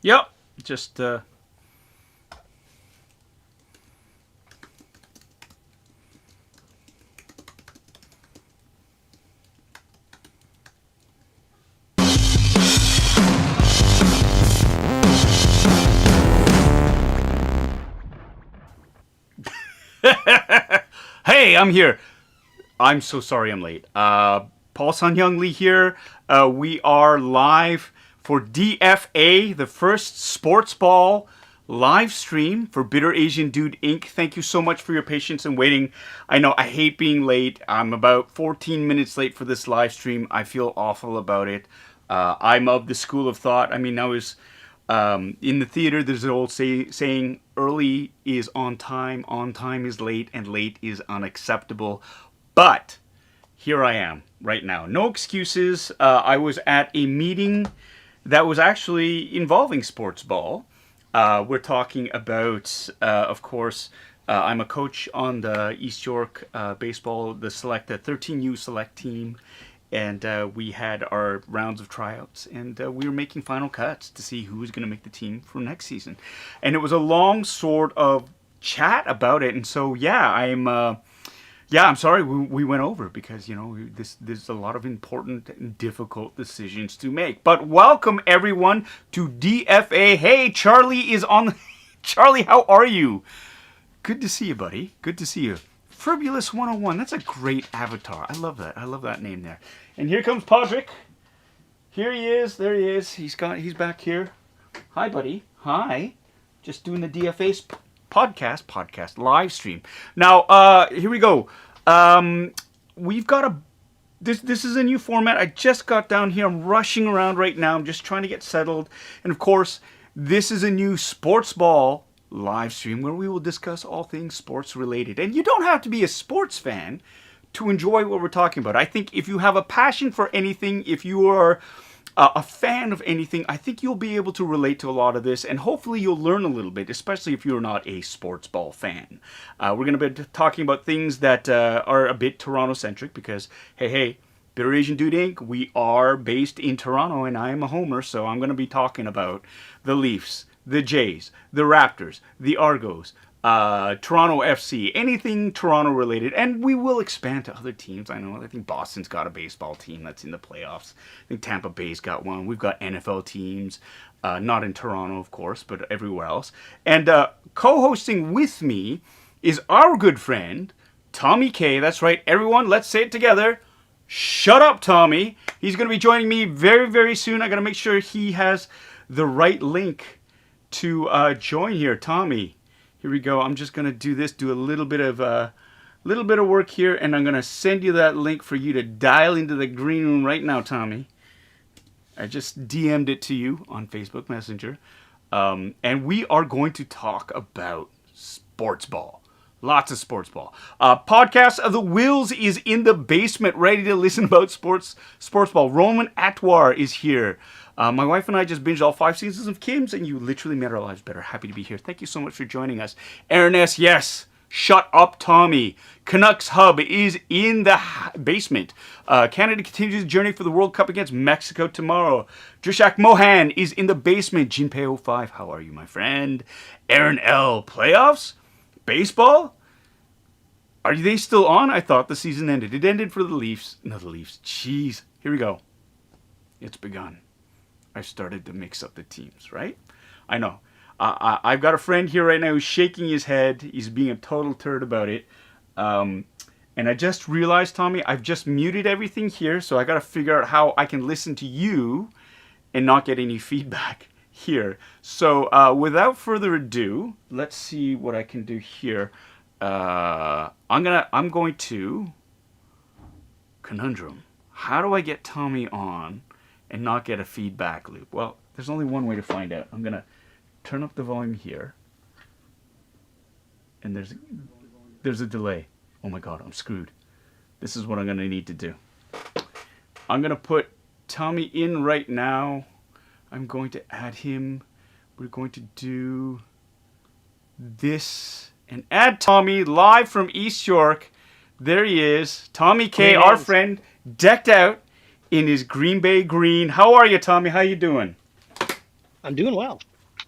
Yep. Just Hey, I'm here. I'm so sorry I'm late. Paul Sun Young Lee here. We are live for DFA, the first Sportsball live stream for Bitterasiandude Inc. Thank you so much for your patience and waiting. I know I hate being late. I'm about 14 minutes late for this live stream. I feel awful about it. I'm of the school of thought. I mean, I was in the theater. There's an old saying, early is on time is late, and late is unacceptable. But here I am right now. No excuses. I was at a meeting that was actually involving sports ball. We're talking about, of course, I'm a coach on the East York baseball, the 13U select team. And we had our rounds of tryouts, and we were making final cuts to see who was going to make the team for next season. And it was a long sort of chat about it. And so, I'm sorry we went over because, there's a lot of important and difficult decisions to make. But welcome, everyone, to DFA. Hey, Charlie is on. Charlie, how are you? Good to see you, buddy. Good to see you. Fribulous 101. That's a great avatar. I love that. I love that name there. And here comes Podrick. Here he is. There he is. He's back here. Hi, buddy. Hi. Just doing the DFA podcast live stream. Now, here we go. We've got this is a new format. I just got down here. I'm rushing around right now. I'm just trying to get settled. And of course, this is a new sports ball live stream where we will discuss all things sports related. And you don't have to be a sports fan to enjoy what we're talking about. I think if you have a passion for anything, if you are a fan of anything, I think you'll be able to relate to a lot of this, and hopefully you'll learn a little bit, especially if you're not a sports ball fan. We're going to be talking about things that are a bit Toronto-centric because, hey, Bitterasiandude Inc., we are based in Toronto, and I am a homer, so I'm going to be talking about the Leafs, the Jays, the Raptors, the Argos, Toronto FC, anything Toronto related, and we will expand to other teams. I think Boston's got a baseball team that's in the playoffs. I think Tampa Bay's got one. We've got NFL teams, not in Toronto, of course, but everywhere else. And co-hosting with me is our good friend, Tommy K. That's right, everyone, let's say it together. Shut up, Tommy. He's going to be joining me very, very soon. I got to make sure he has the right link to join here. Tommy, here we go. I'm just gonna do a little bit of work here, and I'm gonna send you that link for you to dial into the green room right now, Tommy. I just DM'd it to you on Facebook Messenger, and we are going to talk about sports ball. Lots of sports ball. Podcast of the Wills is in the basement, ready to listen about sports ball. Roman Atwar is here. My wife and I just binged all 5 seasons of Kim's, and you literally made our lives better. Happy to be here. Thank you so much for joining us. Aaron S., yes. Shut up, Tommy. Canucks Hub is in the basement. Canada continues the journey for the World Cup against Mexico tomorrow. Drishak Mohan is in the basement. Jinpei 05, how are you, my friend? Aaron L., playoffs? Baseball? Are they still on? I thought the season ended. It ended for the Leafs. No, the Leafs. Jeez. Here we go. It's begun. I've started to mix up the teams, right? I know. I've got a friend here right now who's shaking his head. He's being a total turd about it. And I just realized, Tommy, I've just muted everything here, so I got to figure out how I can listen to you and not get any feedback here. So without further ado, let's see what I can do here. I'm going to conundrum. How do I get Tommy on and not get a feedback loop? Well, there's only one way to find out. I'm going to turn up the volume here. And there's a delay. Oh my God, I'm screwed. This is what I'm going to need to do. I'm going to put Tommy in right now. I'm going to add him. We're going to do this and add Tommy live from East York. There he is. Tommy K, our friend, decked out in his Green Bay green. How are you, Tommy? How you doing? I'm doing well.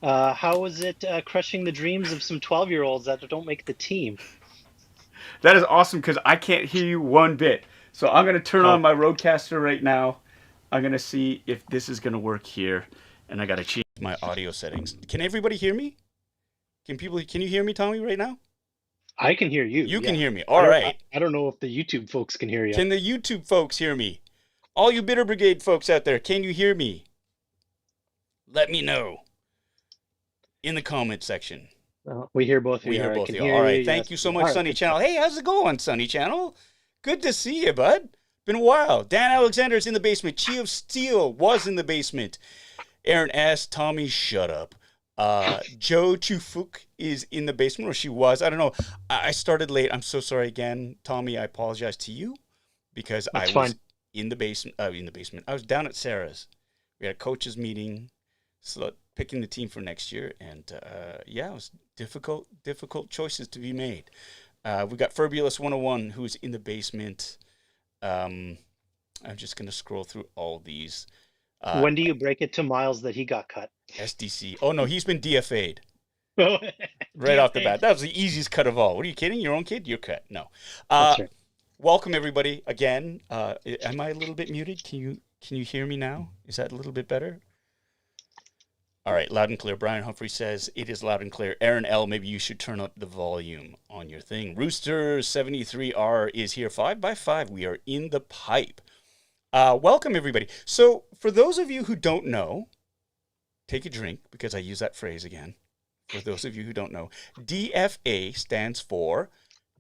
How is it crushing the dreams of some 12-year-olds that don't make the team? That is awesome because I can't hear you one bit. So I'm gonna turn on Oh, my Rodecaster right now. I'm gonna see if this is gonna work here, and I gotta change my audio settings. Can everybody hear me? Can you hear me, Tommy, right now? I can hear you. You can Yeah. hear me. I All don't. right. I don't know if the YouTube folks can hear you. Can the YouTube folks hear me? All you Bitter Brigade folks out there, can you hear me? Let me know in the comment section. We hear both of We you. hear I both can of you. hear All you. right. Yes. Thank you so All much, right. Sunny Good stuff. Channel. Hey, how's it going, Sunny Channel? Good to see you, bud. Been a while. Dan Alexander's in the basement. Chi of Steel was in the basement. Aaron S. Tommy, shut up. Joe Chufuk is in the basement, or she was. I don't know. I started late. I'm so sorry again, Tommy. I apologize to you because I That's was fine. in the basement. In the basement. I was down at Sarah's. We had a coaches meeting, so picking the team for next year, and yeah, it was difficult choices to be made. We got Furbulous 101 who's in the basement. Um, I'm just gonna scroll through all these. Uh, When do you break it to Miles that he got cut? SDC. Oh no, he's been DFA'd right off the DFA. bat. That was the easiest cut of all. What are you kidding? Your own kid? You're cut. No. Uh, That's right. welcome everybody again. Am I a little bit muted? Can you hear me now? Is that a little bit better? All right, loud and clear. Brian Humphrey says it is loud and clear. Aaron L, maybe you should turn up the volume on your thing. Rooster73R is here. 5x5. We are in the pipe. Welcome, everybody. So, for those of you who don't know, take a drink because I use that phrase again. For those of you who don't know, DFA stands for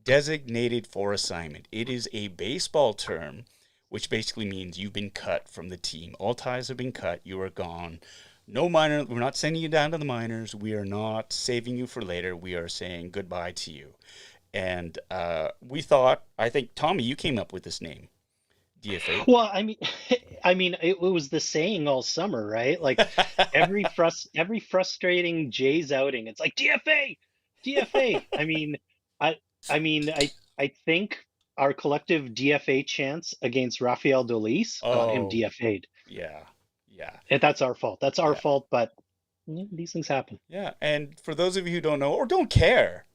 Designated for Assignment. It is a baseball term which basically means you've been cut from the team. All ties have been cut. You are gone. No minor. We're not sending you down to the minors. We are not saving you for later. We are saying goodbye to you. And we thought, I think, Tommy, you came up with this name, DFA. Well, I mean, it was the saying all summer, right? Like every frustrating Jays outing, it's like DFA, DFA. I I think our collective DFA chants against Rafael Dolis got him Oh, DFA'd. yeah, yeah, And that's our fault. That's our yeah, fault, but these things happen. yeah. And for those of you who don't know or don't care,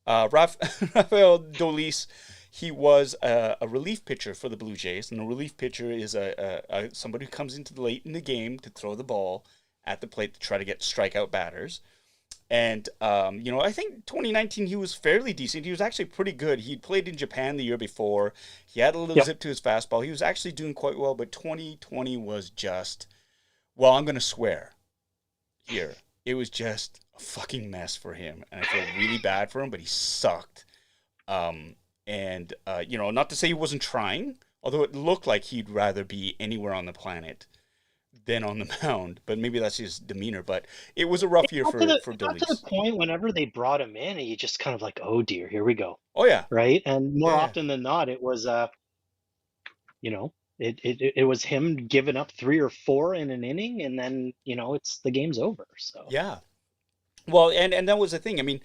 Rafael Dolis, he was a relief pitcher for the Blue Jays, and a relief pitcher is somebody who comes into late in the game to throw the ball at the plate to try to get strikeout batters. And I think 2019 he was fairly decent. He was actually pretty good. He'd played in Japan the year before. He had a little Yep. zip to his fastball. He was actually doing quite well, but 2020 was just, well, I'm going to swear here. It was just a fucking mess for him, and I feel really bad for him. But he sucked. And not to say he wasn't trying, although it looked like he'd rather be anywhere on the planet than on the mound. But maybe that's his demeanor. But it was a rough year for It got to the Dolis. point whenever they brought him in, and you just kind of like, oh dear, here we go, Oh yeah, right? And more yeah, often than not, it was you know, it was him giving up three or four in an inning, and then it's the game's over. So yeah. Well, and that was the thing. I mean,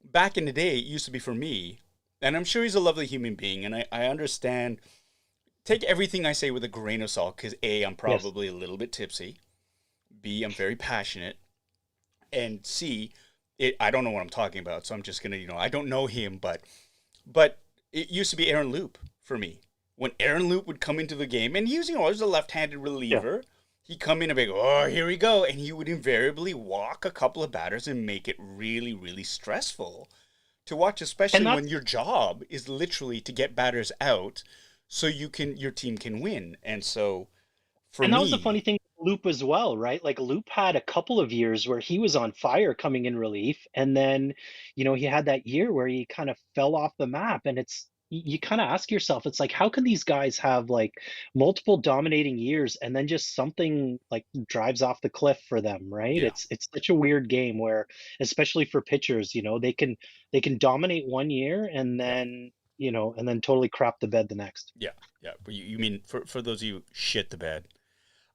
back in the day, it used to be for me, and I'm sure he's a lovely human being, and I understand. Take everything I say with a grain of salt, because A, I'm yes, probably a little bit tipsy. B, I'm very passionate. And C, I don't know what I'm talking about, so I'm just gonna, I don't know him, but it used to be Aaron Loop for me. When Aaron Loop would come into the game, and he was, always a left-handed yeah, reliever, he'd come in and be like, oh, here we go, and he would invariably walk a couple of batters and make it really, really stressful to watch, and especially when that's your job is literally to get batters out so your team can win. And so for and that was the funny me, thing with Loop as well, right? Like Loop had a couple of years where he was on fire coming in relief, and then he had that year where he kind of fell off the map, and you kind of ask yourself, it's like, how can these guys have like multiple dominating years and then just something like drives off the cliff for them, right? yeah, It's such a weird game where, especially for pitchers, they can dominate one year and yeah, then totally crap the bed the next. yeah, yeah. But you mean for those of you shit the bed.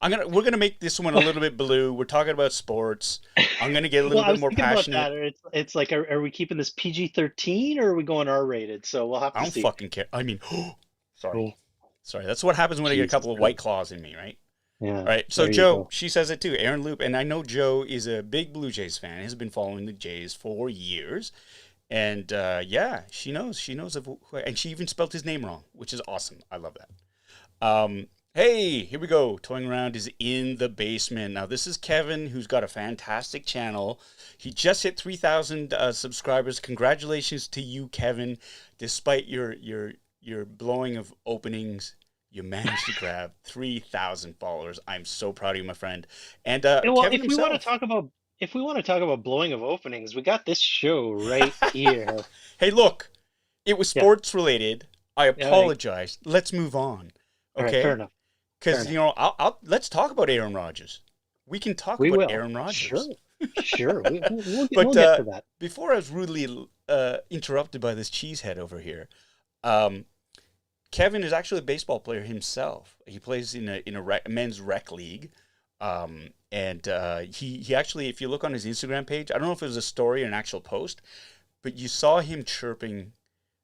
We're gonna make this one a little bit blue. We're talking about sports. I'm gonna get a Well, little I bit was more thinking about passionate. that. It's like, are we keeping this PG-13 or are we going R-rated? So we'll have I to don't see. fucking care. I mean, sorry, Oh, sorry. That's what happens when I get a Jesus couple of Christ. white claws in me, right? Yeah, All right. So there you Joe, go. she says it too. Aaron Loop, and I know Joe is a big Blue Jays fan. Has been following the Jays for years, and yeah, she knows. She knows of, and she even spelled his name wrong, which is awesome. I love that. Hey, here we go. Toying Around is in the basement. Now, this is Kevin, who's got a fantastic channel. He just hit 3,000 subscribers. Congratulations to you, Kevin. Despite your blowing of openings, you managed to grab 3,000 followers. I'm so proud of you, my friend. And Yeah, well, Kevin himself. if we want to talk about blowing of openings, we got this show right here. Hey, look, it was Yeah. sports related. I Yeah. All right. apologize. Let's move on. All right. Fair Okay? enough. Fair Because enough. let's talk about Aaron Rodgers. We can talk We about will. Aaron Rodgers. Sure. Sure. We'll But get to that. before I was rudely interrupted by this cheesehead over here, um, Kevin is actually a baseball player himself. He plays in a men's rec league, and he actually, if you look on his Instagram page, I don't know if it was a story or an actual post, but you saw him chirping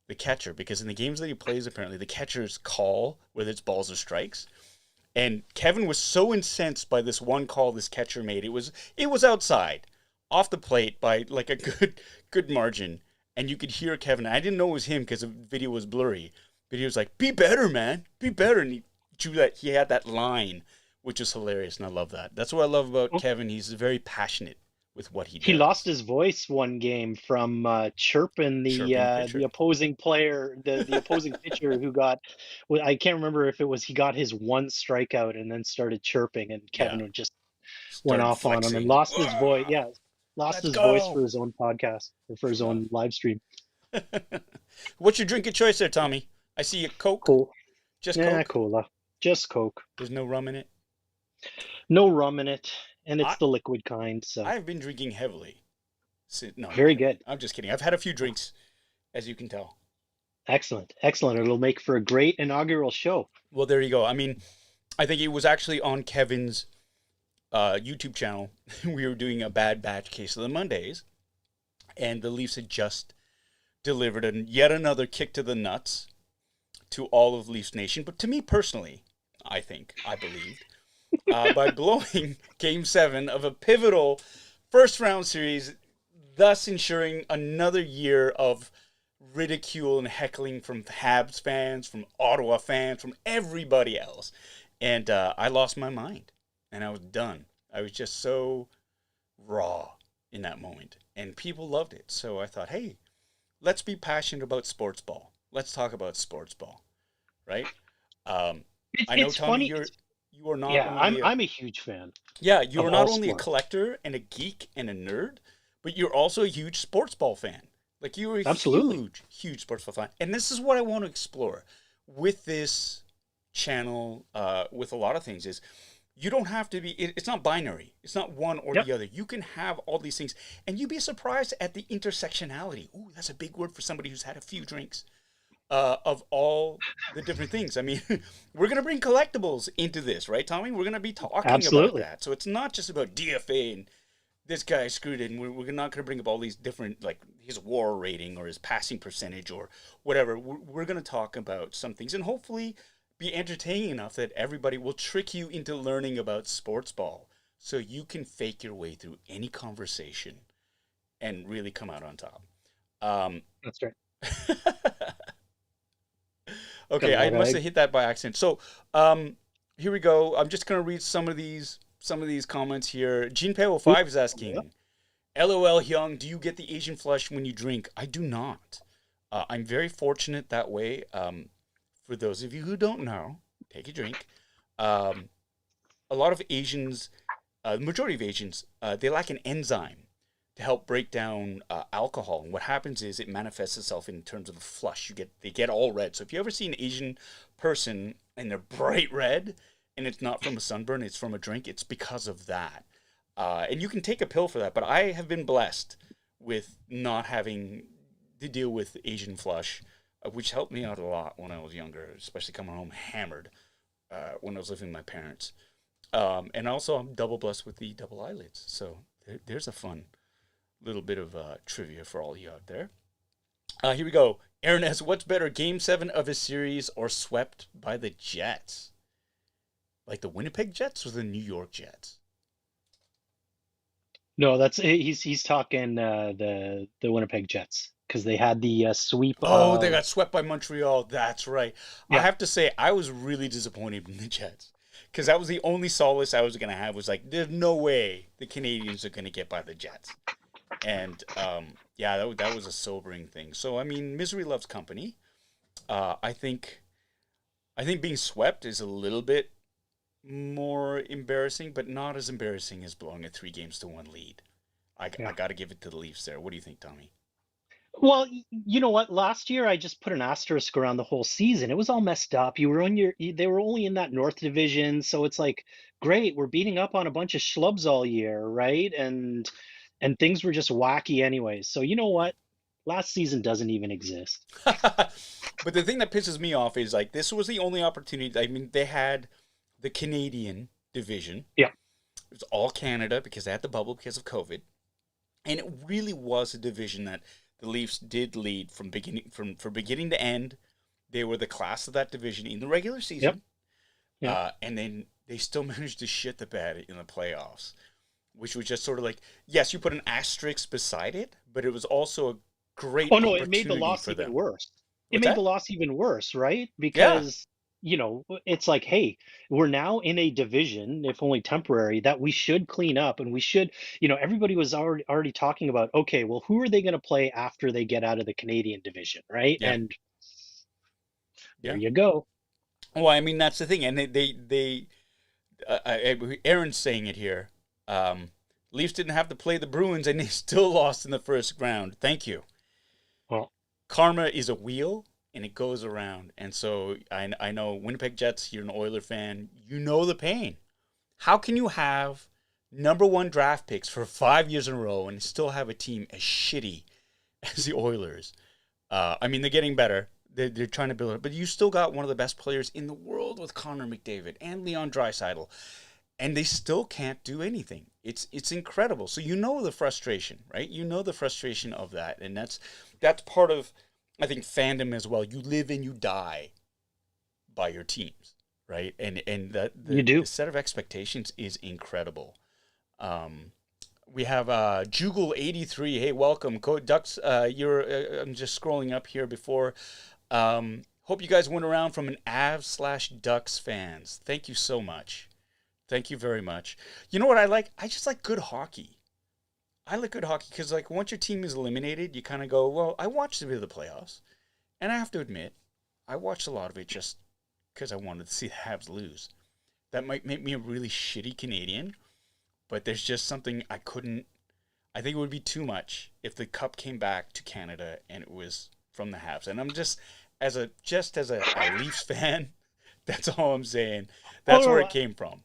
the catcher because in the games that he plays, apparently the catchers call whether it's balls or strikes. And Kevin was so incensed by this one call this catcher made. It was outside, off the plate by like a good margin, and you could hear Kevin. I didn't know it was him because the video was blurry, but he was like, "Be better, man, be better." And he drew that. He had that line, which is hilarious, and I love that. That's what I love about Kevin. He's very passionate with what he He lost does. his voice one game from chirping Chirping the the pitcher. opposing player, the opposing pitcher who got, well, I can't remember if it was he got his one strikeout and then started chirping, and Yeah, Kevin would just went started off on him and flexing. lost his voice. "Wah, Yeah, lost let's his voice go. for his own podcast or for his Love. own live stream. What's your drink of choice there, Tommy? I see a Coke. Cool. Just Yeah, Coke. cola. Just Coke. There's no rum in it. No rum in it, and it's I the liquid kind, so I've been drinking heavily. No, not very heavily. good. I'm just kidding. I've had a few drinks, as you can tell. Excellent. Excellent. It'll make for a great inaugural show. Well, there you go. I mean, I think it was actually on Kevin's YouTube channel. We were doing a Bad Batch case of the Mondays, and the Leafs had just delivered yet another kick to the nuts to all of Leafs Nation. But to me personally, I believed, by blowing Game 7 of a pivotal first round series, thus ensuring another year of ridicule and heckling from Habs fans, from Ottawa fans, from everybody else. And I lost my mind and I was done. I was just so raw in that moment. And people loved it. So I thought, hey, let's be passionate about sports ball. Let's talk about sports ball, right? Um, I know, It's Tommy, funny. you are not Yeah, only I'm a huge fan yeah, you of are all not only a sports. collector and a geek and a nerd, but you're also a huge sports ball fan. Like you're a Absolutely. huge sports ball fan. And this is what I want to explore with this channel, with a lot of things is you don't have to be, it's not binary. It's not one or Yep. the other. You can have all these things and you'd be surprised at the intersectionality. Ooh, that's a big word for somebody who's had a few drinks, of all the different things. I mean, we're going to bring collectibles into this, right, Tommy? We're going to be talking about Absolutely. that. So it's not just about DFA and this guy screwed it. And we're not going to bring up all these different, like his WAR rating or his passing percentage or whatever. We're going to talk about some things and hopefully be entertaining enough that everybody will trick you into learning about sports ball so you can fake your way through any conversation and really come out on top. Um, That's right. Okay, Got I that must have egg. hit that by accident. So, here we go. I'm just gonna read some of these comments here. Gene Pale Oop. 5 is asking, "LOL, Hyung, do you get the Asian flush when you drink?" I do not. I'm very fortunate that way. For those of you who don't know, take a drink. Um, a lot of Asians, the majority of Asians, they lack an enzyme to help break down alcohol. And what happens is it manifests itself in terms of a flush. They get all red. So if you ever see an Asian person and they're bright red, and it's not from a sunburn, it's from a drink, it's because of that. And you can take a pill for that. But I have been blessed with not having to deal with Asian flush, which helped me out a lot when I was younger, especially coming home hammered when I was living with my parents. And also, I'm double blessed with the double eyelids. So there's a fun little bit of trivia for all you out there. Here we go. Aaron S., what's better, Game 7 of a series or swept by the Jets? Like the Winnipeg Jets or the New York Jets? No, that's he's talking the Winnipeg Jets because they had the sweep Oh, they of got swept by Montreal. That's right. I yeah. have to say, I was really disappointed in the Jets because that was the only solace I was going to have was like, there's no way the Canadians are going to get by the Jets. And yeah, that was a sobering thing. So, I mean, misery loves company. I think being swept is a little bit more embarrassing, but not as embarrassing as blowing a 3 games to 1 lead. I Yeah. got to give it to the Leafs there. What do you think, Tommy? Well, you know what? Last year I just put an asterisk around the whole season. It was all messed up. You were on they were only in that North Division, so it's like, great, we're beating up on a bunch of schlubs all year, right? And things were just wacky anyways. So you know what? Last season doesn't even exist. But the thing that pisses me off is like this was the only opportunity. I mean, they had the Canadian division. Yeah. It was all Canada because they had the bubble because of COVID, and it really was a division that the Leafs did lead from beginning to end. They were the class of that division in the regular Yep. season, Yeah. and then they still managed to shit the bed in the playoffs, which was just sort of like yes, you put an asterisk beside it, but it was also a great Oh no, it made the opportunity loss for even them. worse. It What's made the that? loss even worse, right? Yeah, Because, it's like, hey, we're now in a division, if only temporary, that we should clean up and we should, everybody was already talking about, okay, well, who are they going to play after they get out of the Canadian division, right? yeah, And there yeah. you go. Well, I mean that's the thing, and Aaron's saying it here. Um, Leafs didn't have to play the Bruins, and they still lost in the first round. Thank you. Well, Karma is a wheel, and it goes around. And so I know Winnipeg Jets. You're an Oiler fan. You know the pain. How can you have number 1 draft picks for 5 years in a row and still have a team as shitty as the Oilers? I mean, they're getting better. They're trying to build it, but you still got one of the best players in the world with Connor McDavid and Leon Draisaitl, and they still can't do anything. It's incredible. So you know the frustration, right? You know the frustration of that, and that's part of I think fandom as well. You live and you die by your teams, right? And you the do. set of expectations is incredible. Um, we have Jugal 83. Hey, welcome, Ducks. You're I'm just scrolling up here before. Hope you guys went around from an Avs/Ducks fans. Thank you so much. Thank you very much. You know what I like? I just like good hockey. I like good hockey because like once your team is eliminated, you kind of go, well, I watched a bit of the playoffs, and I have to admit, I watched a lot of it just because I wanted to see the Habs lose. That might make me a really shitty Canadian, but there's just something I couldn't. I think it would be too much if the cup came back to Canada and it was from the Habs. And I'm just as a Leafs fan, that's all I'm saying. Oh, That's where no, it came from.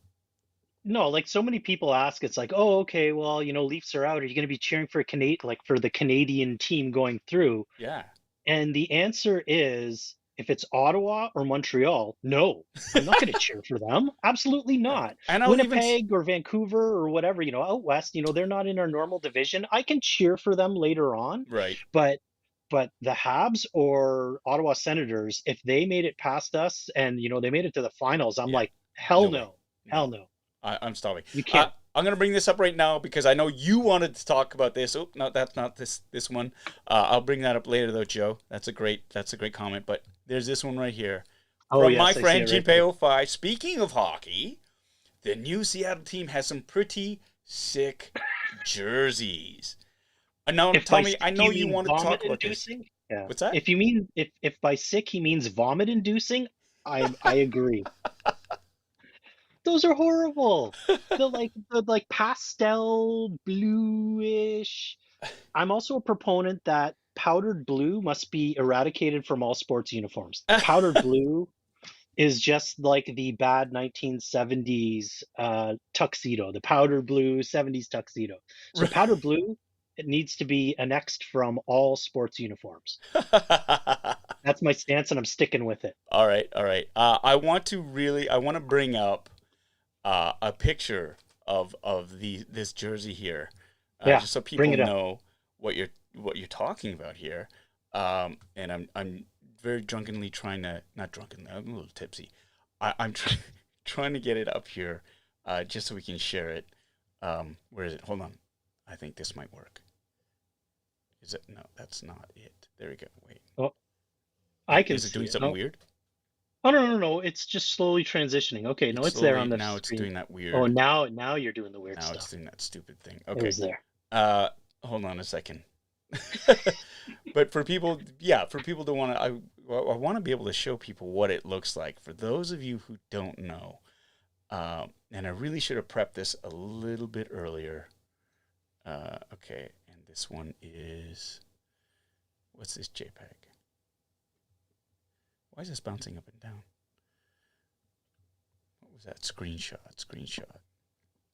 no, like so many people ask, it's like, oh, okay, well, Leafs are out. Are you going to be cheering for like for the Canadian team going through? Yeah. And the answer is if it's Ottawa or Montreal, no, I'm not going to cheer for them. Absolutely not. And I'll even Winnipeg or Vancouver or whatever, out west, they're not in our normal division. I can cheer for them later on, right. but the Habs or Ottawa Senators, if they made it past us and they made it to the finals, I'm Yeah. like, hell No way. no. Hell No. no. I'm stopping. You can't. I'm gonna bring this up right now because I know you wanted to talk about this. Oh, no, that's not this one. I'll bring that up later though, Joe. That's a great comment. But there's this one right here Oh from my yes, I see friend it right there. Jinpei05. Speaking of hockey, the new Seattle team has some pretty sick jerseys. Now, If by Tommy, I sick know you you mean wanted to vomit talk about this. inducing, yeah. What's that? If you mean if by sick he means vomit inducing, I agree. Those are horrible. The like pastel bluish. I'm also a proponent that powdered blue must be eradicated from all sports uniforms. Powdered blue is just like the bad 1970s tuxedo, the powder blue 70s tuxedo. So powder blue, it needs to be annexed from all sports uniforms. That's my stance, and I'm sticking with it. All right, all right. I want to bring up a picture of this jersey here, Yeah, just so bring people it up. know what you're talking about here. And I'm very drunkenly trying to not drunkenly. I'm a little tipsy. I'm trying to get it up here, just so we can share it. Where is it? Hold on. I think this might work. Is it? No, that's not it. There we go. Wait. Oh, I Oh, can is it see doing it. something Oh, weird? oh no, no, no. It's just slowly transitioning. Okay, no, It's it's there on slowly, the now it's screen. doing that Oh, weird. now you're doing the weird Now it's stuff. doing that stupid thing. It Okay. was there. Hold on a second. But for people, for people to want to, I want to be able to show people what it looks like. For those of you who don't know, and I really should have prepped this a little bit earlier. Okay, and this one is, what's this JPEG? Why is this bouncing up and down? What was that? Screenshot.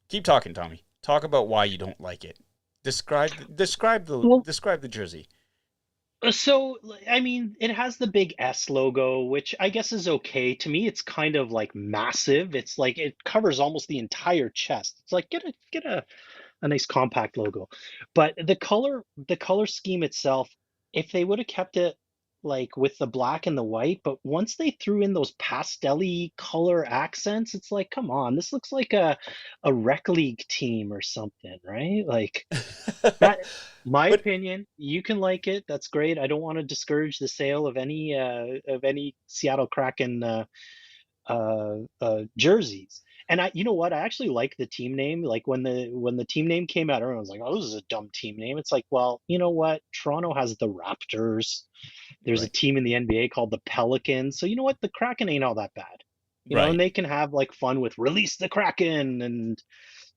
Keep talking, Tommy. Talk about why you don't like it. Describe Well, the jersey. so I mean, it has the big S logo, which I guess is okay. To me, it's kind of like massive. It's like it covers almost the entire chest. It's like get a nice compact logo. But the color scheme itself, if they would have kept it like with the black and the white, but once they threw in those pastel-y color accents, it's like, come on, this looks like a rec league team or something, right? Like that, my But opinion, you can like it, that's great. I don't want to discourage the sale of any Seattle Kraken jerseys. And you know what? I actually like the team name. Like when the team name came out, everyone was like, "Oh, this is a dumb team name." It's like, well, you know what? Toronto has the Raptors. There's a right, team in the NBA called the Pelicans. So you know what? The Kraken ain't all that bad. And right. they can have like fun with release the Kraken and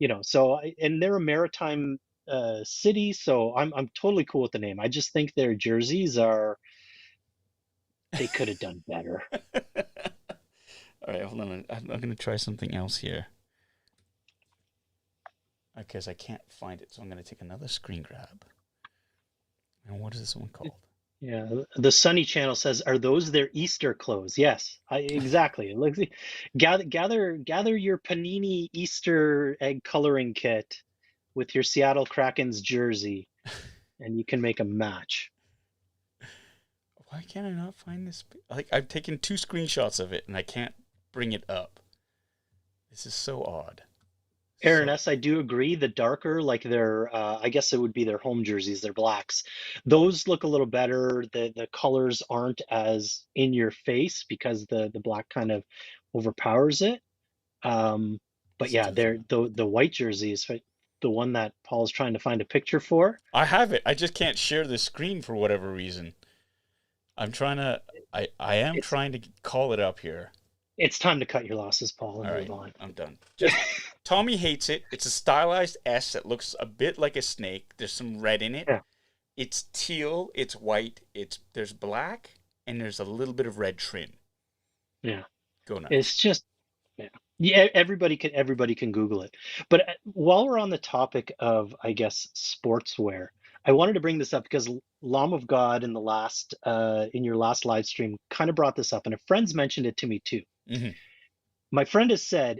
and they're a maritime city, so I'm totally cool with the name. I just think their jerseys they could have done better. All right, hold on. I'm going to try something else here because I can't find it. So I'm going to take another screen grab. And what is this one called? Yeah, the Sunny Channel says, "Are those their Easter clothes?" Yes, exactly. Like, gather your Panini Easter egg coloring kit with your Seattle Kraken's jersey, and you can make a match. Why can't I not find this? Like, I've taken 2 screenshots of it and I can't bring it up. This is so odd. Aaron So, S., I do agree. The darker, like I guess it would be their home jerseys, their blacks. Those look a little better. The colors aren't as in your face because the black kind of overpowers it. Um, but let's yeah, do they're that. the white jerseys, right, the one that Paul's trying to find a picture for. I have it. I just can't share the screen for whatever reason. I'm trying to. I am It's trying to call it up here. it's time to cut your losses, Paul, and All move right, on. I'm done. Just Tommy hates it. It's a stylized S that looks a bit like a snake. There's some red in it. Yeah, It's teal. It's white. There's black and there's a little bit of red trim. yeah. Go nuts. It's just yeah. Yeah, everybody can Google it. But while we're on the topic of, I guess, sportswear, I wanted to bring this up because Lamb of God in your last live stream kind of brought this up, and a friend's mentioned it to me too. Hmm. My friend has said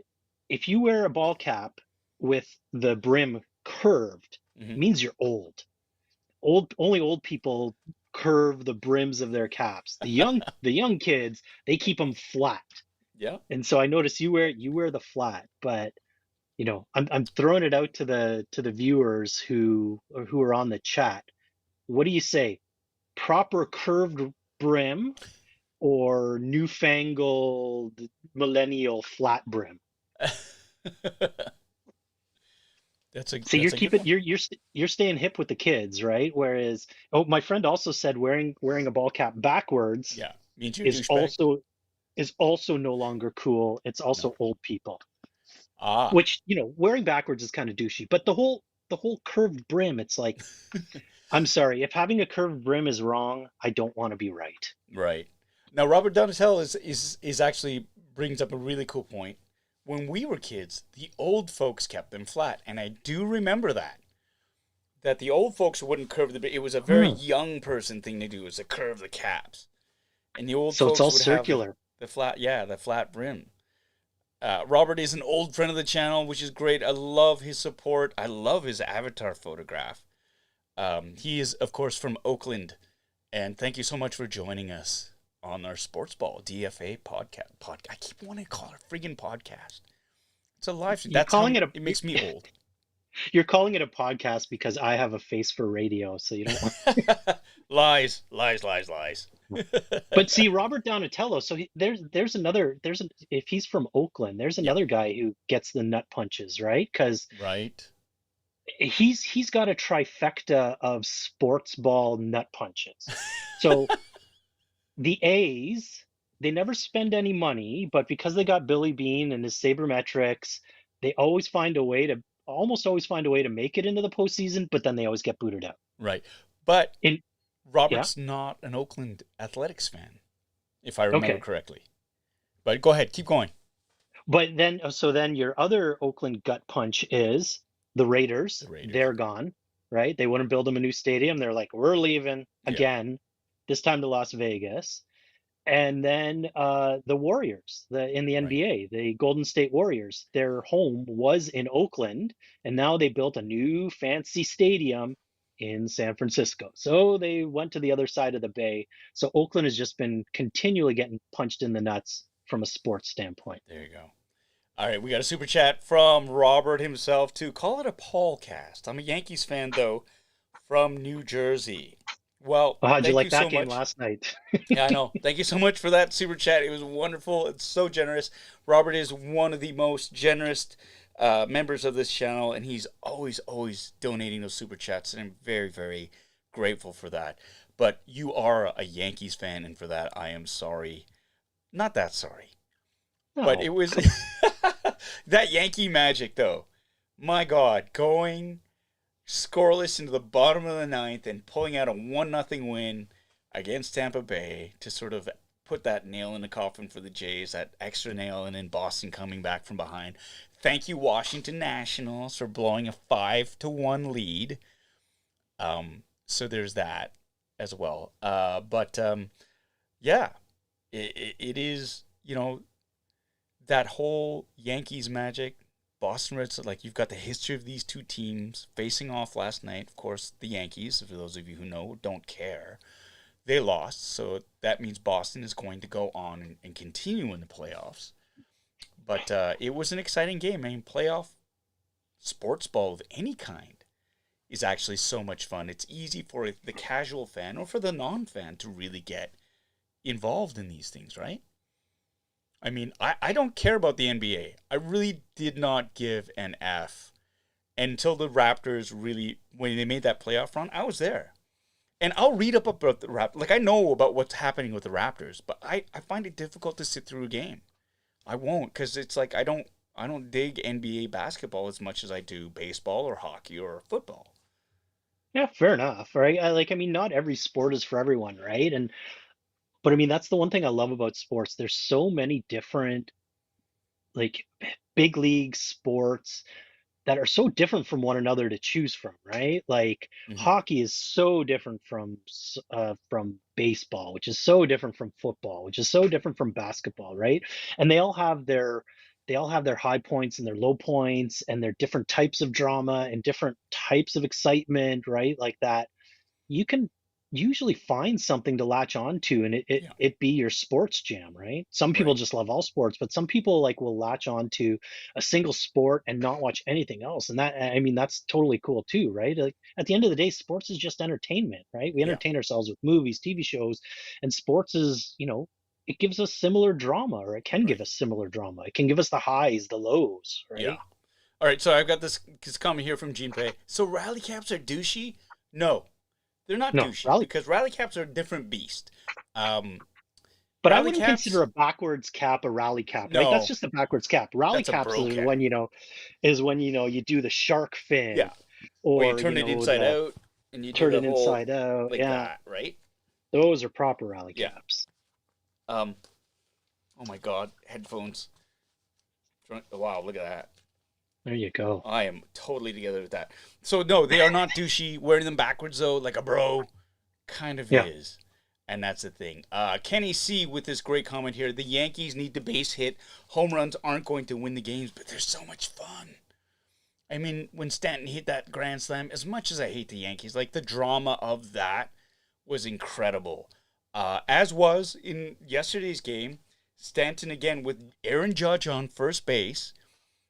if you wear a ball cap with the brim curved, Hmm. it means you're old. Only old people curve the brims of their caps. The young kids, they keep them flat. Yeah. And so I notice you wear the flat, but I'm throwing it out to the viewers who are on the chat. What do you say? Proper curved brim or newfangled millennial flat brim? So you're that's a good keeping one. you're staying hip with the kids, right? Whereas, oh, my friend also said wearing a ball cap backwards Yeah. Means you're a is douchebag. also is also no longer cool. It's No. also old people. Ah. Which, wearing backwards is kind of douchey. But the whole curved brim, it's like, I'm sorry, if having a curved brim is wrong, I don't want to be right. Right. Now Robert Donatel is actually brings up a really cool point. When we were kids, the old folks kept them flat, and I do remember that the old folks wouldn't curve it was a very Hmm. young person thing to do, is to curve the caps. And the old So it's folks all would have circular. the flat brim. Robert is an old friend of the channel, which is great. I love his support. I love his avatar photograph. He is, of course, from Oakland, and thank you so much for joining us. on our Sportsball DFA podcast. I keep wanting to call it a friggin' podcast. It's a live stream. You're That's how calling it a it makes me old. you're calling it a podcast because I have a face for radio, so you don't want. Lies, lies, lies, lies. But see, Robert Donatello. So there's another if he's from Oakland, there's Yeah. another guy who gets the nut punches, right? Because Right. he's got a trifecta of sports ball nut punches. So the A's, they never spend any money, but because they got Billy Bean and his sabermetrics, they almost always find a way to make it into the postseason, but then they always get booted out. Right. But In Yeah, Robert's not an Oakland Athletics fan, if I remember okay. correctly. But go ahead, keep going. But then, so then your other Oakland gut punch is the Raiders. The Raiders. They're gone, right? They wouldn't build them a new stadium. They're like, we're leaving Yeah. again, this time to Las Vegas. And then the Warriors, in the Right. NBA, the Golden State Warriors, their home was in Oakland, and now they built a new fancy stadium in San Francisco. So they went to the other side of the bay. So Oakland has just been continually getting punched in the nuts from a sports standpoint. There you go. All right, we got a super chat from Robert himself to call it a Paul cast. I'm a Yankees fan though, from New Jersey. Well, Well, how'd you thank like you that so game much. last night? Yeah, I know. Thank you so much for that super chat. It was wonderful. It's so generous. Robert is one of the most generous members of this channel, and he's always donating those super chats, and I'm very, very grateful for that. But you are a Yankees fan, and for that, I am sorry. Not that sorry. But it No. was that Yankee magic, though. My God, going scoreless into the bottom of the ninth and pulling out a 1-0 win against Tampa Bay to sort of put that nail in the coffin for the Jays, that extra nail, and then Boston coming back from behind. Thank you, Washington Nationals, for blowing a 5-1 lead. So there's that as well. Yeah, it is, that whole Yankees magic, Boston Red Sox, like you've got the history of these two teams facing off last night. Of course, the Yankees, for those of you who know, don't care. They lost, so that means Boston is going to go on and continue in the playoffs. But it was an exciting game. I mean, playoff sports ball of any kind is actually so much fun. It's easy for the casual fan or for the non-fan to really get involved in these things, right? I mean, I don't care about the NBA. I really did not give an F until the Raptors really, when they made that playoff run, I was there. And I'll read up about the Raptors. Like, I know about what's happening with the Raptors, but I find it difficult to sit through a game. I won't, because it's like I don't dig NBA basketball as much as I do baseball or hockey or football. Yeah, fair enough, right? I mean, not every sport is for everyone, right? But I mean, that's the one thing I love about sports. There's so many different, like, big league sports that are so different from one another to choose from, right? Like Mm-hmm. hockey is so different from baseball, which is so different from football, which is so different from basketball, right? And they all have their high points and their low points and their different types of drama and different types of excitement, right? Like that you can usually find something to latch on to and it, it, Yeah, it be your sports jam, right? Some people right. just love all sports, but some people like will latch on to a single sport and not watch anything else. And that, I mean, that's totally cool too, right? Like at the end of the day, sports is just entertainment, right? We Yeah, entertain ourselves with movies, TV shows, and sports is, it gives us similar drama, or it can give right. us similar drama. It can give us the highs, the lows, Yeah. right? All right, so I've got this comment here from Gene Pay. So rally caps are douchey? No, they're not No, douchey rally. because rally caps are a different beast. But I Rally wouldn't caps? consider a backwards cap a rally cap, right? That's No, just a backwards cap. Rally that's a caps bro is cap. when you do the shark fin Yeah, or you or turn it inside the out and you do turn the it whole inside out. like Yeah, that, right? those are proper rally Yeah. caps. Um. Oh my God, headphones. Wow, look at that. There you go. I am totally together with that. So no, they are not douchey. Wearing them backwards though, like a bro, kind of Yeah. is. And that's the thing. Kenny C with this great comment here. The Yankees need to base hit. Home runs aren't going to win the games, but they're so much fun. I mean, when Stanton hit that grand slam, as much as I hate the Yankees, like the drama of that was incredible. As was in yesterday's game, Stanton again with Aaron Judge on first base.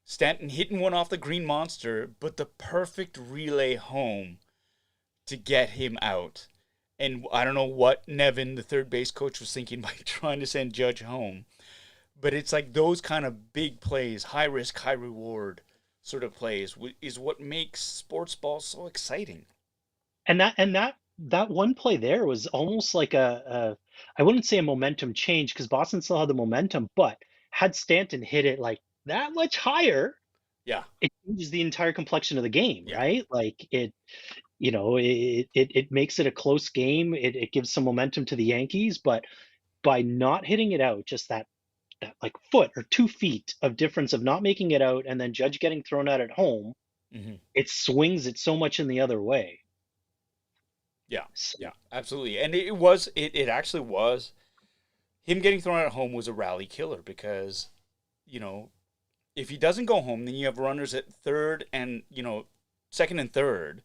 Stanton hitting one off the green monster, but the perfect relay home to get him out. And I don't know what Nevin, the third base coach, was thinking by trying to send Judge home. But it's like those kind of big plays, high risk, high reward sort of plays, is what makes sports ball so exciting. And that one play there was almost like I wouldn't say a momentum change because Boston still had the momentum, but had Stanton hit it like that much higher, Yeah, it changes the entire complexion of the game, yeah. right? Like it makes it a close game. It gives some momentum to the Yankees, but by not hitting it out, just that like foot or 2 feet of difference of not making it out and then Judge getting thrown out at home, Hmm. it swings it so much in the other way. Yeah, So, yeah, absolutely. And it actually was, him getting thrown out at home was a rally killer because, you know, if he doesn't go home, then you have runners at third and, second and third,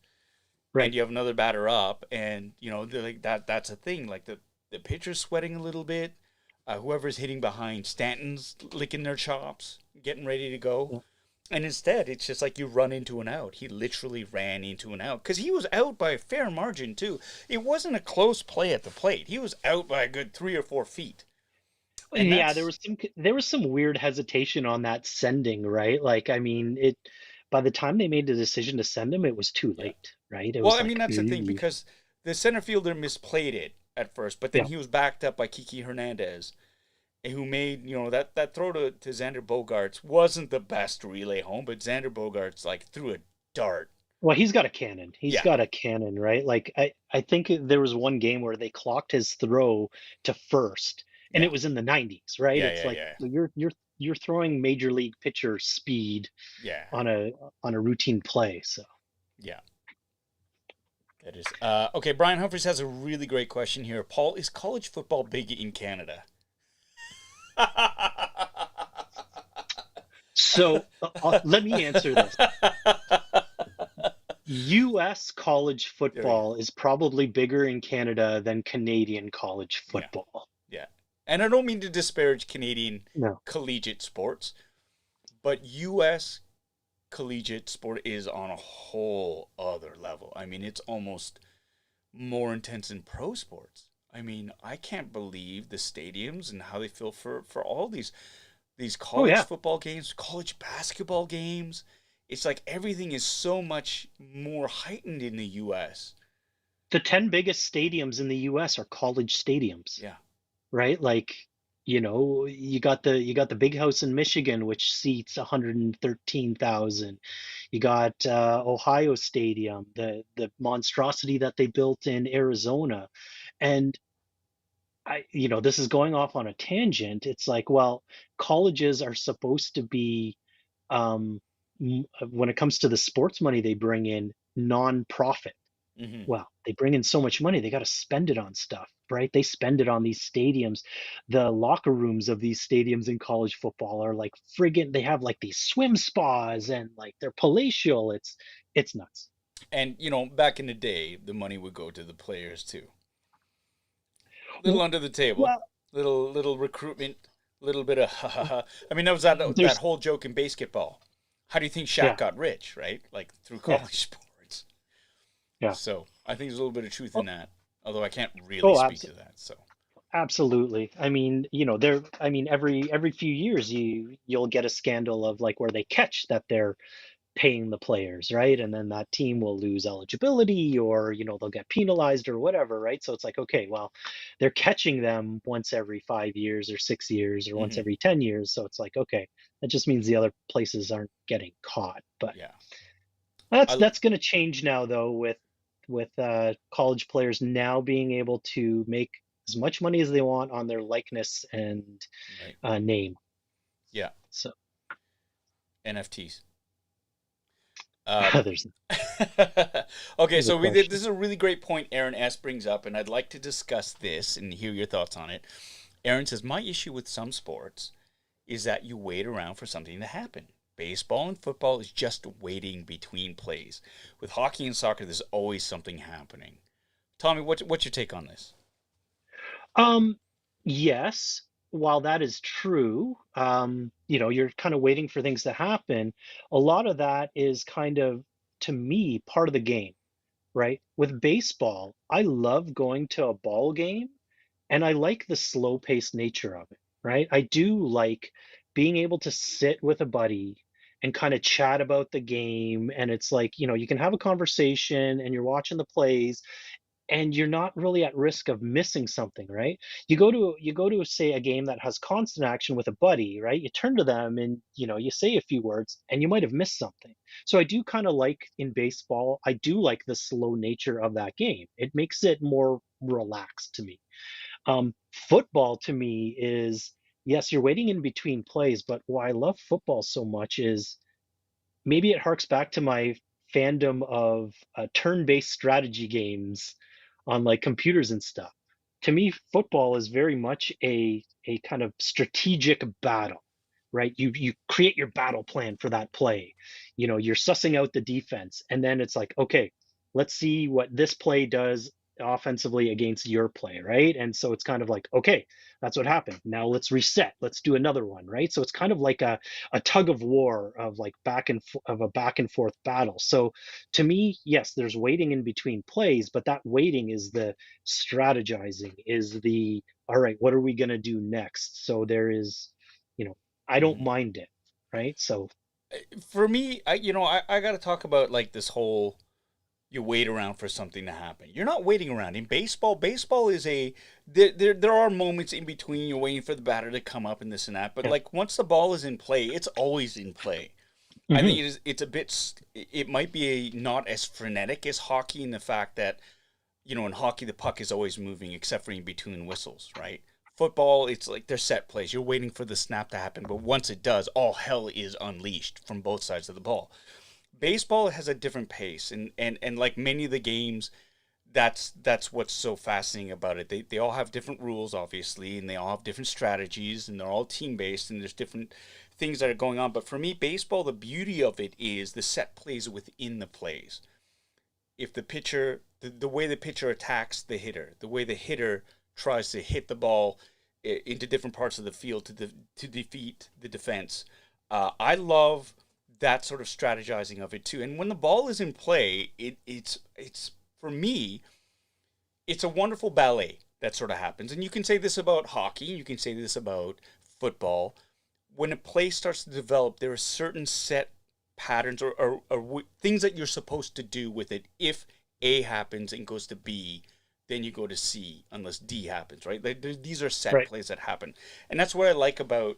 and right. you have another batter up, and, like that's a thing. Like the pitcher's sweating a little bit. Whoever's hitting behind, Stanton's licking their chops, getting ready to go. Yeah. And instead, it's just like you run into an out. He literally ran into an out because he was out by a fair margin, too. It wasn't a close play at the plate. He was out by a good 3 or 4 feet. And Yeah, that's, there was some weird hesitation on that sending, right? Like, I mean, it by the time they made the decision to send him, it was too yeah. late, right? It Well, was I mean, like, that's the thing because the center fielder misplayed it at first, but then yeah. he was backed up by Kiki Hernandez, who made, that throw to Xander Bogaerts wasn't the best relay home, but Xander Bogaerts, like, threw a dart. Well, he's got a cannon. He's Yeah, got a cannon, right? Like I think there was one game where they clocked his throw to first, and yeah, it was in the 90s, right? yeah, It's yeah, like yeah, you're throwing major league pitcher speed yeah, on a routine play. So yeah. That is. Okay, Brian Humphries has a really great question here. Paul, is college football big in Canada? let me answer this. US college There we go. football is probably bigger in Canada than Canadian college Yeah, football. yeah. And I don't mean to disparage Canadian No. collegiate sports, but U.S. collegiate sport is on a whole other level. I mean, it's almost more intense than pro sports. I mean, I can't believe the stadiums and how they feel for all these Oh college yeah. football games, college basketball games. It's like everything is so much more heightened in the U.S. The 10 biggest stadiums in the US are college stadiums, Yeah. right? Like, you got the big house in Michigan, which seats 113,000. You got Ohio Stadium, the monstrosity that they built in Arizona. And this is going off on a tangent. It's like, well, colleges are supposed to be, um, when it comes to the sports money they bring in, non-profit. Hmm. Well, they bring in so much money, they got to spend it on stuff, right? They spend it on these stadiums. The locker rooms of these stadiums in college football are like friggin', they have like these swim spas and like they're palatial. It's nuts. And back in the day, the money would go to the players too. Little W- under the table, Well, little recruitment, little bit of ha ha ha. I mean, that was that there's whole joke in basketball. How do you think Shaq yeah, got rich? Right, like through yeah, college sports. yeah. So I think there's a little bit of truth in Oh, that, although I can't really oh, speak to that. So absolutely. I mean, every few years you'll get a scandal of like where they catch that they're paying the players, right? And then that team will lose eligibility or, they'll get penalized or whatever, right? So it's like, okay, well, they're catching them once every 5 years or 6 years or once hmm, every 10 years. So it's like, okay, that just means the other places aren't getting caught. But yeah, that's I that's going to change now though with college players now being able to make as much money as they want on their likeness and right, name. yeah, So NFTs. Um, there's okay, there's a so question. this is a really great point Aaron S brings up, and I'd like to discuss this and hear your thoughts on it. Aaron says, my issue with some sports is that you wait around for something to happen. Baseball and football is just waiting between plays. With hockey and soccer, there's always something happening. Tommy, what's your take on this? Um, yes, while that is true, you're kind of waiting for things to happen. A lot of that is kind of, to me, part of the game, right? With baseball, I love going to a ball game and I like the slow-paced nature of it, right? I do like being able to sit with a buddy and kind of chat about the game. And it's like, you can have a conversation and you're watching the plays and you're not really at risk of missing something, right? You go to say a game that has constant action with a buddy, right? You turn to them and you say a few words and you might have missed something. So I do kind of like in baseball, I do like the slow nature of that game. It makes it more relaxed to me. Football to me is, yes, you're waiting in between plays, but why I love football so much is maybe it harks back to my fandom of turn-based strategy games on like computers and stuff. To me, football is very much a kind of strategic battle, right? You create your battle plan for that play. You're sussing out the defense, and then it's like, okay, let's see what this play does offensively against your play, right? And so it's kind of like, okay, that's what happened. Now let's reset. Let's do another one, right? So it's kind of like a tug of war of like of a back and forth battle. So to me, yes, there's waiting in between plays, but that waiting is the strategizing, is the all right, what are we going to do next? So there is, you know, I don't Mhm. mind it, right? So For me, I got to talk about like this whole you wait around for something to happen. You're not waiting around in baseball. Baseball is there are moments in between you're waiting for the batter to come up and this and that. But yeah. like once the ball is in play, it's always in play. I think Hmm. it's a bit it might be not as frenetic as hockey in the fact that in hockey the puck is always moving except for in between whistles, right? Football, it's like they're set plays. You're waiting for the snap to happen, but once it does, all hell is unleashed from both sides of the ball. Baseball has a different pace, and like many of the games, that's what's so fascinating about it. They all have different rules, obviously, and they all have different strategies, and they're all team based, and there's different things that are going on. But for me, baseball, the beauty of it is the set plays within the plays. If the pitcher, the way the pitcher attacks the hitter, the way the hitter tries to hit the ball into different parts of the field to defeat the defense. I love that sort of strategizing of it too. And when the ball is in play, it's for me, it's a wonderful ballet that sort of happens. And you can say this about hockey, you can say this about football. When a play starts to develop, there are certain set patterns or things that you're supposed to do with it. If A happens and goes to B, then you go to C unless D happens, right? These are set Right. plays that happen. And that's what I like about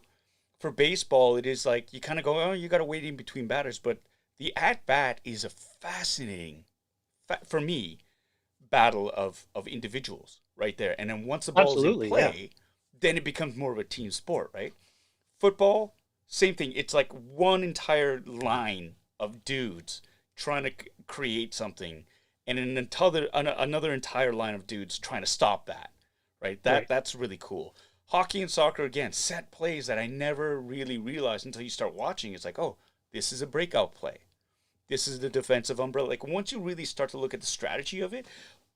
for baseball. It is like you kind of go, oh, you got to wait in between batters, but the at bat is a fascinating, for me, battle of individuals right there. And then once the ball is in Absolutely. Yeah. play, then it becomes more of a team sport, right? Football, same thing. It's like one entire line of dudes trying to create something, and another entire line of dudes trying to stop that. Right? Right. That's really cool. Hockey and soccer again, set plays that I never really realized until you start watching. It's like, oh, this is a breakout play. This is the defensive umbrella. Like once you really start to look at the strategy of it,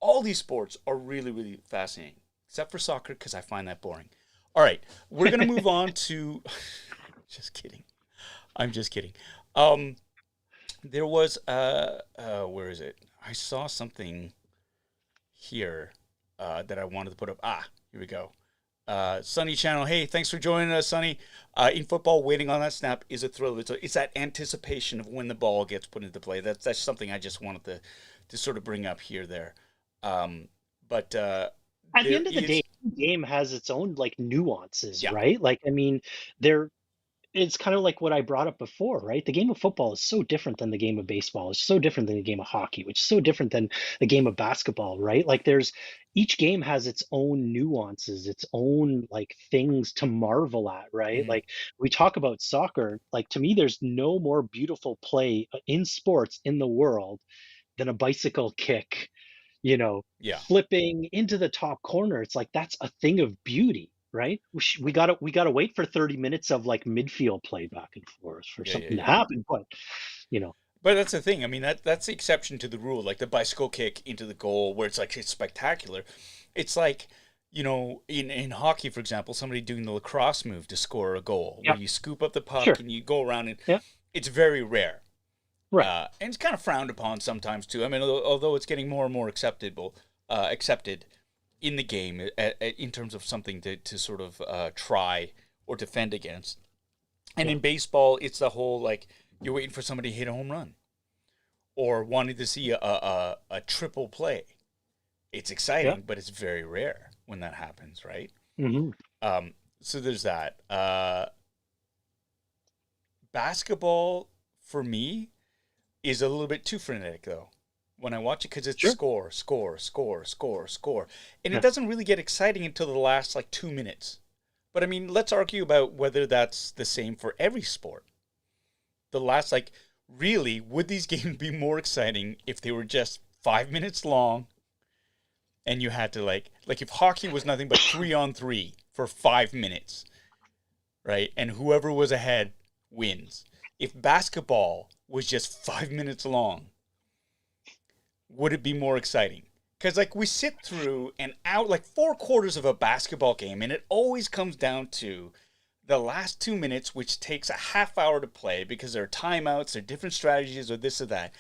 all these sports are really, really fascinating. Except for soccer, because I find that boring. All right, we're gonna move on to. Just kidding. I'm just kidding. Um, there was where is it? I saw something here that I wanted to put up. Ah, here we go. Sunny Channel. Hey, thanks for joining us, Sunny. In football, waiting on that snap is a thrill. It's that anticipation of when the ball gets put into play. That's something I just wanted to sort of bring up here there. Um, but At the there end of the day, is the game has its own like nuances, yeah right? Like, I mean, there it's kind of like what I brought up before, right? The game of football is so different than the game of baseball. It's so different than the game of hockey, which is so different than the game of basketball, right? Like there's each game has its own nuances, its own like things to marvel at, right? mhm, Like we talk about soccer, like to me there's no more beautiful play in sports in the world than a bicycle kick, you know, yeah flipping into the top corner. It's like that's a thing of beauty, right? We gotta wait for 30 minutes of like midfield play back and forth for yeah yeah something to yeah. happen. But you know, But that's the thing. I mean, that's the exception to the rule. Like the bicycle kick into the goal, where it's like it's spectacular. It's like in hockey, for example, somebody doing the lacrosse move to score a goal, where Yeah, you scoop up the puck sure. and you go around, and Yeah, it's very rare. right. And it's kind of frowned upon sometimes too. I mean, although it's getting more and more accepted in the game in terms of something to sort of try or defend against. And Yeah, in baseball, it's the whole like you're waiting for somebody to hit a home run or wanting to see a triple play. It's yeah. exciting, but it's very rare when that happens, right? Hmm. So there's that. Basketball for me is a little bit too frenetic though when I watch it because it's Sure. score, score, score, score, score, and it Yeah. doesn't really get exciting until the last like 2 minutes. But I mean, let's argue about whether that's the same for every sport. The last like really would these games be more exciting if they were just 5 minutes long and you had to like if hockey was nothing but 3 on 3 for 5 minutes, right? And whoever was ahead wins. If basketball was just 5 minutes long, would it be more exciting? Because like we sit through and out like 4 quarters of a basketball game, and it always comes down to the last 2 minutes, which takes a half hour to play because there are timeouts, there are different strategies, or this or that,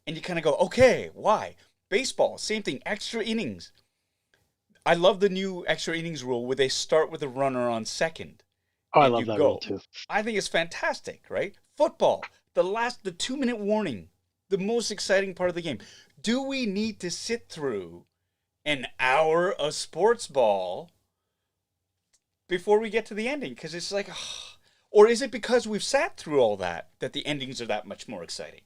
and you kind of go, okay, why? Baseball, same thing, extra innings. I love the new extra innings rule where they start with a runner on second Oh, I and you love that rule go. too. I think it's fantastic, right? Football, the 2 minute warning, the most exciting part of the game. Do we need to sit through an hour of sports ball before we get to the ending? Because it's like, or is it because we've sat through all that the endings are that much more exciting?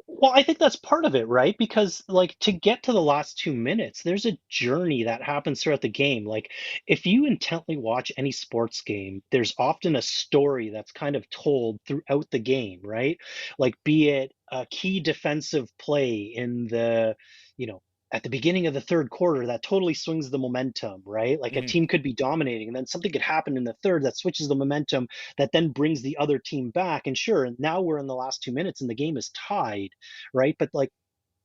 Well, I think that's part of it, right? Because like to get to the last 2 minutes, there's a journey that happens throughout the game. Like if you intently watch any sports game, there's often a story that's kind of told throughout the game, right? Like be it a key defensive play in the, you know, at the beginning of the third quarter that totally swings the momentum, right? Like a Mm-hmm. team could be dominating and then something could happen in the third that switches the momentum that then brings the other team back. And sure, now we're in the last 2 minutes and the game is tied, right? But like,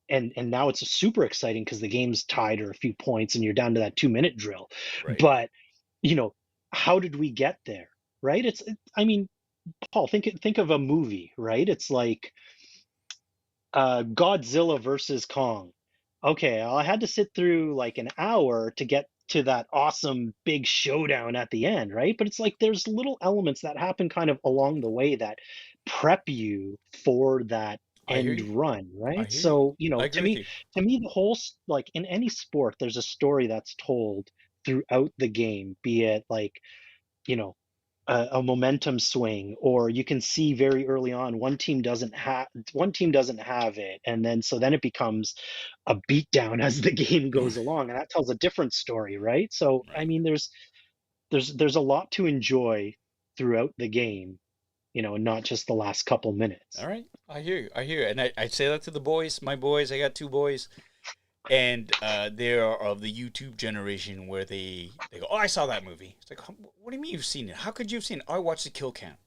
and now it's super exciting because the game's tied or a few points, and you're down to that 2 minute drill. Right. But you know, how did we get there, right? I mean, Paul, think of a movie, right? It's like Godzilla versus Kong. Okay, I had to sit through like an hour to get to that awesome big showdown at the end, right? But it's like there's little elements that happen kind of along the way that prep you for that I hear end you. run, I right? hear you. So, I to agree with me, you. the whole like in any sport, there's a story that's told throughout the game, be it like, you know, a momentum swing, or you can see very early on one team doesn't have it, and then so then it becomes a beatdown as the game goes along, and that tells a different story, right? So I Right. mean, there's a lot to enjoy throughout the game, and not just the last couple minutes. All right. I hear you. I hear you. And I say that to the boys, my boys. I got two boys. And they are of the YouTube generation where they go, oh, I saw that movie. It's like, what do you mean you've seen it? How could you have seen it? I watched the kill count.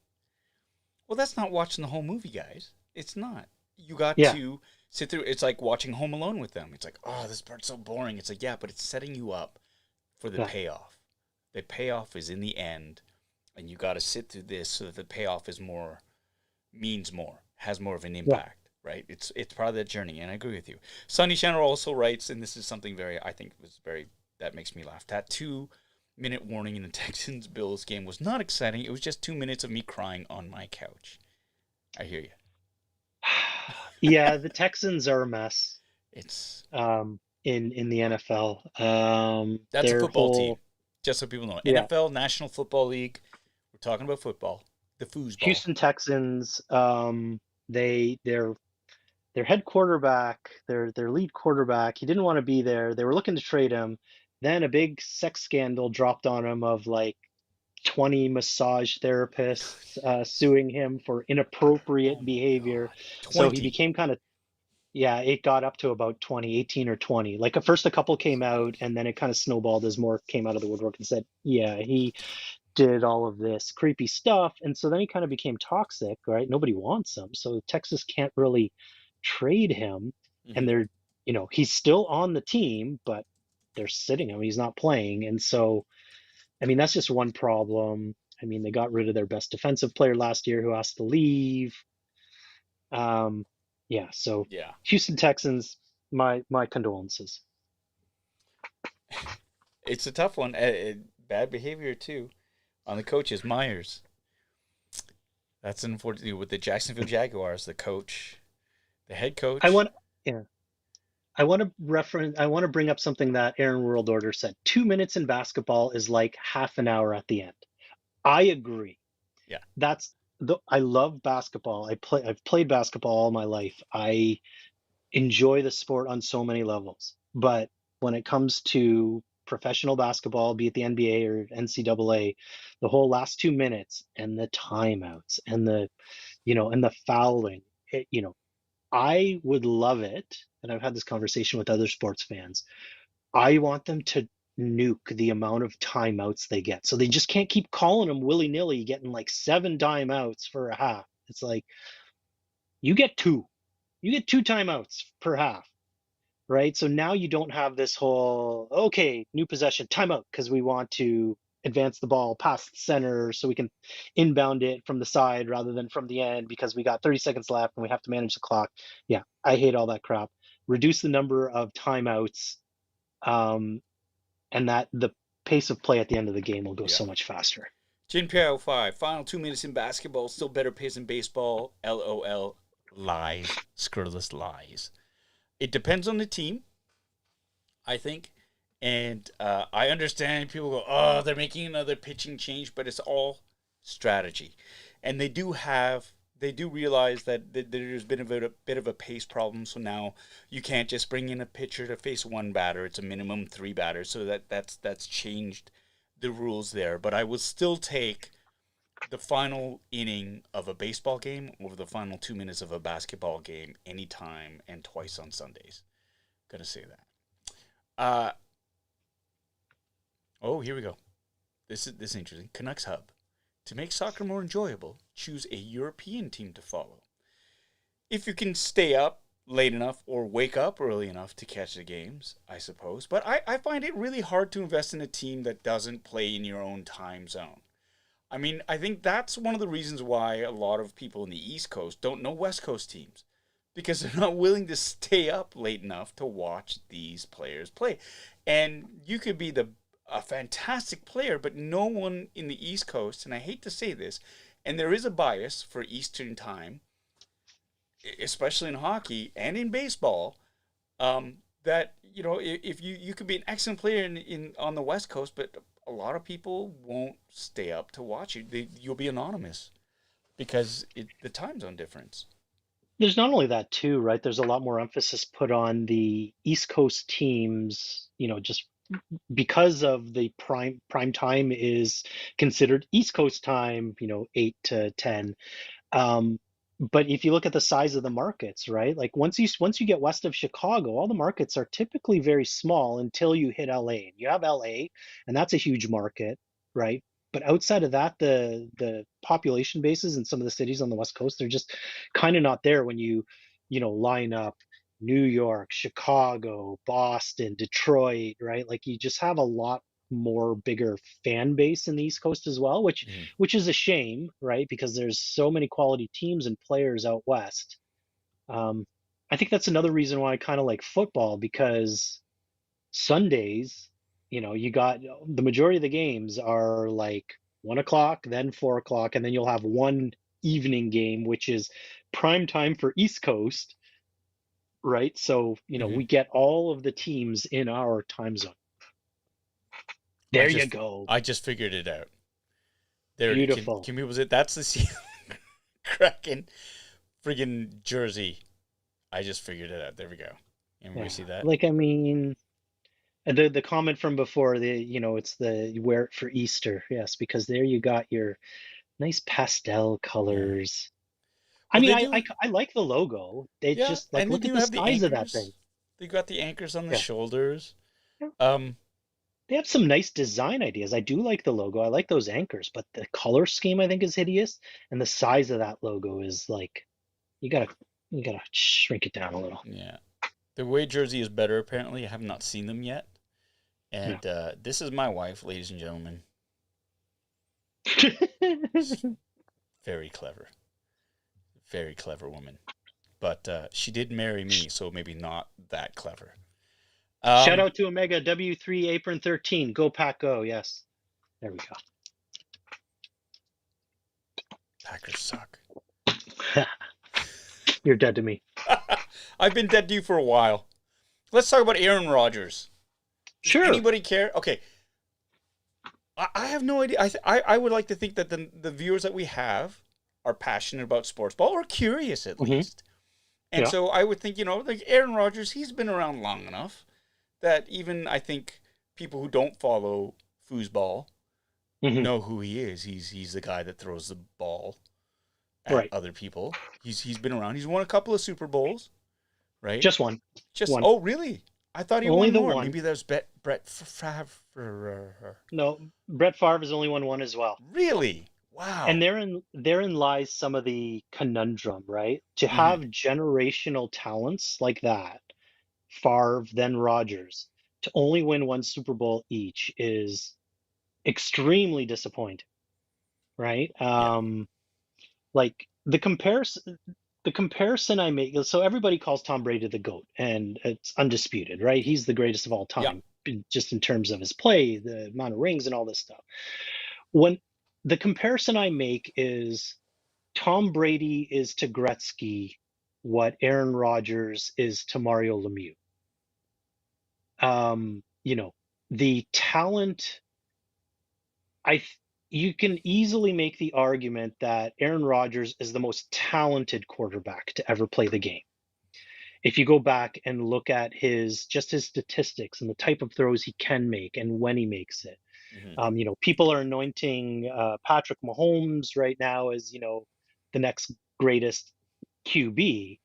Well, that's not watching the whole movie, guys. It's not. You got Yeah, to sit through. It's like watching Home Alone with them. It's like, oh, this part's so boring. It's like, yeah, but it's setting you up for the yeah, payoff. The payoff is in the end, and you got to sit through this so that the payoff is more means more, has more of an yeah. impact, right? It's part of that journey, and I agree with you. Sonny Shannon also writes, and this is something very I think was very that makes me laugh. That 2 minute warning in the Texans Bills game was not exciting. It was just 2 minutes of me crying on my couch. I hear you. Yeah, the Texans are a mess, It's in the NFL. that's a Their football team, whole just so people know. Yeah, NFL, National Football League. We're talking about football, the foosball. Houston Texans, they their head quarterback, their lead quarterback, he didn't want to be there. They were looking to trade him. Then a big sex scandal dropped on him of like 20 massage therapists suing him for Oh inappropriate my behavior. God, So he 20. became kind of, yeah, it got up to about 20, 18 or 20. Like at first a couple came out and then it kind of snowballed as more came out of the woodwork and said, yeah, he did all of this creepy stuff. And so then he kind of became toxic, right? Nobody wants him. So Texas can't really trade him. And Mm-hmm. they're, he's still on the team, but they're sitting him. He's not playing. And so, I mean, that's just one problem. I mean, they got rid of their best defensive player last year who has to leave. Um, yeah, so Yeah. Houston Texans, my condolences. It's a tough one. Bad behavior too on the coaches. Myers. That's unfortunately with the Jacksonville Jaguars. The coach, the head I coach. want, yeah, I want to bring up something that Aaron World Order said. 2 minutes in basketball is like half an hour at the end. I agree. Yeah. I love basketball. I've played basketball all my life. I enjoy the sport on so many levels. But when it comes to professional basketball, be it the NBA or NCAA, the whole last 2 minutes and the timeouts and the fouling, I would love it. And I've had this conversation with other sports fans. I want them to nuke the amount of timeouts they get. So they just can't keep calling them willy-nilly, getting like 7 timeouts for a half. It's like you get two. You get 2 timeouts per half, right? So now you don't have this whole, okay, new possession, timeout, because we want to advance the ball past the center so we can inbound it from the side rather than from the end because we got 30 seconds left and we have to manage the clock. Yeah, I hate all that crap. Reduce the number of timeouts, um, and that the pace of play at the end of the game will go Yeah. so much faster. Jin Piao 5. Final 2 minutes in basketball. Still better pace in baseball. LOL. Lies. Scurrilous lies. It depends on the team, I think. And I understand people go, oh, they're making another pitching change, but it's all strategy. And they do realize that there's been a bit of a pace problem. So now you can't just bring in a pitcher to face one batter. It's a minimum 3 batters. So that's changed the rules there. But I will still take the final inning of a baseball game over the final 2 minutes of a basketball game anytime and twice on Sundays. Gonna say that. Uh, oh, here we go. This is interesting. Canucks Hub. To make soccer more enjoyable, choose a European team to follow. If you can stay up late enough or wake up early enough to catch the games, I suppose. But I find it really hard to invest in a team that doesn't play in your own time zone. I mean, I think that's one of the reasons why a lot of people in the East Coast don't know West Coast teams. Because they're not willing to stay up late enough to watch these players play. And you could be a fantastic player, but no one in the East Coast, and I hate to say this, and there is a bias for Eastern time, especially in hockey and in baseball, that if you could be an excellent player in on the West Coast, but a lot of people won't stay up to watch you. You'll be anonymous because the time zone difference. There's not only that too, right? There's a lot more emphasis put on the East Coast teams, just because of the prime time is considered East Coast time, 8 to 10. Um, but if you look at the size of the markets, right? Like once you get west of Chicago, all the markets are typically very small until you hit LA. You have LA, and that's a huge market, right? But outside of that, the population bases in some of the cities on the West Coast, they're just kind of not there when line up New York, Chicago, Boston, Detroit, right? Like you just have a lot more bigger fan base in the East Coast as well, which Mm-hmm. which is a shame, right? Because there's so many quality teams and players out west. Um, I think that's another reason why I kind of like football because Sundays, you got the majority of the games are like 1 o'clock, then 4 o'clock, and then you'll have one evening game, which is prime time for East Coast, right? So, Mm-hmm. we get all of the teams in our time zone. There you go. I just figured it out. There, Beautiful. can was it? That's the Seattle Kraken friggin' jersey. I just figured it out. There we go. Everybody see that? Like, I mean, the comment from before, it's you wear it for Easter. Yes, because there you got your nice pastel Yeah. colors. I Well, mean, they I do. I like the logo. It's Yeah, just like, and they look at do the have the size of that thing. anchors. They got the anchors on the Yeah. shoulders. Yeah. Um, They have some nice design ideas. I do like the logo. I like those anchors, but the color scheme I think is hideous, and the size of that logo is like you gotta shrink it down a little. yeah. The away jersey is better apparently. I have not seen them yet. And this is my wife, ladies and gentlemen. Very clever. Very clever woman. But she did marry me, so maybe not that clever. Shout out to Omega W3 Apron 13. Go Pack Go. Yes. There we Packers suck. go. You're dead to me. I've been dead to you for a while. Let's talk about Aaron Rodgers. Does Sure. anybody care? Okay. I have no idea. I would like to think that the viewers that we have are passionate about sports ball or curious at least. And so I would think, like Aaron Rodgers, he's been around long enough that even I think people who don't follow foosball know who he is. He's the guy that throws the ball at other people. He's been around. He's won a couple of Super Bowls, right? Just one. One. Oh, really? I thought he only won the more. one. Maybe there's Brett Favre. No, Brett Favre has only won one as well. Really? Wow. And therein lies some of the conundrum, right? To have generational talents like that, Favre, then Rodgers, to only win one Super Bowl each is extremely disappointing, right? Like the comparison I make, so everybody calls Tom Brady the GOAT, and it's undisputed, right? He's the greatest of all time, just in terms of his play, the amount of rings, and all this stuff. When the comparison I make is Tom Brady is to Gretzky what Aaron Rodgers is to Mario Lemieux. The talent, you can easily make the argument that Aaron Rodgers is the most talented quarterback to ever play the game. If you go back and look at his statistics and the type of throws he can make and when he makes it. People are anointing Patrick Mahomes right now as, the next greatest QB.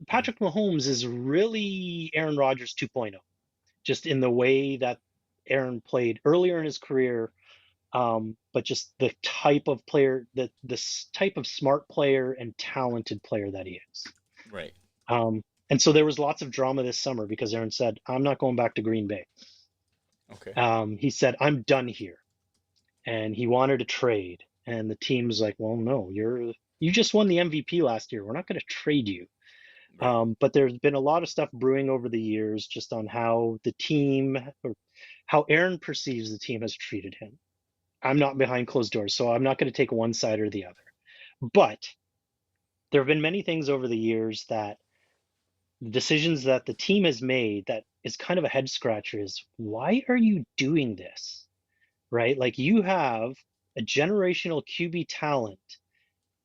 Patrick Mahomes is really Aaron Rodgers 2.0, just in the way that Aaron played earlier in his career. But just the type of player, the type of smart player and talented player that he is. Right. And so there was lots of drama this summer because Aaron said, I'm not going back to Green Bay. Okay. He said, I'm done here. And he wanted to trade. And the team's like, well, no, you just won the MVP last year. We're not going to trade you. Right. But there's been a lot of stuff brewing over the years just on how the team, or how Aaron perceives the team has treated him. I'm not behind closed doors, so I'm not going to take one side or the other. But there have been many things over the years that the decisions that the team has made that is kind of a head scratcher is, why are you doing this? Right? Like, you have a generational QB talent.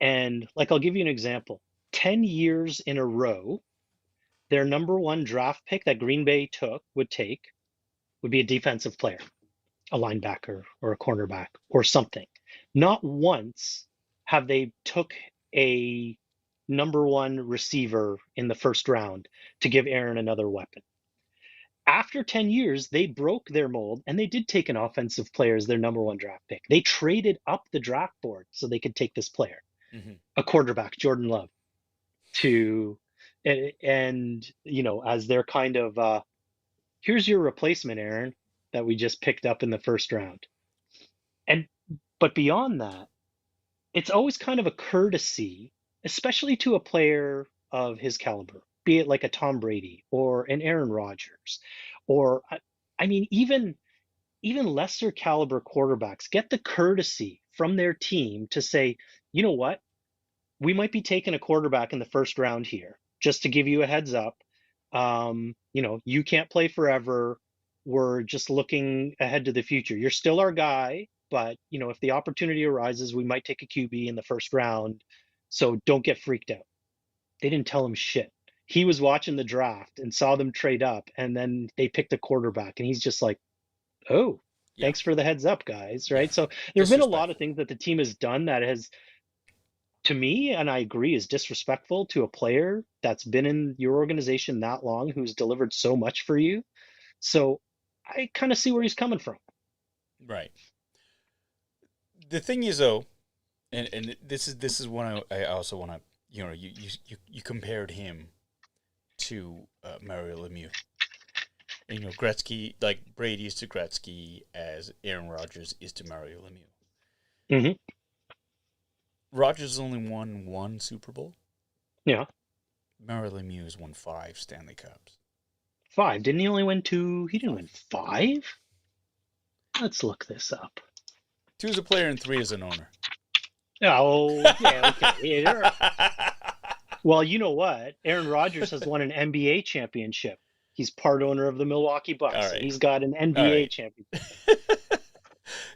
And like, I'll give you an example. 10 years in a row, their number one draft pick that Green Bay would be a defensive player, a linebacker or a cornerback or something. Not once have they took a number one receiver in the first round to give Aaron another weapon. After 10 years, they broke their mold and they did take an offensive player as their number one draft pick. They traded up the draft board so they could take this player, a quarterback, Jordan Love, as their kind of, here's your replacement, Aaron, that we just picked up in the first round. But beyond that, it's always kind of a courtesy, especially to a player of his caliber, be it like a Tom Brady or an Aaron Rodgers, or even lesser caliber quarterbacks get the courtesy from their team to say, you know what, we might be taking a quarterback in the first round here, just to give you a heads up. You can't play forever. We're just looking ahead to the future. You're still our guy, but if the opportunity arises, we might take a QB in the first round. So don't get freaked out. They didn't tell him shit. He was watching the draft and saw them trade up, and then they picked a quarterback, and he's just like, oh, thanks for the heads up, guys. Right. So there have been a lot of things that the team has done that has, to me, and I agree, is disrespectful to a player that's been in your organization that long, who's delivered so much for you. So I kind of see where he's coming from. Right. The thing is, though, and this is one I also want to, you compared him to Mario Lemieux, Gretzky, like Brady is to Gretzky as Aaron Rodgers is to Mario Lemieux. Hmm. Rodgers has only won one Super Bowl. Yeah. Mario Lemieux has won 5 Stanley Cups. Five. Didn't he only win two? He didn't win 5. five? Let's look this up. 2 as a player and 3 as an owner. Oh, yeah, okay. Yeah, well, you know what? Aaron Rodgers has won an NBA championship. He's part owner of the Milwaukee All Bucks, and right. he's got an All NBA right. championship.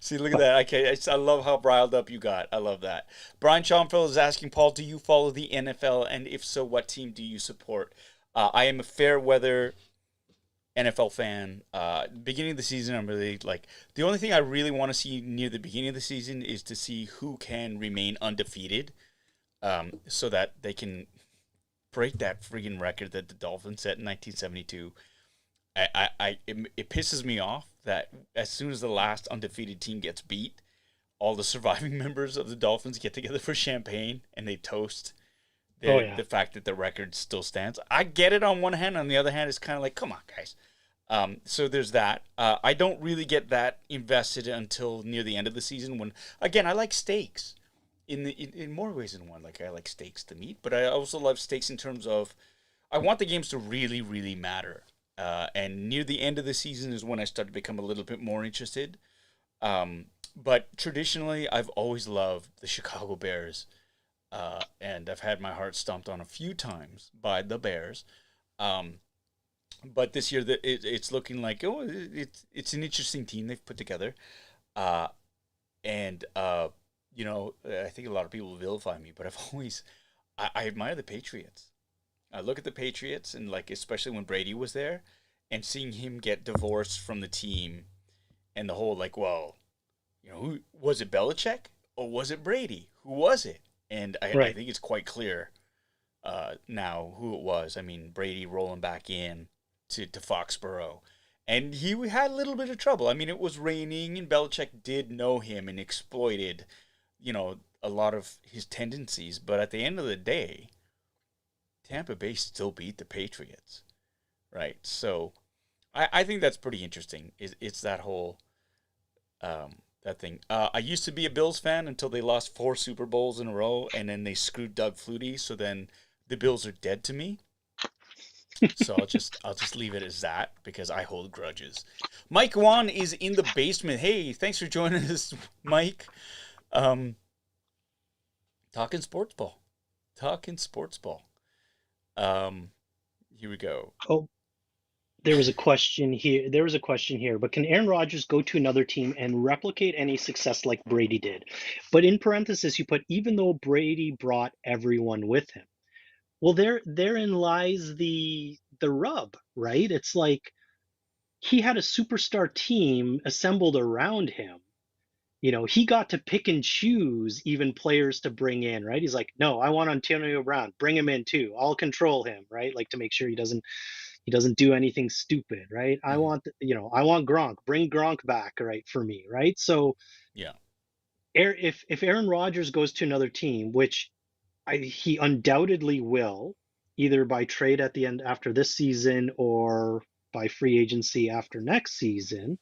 See, look at But that. Okay, I love how riled up you got. I love that. Brian Schomfeld is asking, Paul, do you follow the NFL? And if so, what team do you support? I am a fair weather NFL fan. Beginning of the season, I'm really like, the only thing I really want to see near the beginning of the season is to see who can remain undefeated, so that they can break that freaking record that the Dolphins set in 1972. It pisses me off that as soon as the last undefeated team gets beat, all the surviving members of the Dolphins get together for champagne and they toast oh yeah, the fact that the record still stands. I get it on one hand. On the other hand, it's kind of like, come on, guys. So there's that. I don't really get that invested until near the end of the season when, again, I like steaks in more ways than one. Like I like steaks to meat, but I also love steaks in terms of I want the games to really, really matter. And near the end of the season is when I start to become a little bit more interested. But traditionally, I've always loved the Chicago Bears, and I've had my heart stomped on a few times by the Bears. But this year, it's looking like it's an interesting team they've put together, uh, and I think a lot of people will vilify me, but I admire the Patriots. I look at the Patriots and like especially when Brady was there, and seeing him get divorced from the team, and the whole like, well, who was it, Belichick or was it Brady? Who was it? And I right. think it's quite clear now who it was. I mean, Brady rolling back in to Foxborough. And he had a little bit of trouble. I mean, it was raining, and Belichick did know him and exploited, a lot of his tendencies. But at the end of the day, Tampa Bay still beat the Patriots, right? So I think that's pretty interesting. It's that whole that thing. I used to be a Bills fan until they lost 4 Super Bowls in a row, and then they screwed Doug Flutie. So then the Bills are dead to me. So I'll just leave it as that because I hold grudges. Mike Wan is in the basement. Hey, thanks for joining us, Mike. Talking sports ball. Talking sports ball. Here we go. Oh, there was a question here. There was a question here. But can Aaron Rodgers go to another team and replicate any success like Brady did? But in parenthesis, you put even though Brady brought everyone with him. Well, therein lies the rub, right? It's like he had a superstar team assembled around him. He got to pick and choose even players to bring in, right? He's like, no, I want Antonio Brown, bring him in too. I'll control him, right? Like to make sure he doesn't do anything stupid, right? Mm-hmm. I want Gronk, bring Gronk back, right, for me, right? So Yeah. if Aaron Rodgers goes to another team, which he undoubtedly will, either by trade at the end after this season or by free agency after next season,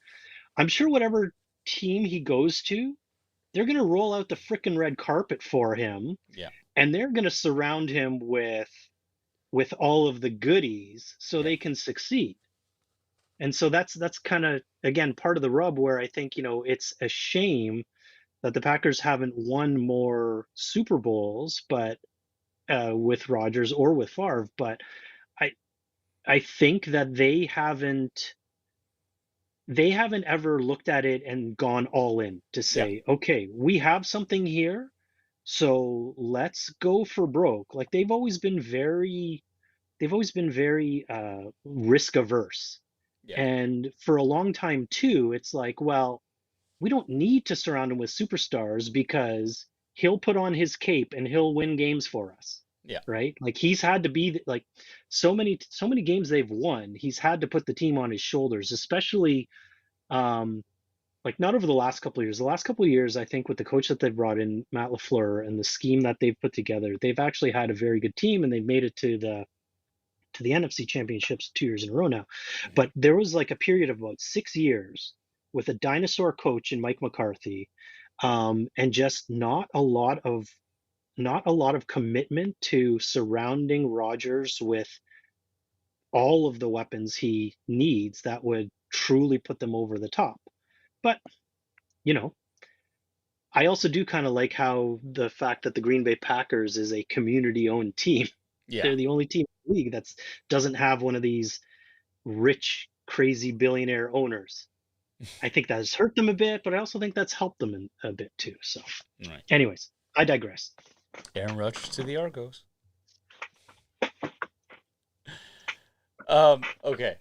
I'm sure whatever team he goes to, they're going to roll out the frickin' red carpet for him, Yeah. and they're going to surround him with all of the goodies so Yeah. they can succeed. And so that's kind of again part of the rub where I think, it's a shame that the Packers haven't won more Super Bowls, but with Rodgers or with Favre, but I I think that they haven't ever looked at it and gone all in to Yeah. say, okay, we have something here, so let's go for broke. Like they've always been very risk averse. Yeah. And for a long time too, it's like, well, we don't need to surround him with superstars because he'll put on his cape and he'll win games for us. Yeah. Right? Like he's had to be like so many games they've won, he's had to put the team on his shoulders, especially um like not over the last couple of years. The last couple of years, I think with the coach that they've brought in, Matt LaFleur, and the scheme that they've put together, they've actually had a very good team and they've made it to to the NFC Championships 2 years in a row now. But there was like a period of about 6 years with a dinosaur coach in Mike McCarthy, and just not a lot of commitment to surrounding Rodgers with all of the weapons he needs that would truly put them over the top. But, you know, I also do kind of like how the fact that the Green Bay Packers is a community-owned team. Yeah. They're the only team in the league that doesn't have one of these rich, crazy billionaire owners. I think that has hurt them a bit, but I also think that's helped them a bit too. So, Right. anyways, I digress. Aaron Rodgers to the Argos. Okay.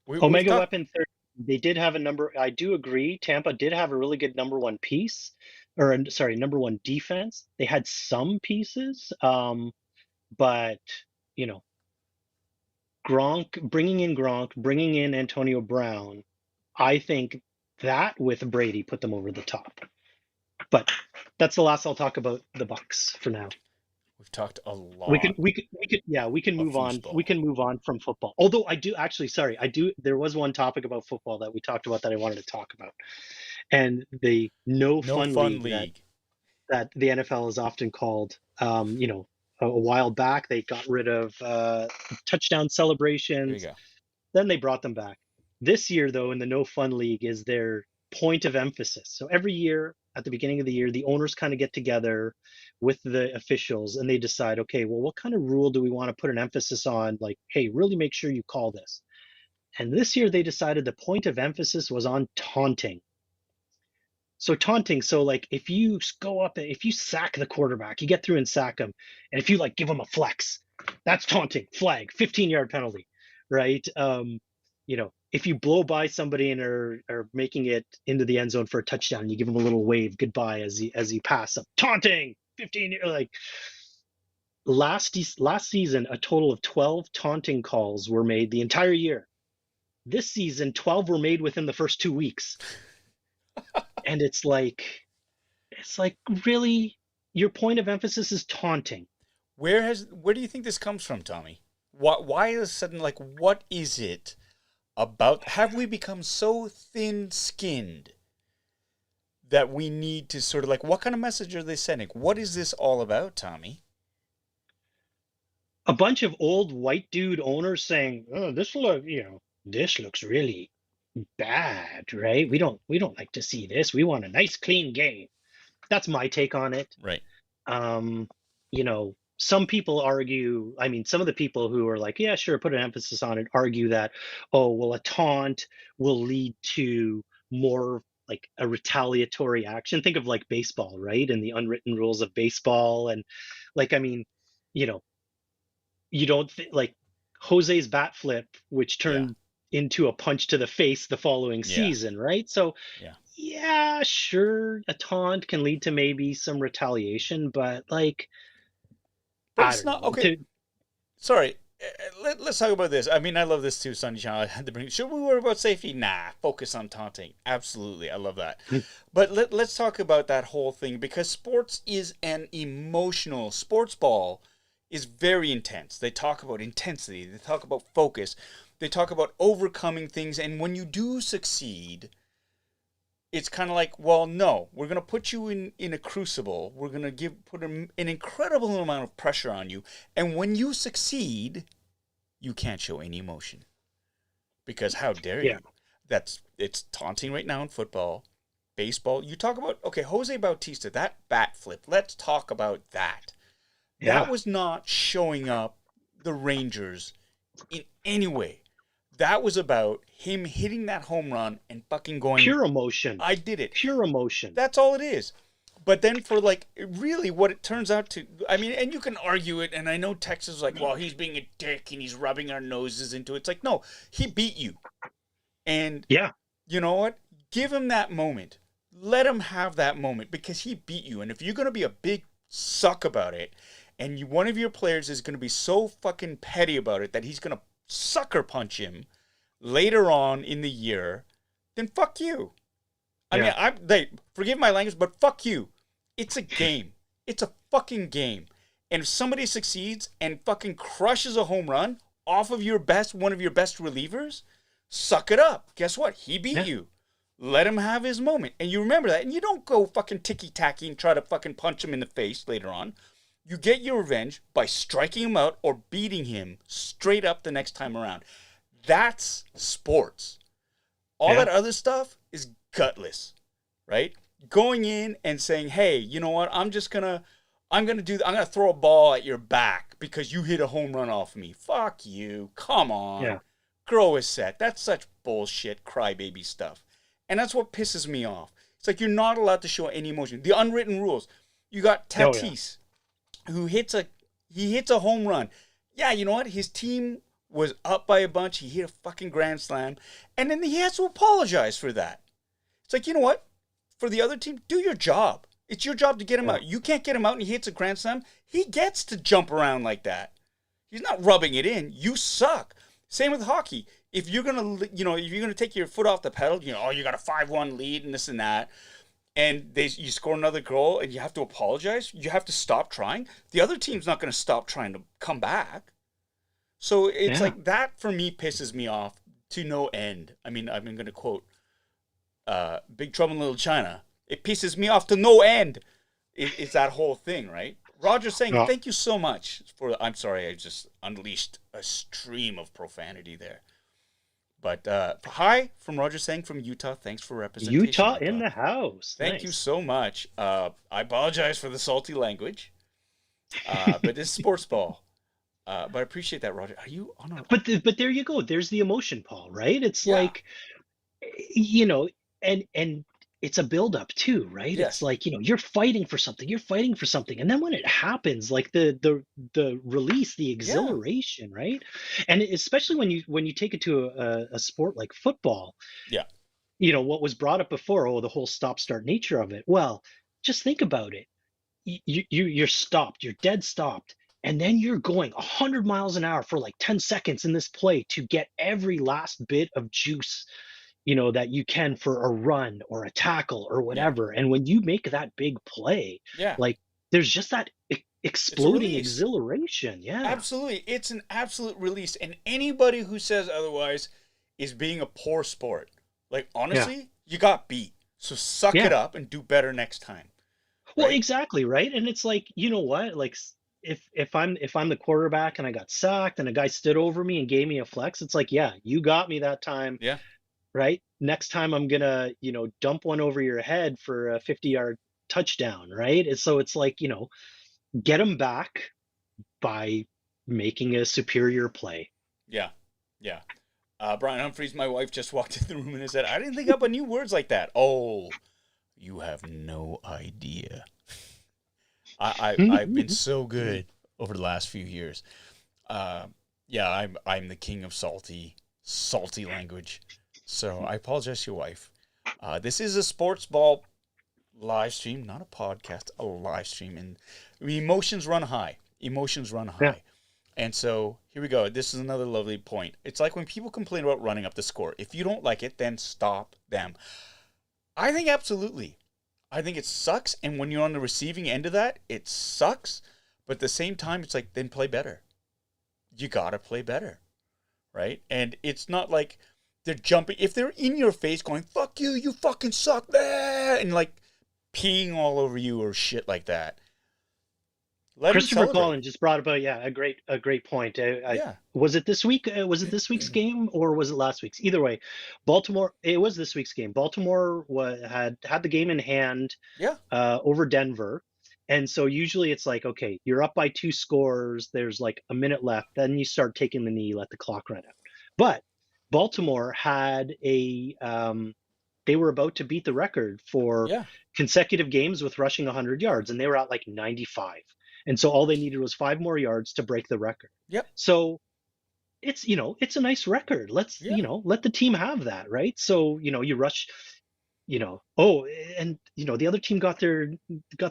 Omega Weapon 30, they did have a number. I do agree. Tampa did have a really good number one piece, or sorry, number one defense. They had some pieces, but you know, Gronk, bringing in Antonio Brown, I think that with Brady put them over the top. But that's the last I'll talk about the Bucks for now. We've talked a lot. We can move on. foosball. We can move on from football. Although there was one topic about football that we talked about that I wanted to talk about. And the no fun league. That the NFL is often called. A while back they got rid of touchdown celebrations. There you go. Then they brought them back. This year, though, in the no fun league is their point of emphasis. So every year at the beginning of the year, the owners kind of get together with the officials and they decide, okay, well, what kind of rule do we want to put an emphasis on? Like, hey, really make sure you call this. And this year they decided the point of emphasis was on taunting. So taunting, so like if you go up, if you sack the quarterback, you get through and sack him, and if you like give him a flex, that's taunting, flag, 15-yard penalty, right? If you blow by somebody and are making it into the end zone for a touchdown, you give him a little wave goodbye as you pass up, taunting, 15, like last season, a total of 12 taunting calls were made the entire year. This season, 12 were made within the first 2 weeks. And it's like really your point of emphasis is taunting. Where do you think this comes from, Tommy? Why is sudden, like, what is it about? Have we become so thin-skinned that we need to sort of like, what kind of message are they sending? What is this all about, Tommy? A bunch of old white dude owners saying, "Oh, this looks really bad, right? We don't like to see this. We want a nice clean game." That's my take on it. Right. Some people argue, some of the people who are like, yeah, sure, put an emphasis on it, argue that, oh, well, a taunt will lead to more like a retaliatory action. Think of like baseball, right? And the unwritten rules of baseball. And like, you don't like Jose's bat flip, which turned into a punch to the face the following season, right? So yeah, sure, a taunt can lead to maybe some retaliation, but like, but it's not okay. Sorry, let's talk about this. I mean, I love this too, Sonny Chan. Should we worry about safety? Nah, focus on taunting. Absolutely, I love that. But let's talk about that whole thing, because sports is an emotional. Sports ball is very intense. They talk about intensity. They talk about focus. They talk about overcoming things. And when you do succeed, it's kind of like, well, no, we're going to put you in a crucible. We're going to put an incredible amount of pressure on you. And when you succeed, you can't show any emotion. Because how dare you? It's taunting right now in football, baseball. You talk about, okay, Jose Bautista, that bat flip. Let's talk about that. Yeah. That was not showing up the Rangers in any way. That was about him hitting that home run and fucking going... Pure emotion. I did it. Pure emotion. That's all it is. But then for like, really what it turns out to... I mean, and you can argue it, and I know Texas is like, well, he's being a dick and he's rubbing our noses into it. It's like, no, he beat you. And you know what? Give him that moment. Let him have that moment because he beat you. And if you're going to be a big suck about it, and one of your players is going to be so fucking petty about it that he's going to sucker punch him later on in the year, then fuck you. I mean, forgive my language, but fuck you. It's a game. It's a fucking game. And if somebody succeeds and fucking crushes a home run, off of one of your best relievers, suck it up. Guess what? He beat you. Let him have his moment. And you remember that. And you don't go fucking ticky-tacky and try to fucking punch him in the face later on. You get your revenge by striking him out or beating him straight up the next time around. That's sports. All that other stuff is gutless, right? Going in and saying, hey, you know what? I'm gonna throw a ball at your back because you hit a home run off me. Fuck you. Come on. Yeah. Grow a set. That's such bullshit crybaby stuff. And that's what pisses me off. It's like you're not allowed to show any emotion. The unwritten rules. You got Tatis, who hits a home run. Yeah, you know what? His team was up by a bunch. He hit a fucking grand slam. And then he has to apologize for that. It's like, you know what? For the other team, do your job. It's your job to get him out. You can't get him out and he hits a grand slam. He gets to jump around like that. He's not rubbing it in. You suck. Same with hockey. If you're gonna take your foot off the pedal, you got a 5-1 lead and this and that, and you score another goal and you have to apologize, you have to stop trying. The other team's not gonna stop trying to come back. So it's like that for me pisses me off to no end. I mean, I'm gonna quote Big Trouble in Little China. It pisses me off to no end. It's that whole thing, right? Roger saying, thank you so much for. I'm sorry, I just unleashed a stream of profanity there. But hi from Roger saying from Utah. Thanks for representation. Utah in the house. Thank you so much. I apologize for the salty language, but this is sports ball. But I appreciate that, Roger. Are you on a? But there you go. There's the emotion, Paul. Right? It's like, and it's a buildup too, right? Yes. It's like, you're fighting for something. And then when it happens, like the release, the exhilaration, right? And especially when you take it to a sport like football, what was brought up before, the whole stop-start nature of it. Well, just think about it. You're stopped, you're dead stopped, and then you're going 100 miles an hour for like 10 seconds in this play to get every last bit of juice that you can for a run or a tackle or whatever. And when you make that big play, like there's just that exploding exhilaration. Yeah, absolutely. It's an absolute release. And anybody who says otherwise is being a poor sport. Like, honestly, you got beat. So suck it up and do better next time. Well, exactly. Right. And it's like, you know what, like if I'm the quarterback and I got sacked and a guy stood over me and gave me a flex, it's like, you got me that time. Yeah. Right. Next time I'm going to, dump one over your head for a 50-yard touchdown. Right. And so it's like, get them back by making a superior play. Yeah. Yeah. Brian Humphreys, my wife, just walked in the room and said, I didn't think up on new words like that. Oh, you have no idea. I've been so good over the last few years. I'm the king of salty language. So I apologize to your wife. This is a sports ball live stream, not a podcast, a live stream. And emotions run high. Yeah. And so here we go. This is another lovely point. It's like when people complain about running up the score. If you don't like it, then stop them. I think absolutely. I think it sucks. And when you're on the receiving end of that, it sucks. But at the same time, it's like, then play better. You got to play better. Right? And it's not like they're jumping. If they're in your face going, fuck you, you fucking suck, and like peeing all over you or shit like that. Christopher Collin just brought about a great point. Was it this week? Was it this week's game or was it last week's? Either way, Baltimore. It was this week's game. Baltimore had the game in hand. Over Denver, and so usually it's like, okay, you're up by 2 scores. There's like a minute left. Then you start taking the knee, let the clock run out. But Baltimore had they were about to beat the record for consecutive games with rushing 100 yards, and they were at like 95. And so all they needed was 5 more yards to break the record. So it's, it's a nice record. Let's, let the team have that, right? So, you rush, the other team got their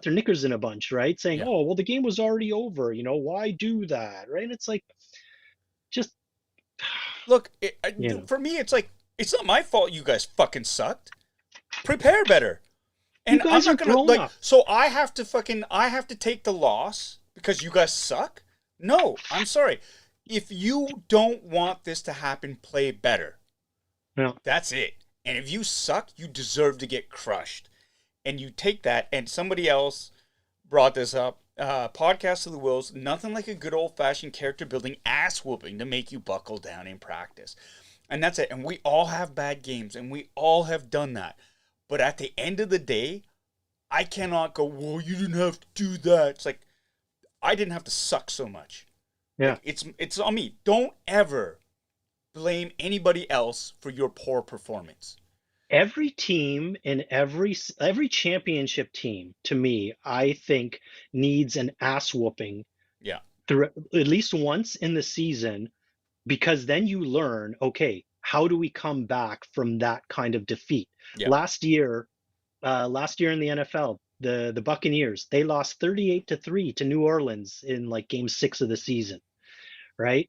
knickers in a bunch, right? Saying, oh, well, the game was already over. Why do that, right? It's like, just look. For me, it's like, it's not my fault. You guys fucking sucked. Prepare better. And you guys I'm not are gonna up. So I have to take the loss because you guys suck? No, I'm sorry. If you don't want this to happen, play better. Yeah. That's it. And if you suck, you deserve to get crushed. And you take that, and somebody else brought this up. Podcast of the Wills, nothing like a good old fashioned character building ass whooping to make you buckle down in practice. And that's it. And we all have bad games, and we all have done that. But at the end of the day, I cannot go, well, you didn't have to do that. It's like, I didn't have to suck so much. Yeah. Like, it's on me. Don't ever blame anybody else for your poor performance. Every team in every championship team, to me, I think needs an ass whooping Yeah. through at least once in the season, because then you learn, okay, how do we come back from that kind of defeat? Yeah. Last year in the NFL, the Buccaneers, they lost 38-3 to New Orleans in like game 6 of the season, right?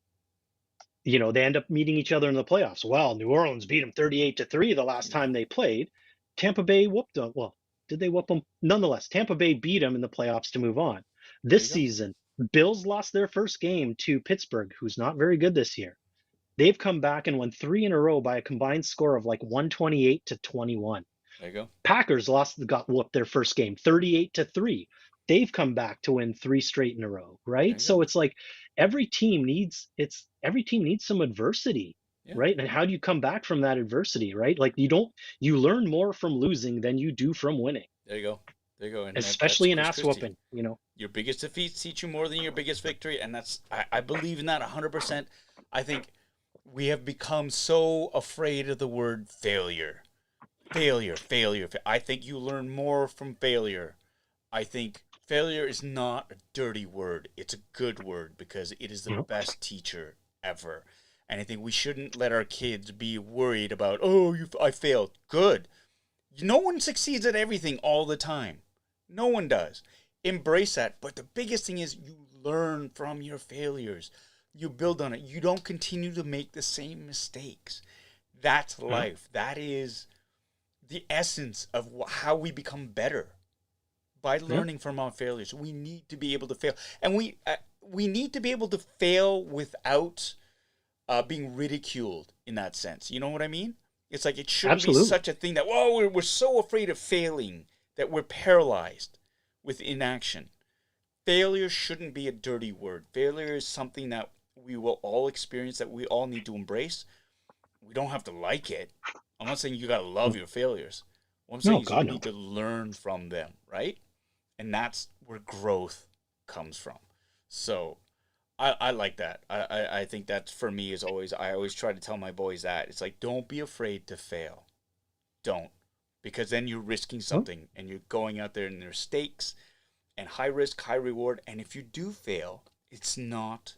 They end up meeting each other in the playoffs. Well, New Orleans beat them 38-3 the last time they played. Tampa Bay whooped them. Well, did they whoop them? Nonetheless, Tampa Bay beat them in the playoffs to move on. There This you go. season, Bills lost their first game to Pittsburgh, who's not very good this year. They've come back and won 3 in a row by a combined score of like 128-21. There you go. Packers got whooped their first game 38-3. They've come back to win 3 straight in a row, There right? you So go. it's like every team needs some adversity, Yeah. right? And how do you come back from that adversity, right? Like you learn more from losing than you do from winning, There you go. There you go. And that's especially in Chris ass Christie. whooping. Your biggest defeats teach you more than your biggest victory, and I believe in that 100%. I think we have become so afraid of the word failure. Failure. I think you learn more from failure. I think failure is not a dirty word. It's a good word because it is the best teacher ever. And I think we shouldn't let our kids be worried about, I failed. Good. No one succeeds at everything all the time. No one does. Embrace that. But the biggest thing is you learn from your failures. You build on it. You don't continue to make the same mistakes. That's life. That is the essence of how we become better, by learning from our failures. We need to be able to fail, and we need to be able to fail without being ridiculed in that sense. You know what I mean? It's like it shouldn't be Absolutely. such a thing that we're so afraid of failing that we're paralyzed with inaction. Failure shouldn't be a dirty word. Failure is something that we will all experience, that we all need to embrace. We don't have to like it. I'm not saying you gotta love your failures. What I'm saying No, is you God, no. need to learn from them, right? And that's where growth comes from. So I like that. I think that for me is always, I always try to tell my boys that. It's like, don't be afraid to fail. Don't. Because then you're risking something and you're going out there and there's stakes and high risk, high reward. And if you do fail, it's not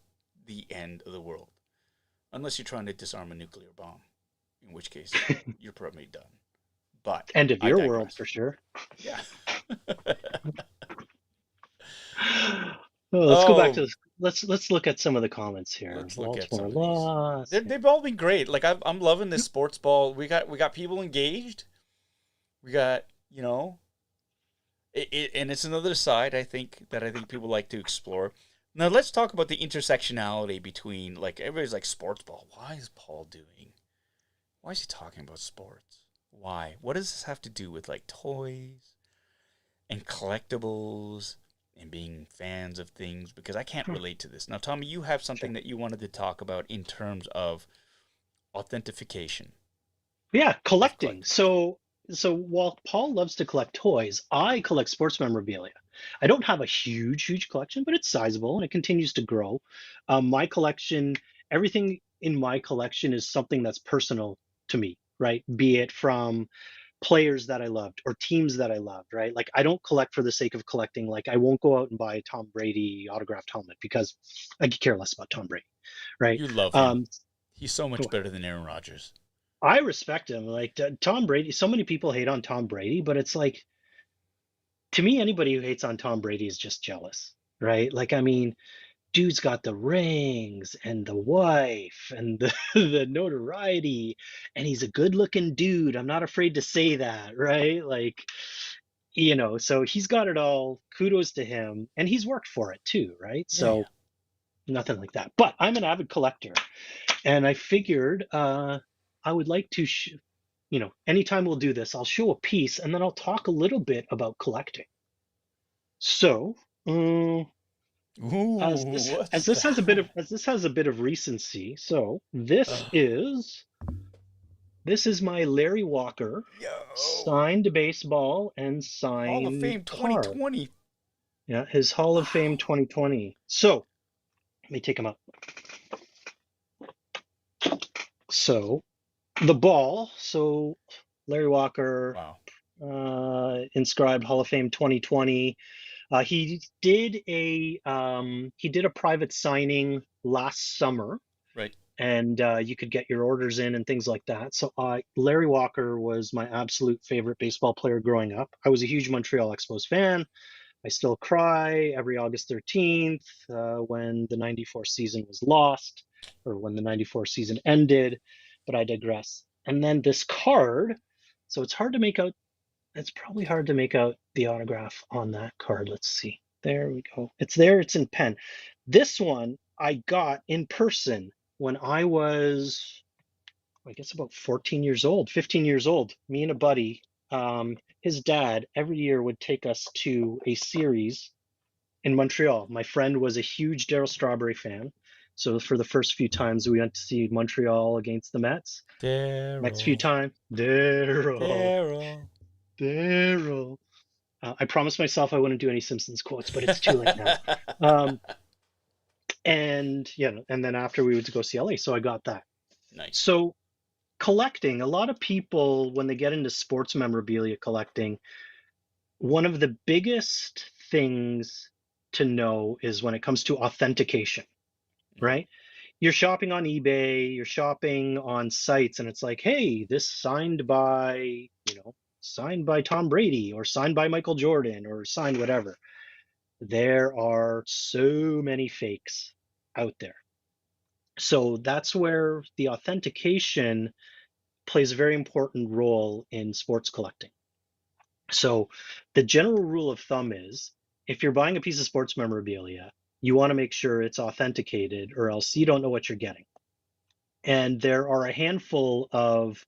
the end of the world. Unless you're trying to disarm a nuclear bomb, in which case you're probably done. But End of I your digress. world for sure. Yeah. Let's go back to this. Let's look at some of the comments here. Let's look at some Baltimore of these. loss. They've all been great. Like I'm loving this sports ball. We got people engaged. We got and it's another side I think people like to explore. Now let's talk about the intersectionality between, like, everybody's like, sports ball. Why is Paul doing? Why is he talking about sports? Why? What does this have to do with like toys and collectibles and being fans of things? Because I can't relate to this. Now, Tommy, you have something that you wanted to talk about in terms of authentication. Yeah, collecting. So while Paul loves to collect toys, I collect sports memorabilia. I don't have a huge collection, but it's sizable and it continues to grow. My collection, everything in my collection is something that's personal to me, right? Be it from players that I loved or teams that I loved, right? Like I don't collect for the sake of collecting. Like I won't go out and buy a Tom Brady autographed helmet because I could care less about Tom Brady, right? You love him. Um, He's so much better than Aaron Rodgers. I respect him. Like Tom Brady, so many people hate on Tom Brady, but it's like, to me, anybody who hates on Tom Brady is just jealous, right? Like, I mean, dude's got the rings and the wife and the, the notoriety, and he's a good-looking dude. I'm not afraid to say that, right? Like, so he's got it all. Kudos to him, and he's worked for it too, right? Yeah, yeah. So nothing like that. But I'm an avid collector, and I figured I would like to, anytime we'll do this, I'll show a piece, and then I'll talk a little bit about collecting. So, as Ooh, this what's that? as this has a bit of recency, so this is my Larry Walker Yo, signed baseball and Hall of signed Fame card. 2020. Yeah, his Hall of Fame Wow. 2020. So let me take him up. So the ball. So Larry Walker, Wow. inscribed Hall of Fame 2020. He did a private signing last summer, Right. and you could get your orders in and things like that. So Larry Walker was my absolute favorite baseball player growing up. I was a huge Montreal Expos fan. I still cry every August 13th when the 94 season was lost, or when the 94 season ended, but I digress. And then this card, so it's probably hard to make out the autograph on that card. Let's see. There we go. It's there, it's in pen. This one I got in person when I was, I guess, about 14 years old, 15 years old. Me and a buddy, his dad, every year would take us to a series in Montreal. My friend was a huge Darryl Strawberry fan. So for the first few times we went to see Montreal against the Mets. Next few Daryl. times, Darryl, Daryl. Darryl. I promised myself I wouldn't do any Simpsons quotes, but it's too late now. Um, and and then after we would go see LA, so I got that. Nice. So collecting, a lot of people when they get into sports memorabilia collecting, one of the biggest things to know is when it comes to authentication, Mhm. right? You're shopping on eBay, you're shopping on sites, and it's like, hey, this signed by Tom Brady or signed by Michael Jordan or signed whatever. There are so many fakes out there. So that's where the authentication plays a very important role in sports collecting. So the general rule of thumb is if you're buying a piece of sports memorabilia, you want to make sure it's authenticated or else you don't know what you're getting. And there are a handful of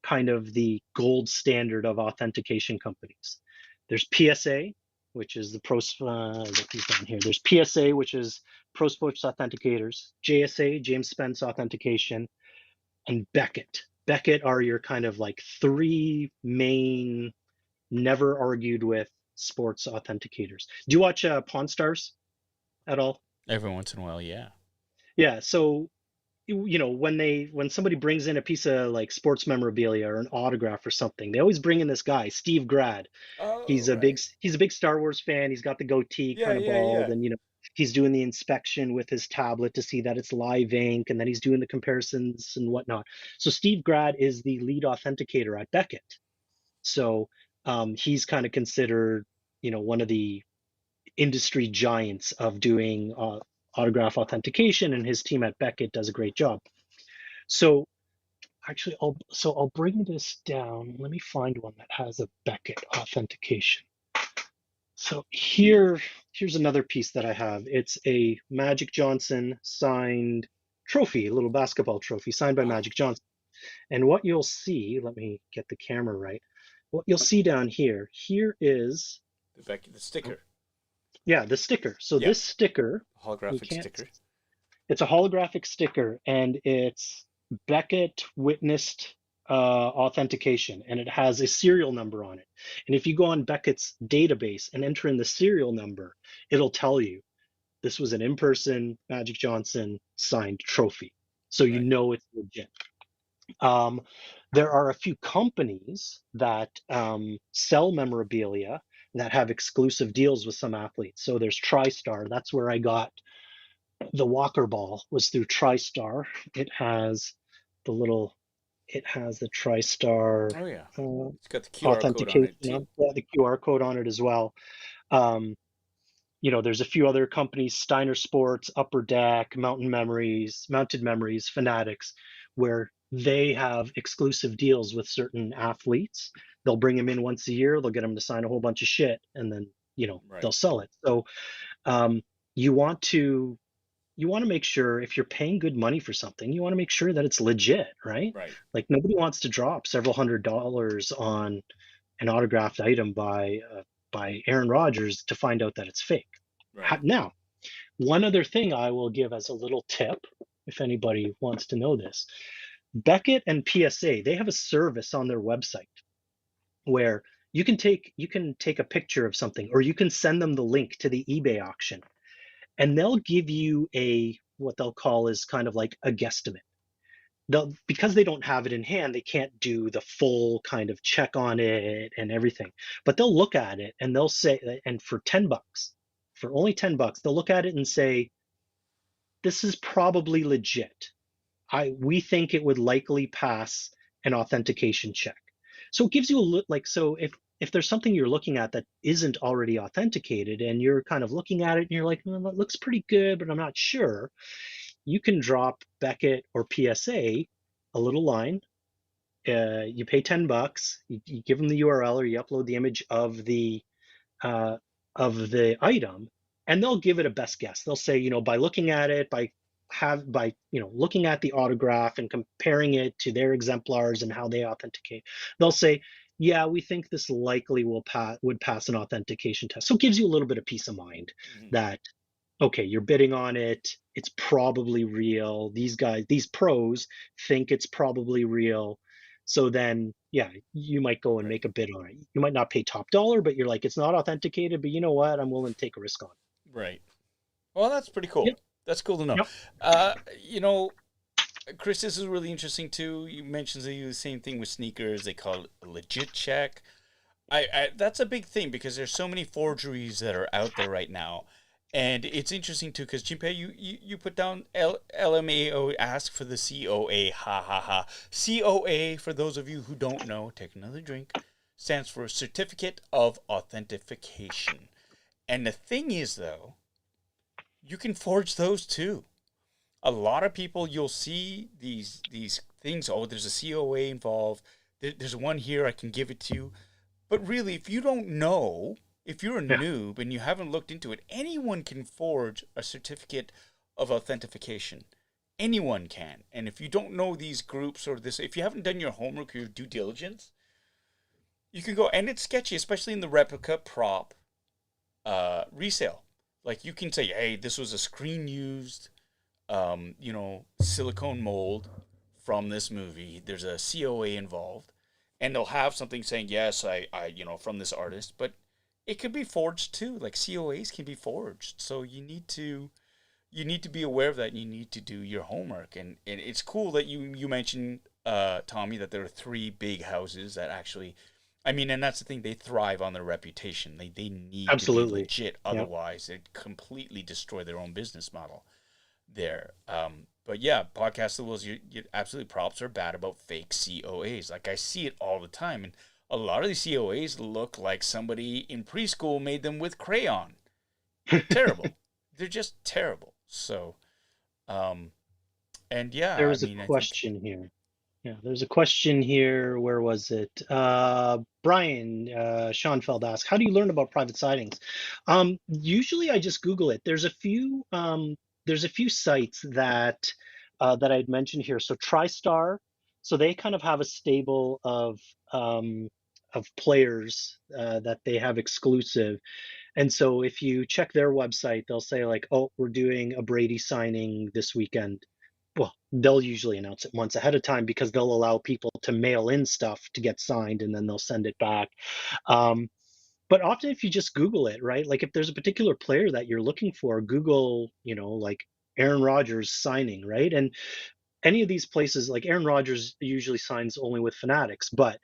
kind of the gold standard of authentication companies. There's PSA, which is the pro. Get these down here. There's PSA, which is Pro Sports Authenticators. JSA, James Spence Authentication, and Beckett. Beckett are your kind of like three main, never argued with sports authenticators. Do you watch Pawn Stars at all? Every once in a while, yeah. Yeah. So when somebody brings in a piece of like sports memorabilia or an autograph or something, they always bring in this guy, Steve Grad. Oh, He's a big Star Wars fan. He's got the goatee, yeah, kind of yeah, bald, yeah. and he's doing the inspection with his tablet to see that it's live ink, and then he's doing the comparisons and whatnot. So Steve Grad is the lead authenticator at Beckett. So he's kind of considered, one of the industry giants of doing autograph authentication, and his team at Beckett does a great job. So actually, I'll bring this down. Let me find one that has a Beckett authentication. So here's another piece that I have. It's a Magic Johnson signed trophy, a little basketball trophy signed by Wow. Magic Johnson. And what you'll see, let me get the camera right. What you'll see down here is, The sticker. yeah, the sticker. So Yeah. this sticker, you Holographic can't, sticker. it's a holographic sticker, and it's Beckett witnessed authentication, and it has a serial number on it. And if you go on Beckett's database and enter in the serial number, it'll tell you this was an in-person Magic Johnson signed trophy. So you Right. know it's legit. Um, there are a few companies that sell memorabilia that have exclusive deals with some athletes. So there's TriStar. That's where I got the Walker ball, was through TriStar. It has the little, it has the TriStar Oh yeah. uh, It's got the QR code on authentication it too. the QR code on it as well. Um, there's a few other companies, Steiner Sports, Upper Deck, Mounted Memories, Fanatics, where they have exclusive deals with certain athletes. They'll bring them in once a year, they'll get them to sign a whole bunch of shit, and then, Right. they'll sell it. So um, you want to you want to make sure if you're paying good money for something, you want to make sure that it's legit, right? Right. Like nobody wants to drop several $100s on an autographed item by Aaron Rodgers to find out that it's fake. Right. Now, one other thing I will give as a little tip, if anybody wants to know this, Beckett and PSA, they have a service on their website where you can take a picture of something, or you can send them the link to the eBay auction, and they'll give you a what they'll call is kind of like a guesstimate. Because they don't have it in hand, they can't do the full kind of check on it and everything. But they'll look at it and they'll say, and for $10, for only $10, they'll look at it and say, this is probably legit. We think it would likely pass an authentication check. So it gives you so if there's something you're looking at that isn't already authenticated and you're kind of looking at it and you're like, well, that looks pretty good, but I'm not sure, you can drop Beckett or PSA a little line. You pay $10, you give them the URL or you upload the image uh, of the item, and they'll give it a best guess. They'll say, by looking at it, by looking at the autograph and comparing it to their exemplars and how they authenticate, they'll say, yeah, we think this likely would pass an authentication test. So it gives you a little bit of peace of mind Hmm. that okay, you're bidding on it, it's probably real. These pros think it's probably real. So then, yeah, you might go and Right. make a bid on it. You might not pay top dollar, but you're like, it's not authenticated, but you know what? I'm willing to take a risk on Right. Well, that's pretty it. cool. Yep. That's cool to know. Yep. Uh, you know, Chris, this is really interesting too. You mentioned they do the same thing with sneakers. They call it a legit check. That's a big thing because there's so many forgeries that are out there right now, and it's interesting too because Jinpei, you put down LMAO, ask for the COA, ha ha ha. COA, for those of you who don't know, take another drink, stands for Certificate of Authentication. And the thing is, though, you can forge those too. A lot of people, you'll see these things. Oh, there's a COA involved. There's one here. I can give it to you. But really, if you don't know, if you're a Yeah. noob and you haven't looked into it, anyone can forge a certificate of authentication. Anyone can. And if you don't know these groups or this, if you haven't done your homework or your due diligence, you can go, and it's sketchy, especially in the replica prop resale. Like you can say, hey, this was a screen used, silicone mold from this movie. There's a COA involved, and they'll have something saying, yes, from this artist, but it could be forged too. Like COAs can be forged, so you need to be aware of that, and you need to do your homework. And it's cool that you mentioned, Tommy, that there are three big houses that actually, I mean, and that's the thing, they thrive on their reputation. They need to be Absolutely. legit, Yeah. otherwise it completely destroy their own business model there. But yeah, podcast rules, you absolutely, props are bad about fake COAs. Like I see it all the time, and a lot of these COAs look like somebody in preschool made them with crayon. They're terrible. They're just terrible. So, um, and yeah, There I was a mean, I think question here. Yeah, there's a question here. Where was it? Brian Schoenfeld asked, "How do you learn about private sightings?" Usually, I just Google it. There's a few sites that I'd mentioned here. So TriStar, so they kind of have a stable of players that they have exclusive. And so if you check their website, they'll say like, "Oh, we're doing a Brady signing this weekend." Well, they'll usually announce it months ahead of time because they'll allow people to mail in stuff to get signed and then they'll send it back. Um, but often if you just Google it, right? Like if there's a particular player that you're looking for, Google, like Aaron Rodgers signing, right? And any of these places, like Aaron Rodgers usually signs only with Fanatics, but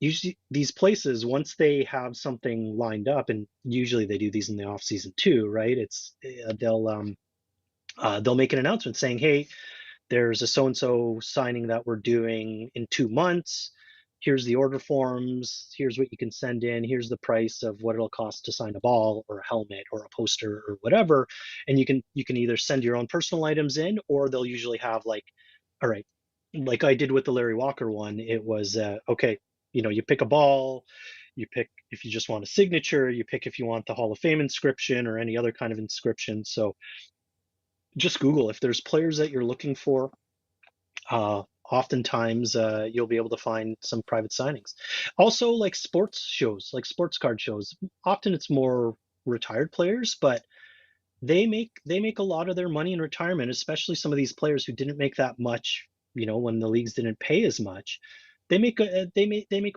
usually these places, once they have something lined up, and usually they do these in the off season too, right? They'll make an announcement saying, "Hey, there's a so and so signing that we're doing in 2 months. Here's the order forms. Here's what you can send in. Here's the price of what it'll cost to sign a ball or a helmet or a poster or whatever." And you can either send your own personal items in, or they'll usually have like, all right, like I did with the Larry Walker one. It was okay. You pick a ball. You pick if you just want a signature. You pick if you want the Hall of Fame inscription or any other kind of inscription. So just Google if there's players that you're looking for. Oftentimes, you'll be able to find some private signings. Also, like sports shows, like sports card shows. Often it's more retired players, but they make a lot of their money in retirement, especially some of these players who didn't make that much, when the leagues didn't pay as much. They make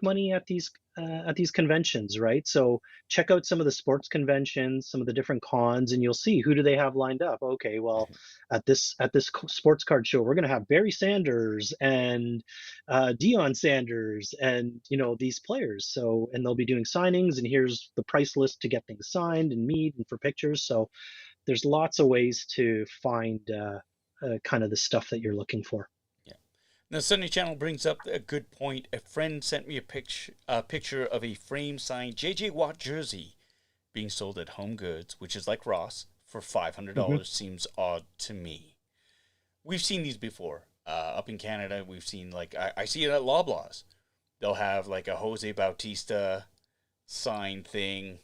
money at these conventions, right? So check out some of the sports conventions, some of the different cons, and you'll see who do they have lined up. Okay, well, at this sports card show, we're going to have Barry Sanders and Deion Sanders and these players. So and they'll be doing signings, and here's the price list to get things signed and meet and for pictures. So there's lots of ways to find kind of the stuff that you're looking for. Yeah. Now, Sunny Channel brings up a good point. A friend sent me a picture of a frame signed J.J. Watt jersey being sold at Home Goods, which is like Ross, for $500. Seems odd to me. We've seen these before. Up in Canada, we've seen, like, I see it at Loblaws. They'll have, like, a Jose Bautista signed thing.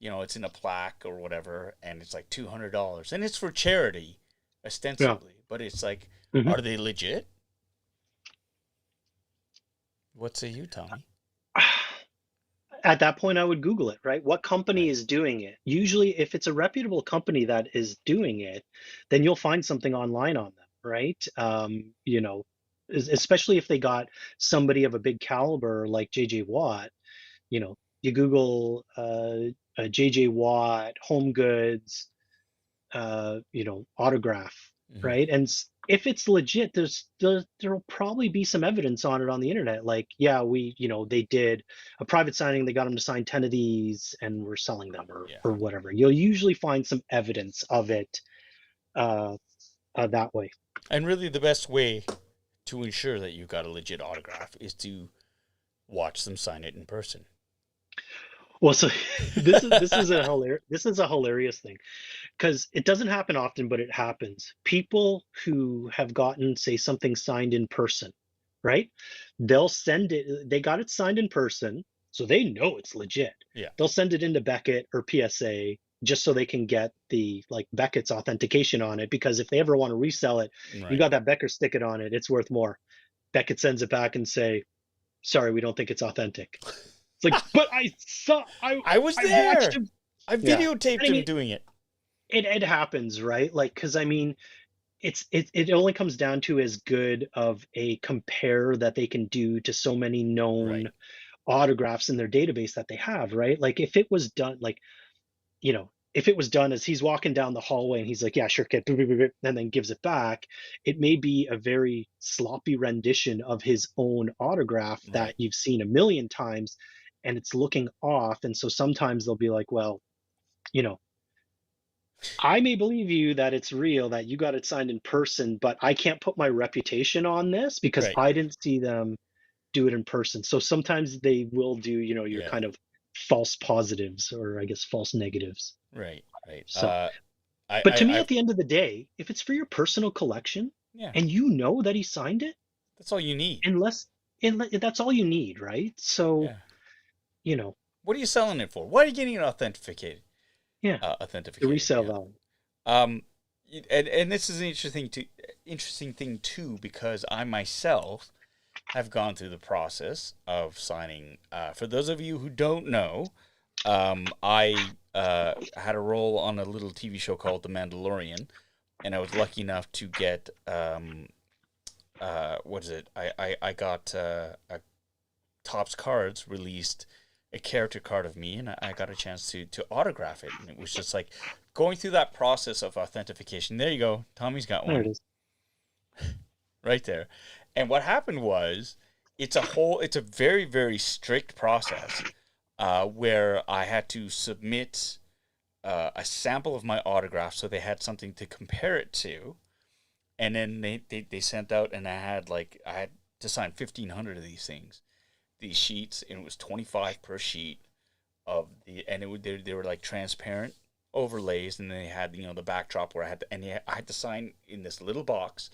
It's in a plaque or whatever, and it's like $200. And it's for charity, ostensibly. Yeah. But it's like, are they legit? What say you, Tommy? At that point, I would Google it, right? What company is doing it? Usually, if it's a reputable company that is doing it, then you'll find something online on them, right? Especially if they got somebody of a big caliber like JJ Watt, you Google JJ Watt, Home Goods, autograph, right? And if it's legit, there'll probably be some evidence on it on the internet. Like, yeah, they did a private signing. They got them to sign 10 of these, and we're selling them or whatever. You'll usually find some evidence of it that way. And really, the best way to ensure that you got a legit autograph is to watch them sign it in person. Well, so this is a hilarious thing, because it doesn't happen often, but it happens. People who have gotten, say, something signed in person, right? They'll send it. They got it signed in person, so they know it's legit. Yeah. They'll send it into Beckett or PSA just so they can get the Beckett's authentication on it, because if they ever want to resell it, you got that Becker sticker on it, it's worth more. Beckett sends it back and say, "Sorry, we don't think it's authentic." It's like, but I was there. I videotaped him doing it. It happens, right? Like, because I mean, it only comes down to as good of a compare that they can do to so many known autographs in their database that they have, right? Like, if it was done, if it was done as he's walking down the hallway and he's like, "Yeah, sure, kid," and then gives it back, it may be a very sloppy rendition of his own autograph that you've seen a million times, and it's looking off. And so sometimes they'll be like, well, I may believe you that it's real, that you got it signed in person, but I can't put my reputation on this because I didn't see them do it in person. So sometimes they will do, your kind of false positives, or I guess false negatives. Right. So, but to me, at the end of the day, if it's for your personal collection and you know that he signed it, that's all you need. That's all you need, right? So, what are you selling it for? Why are you getting it authenticated? Yeah, authentication. The resale value. And this is an interesting thing too, because I myself have gone through the process of signing. For those of you who don't know, I had a role on a little TV show called The Mandalorian, and I was lucky enough to get what is it? I got Topps Cards released a character card of me, and I got a chance to autograph it, and it was just like going through that process of authentication. There you go, Tommy's got one. There it is. Right there. And what happened was, it's a very, very strict process where I had to submit a sample of my autograph so they had something to compare it to. And then they sent out, and I had to sign 1,500 of these things, these sheets, and it was $25 per sheet they were like transparent overlays, and they had the backdrop where I had to sign in this little box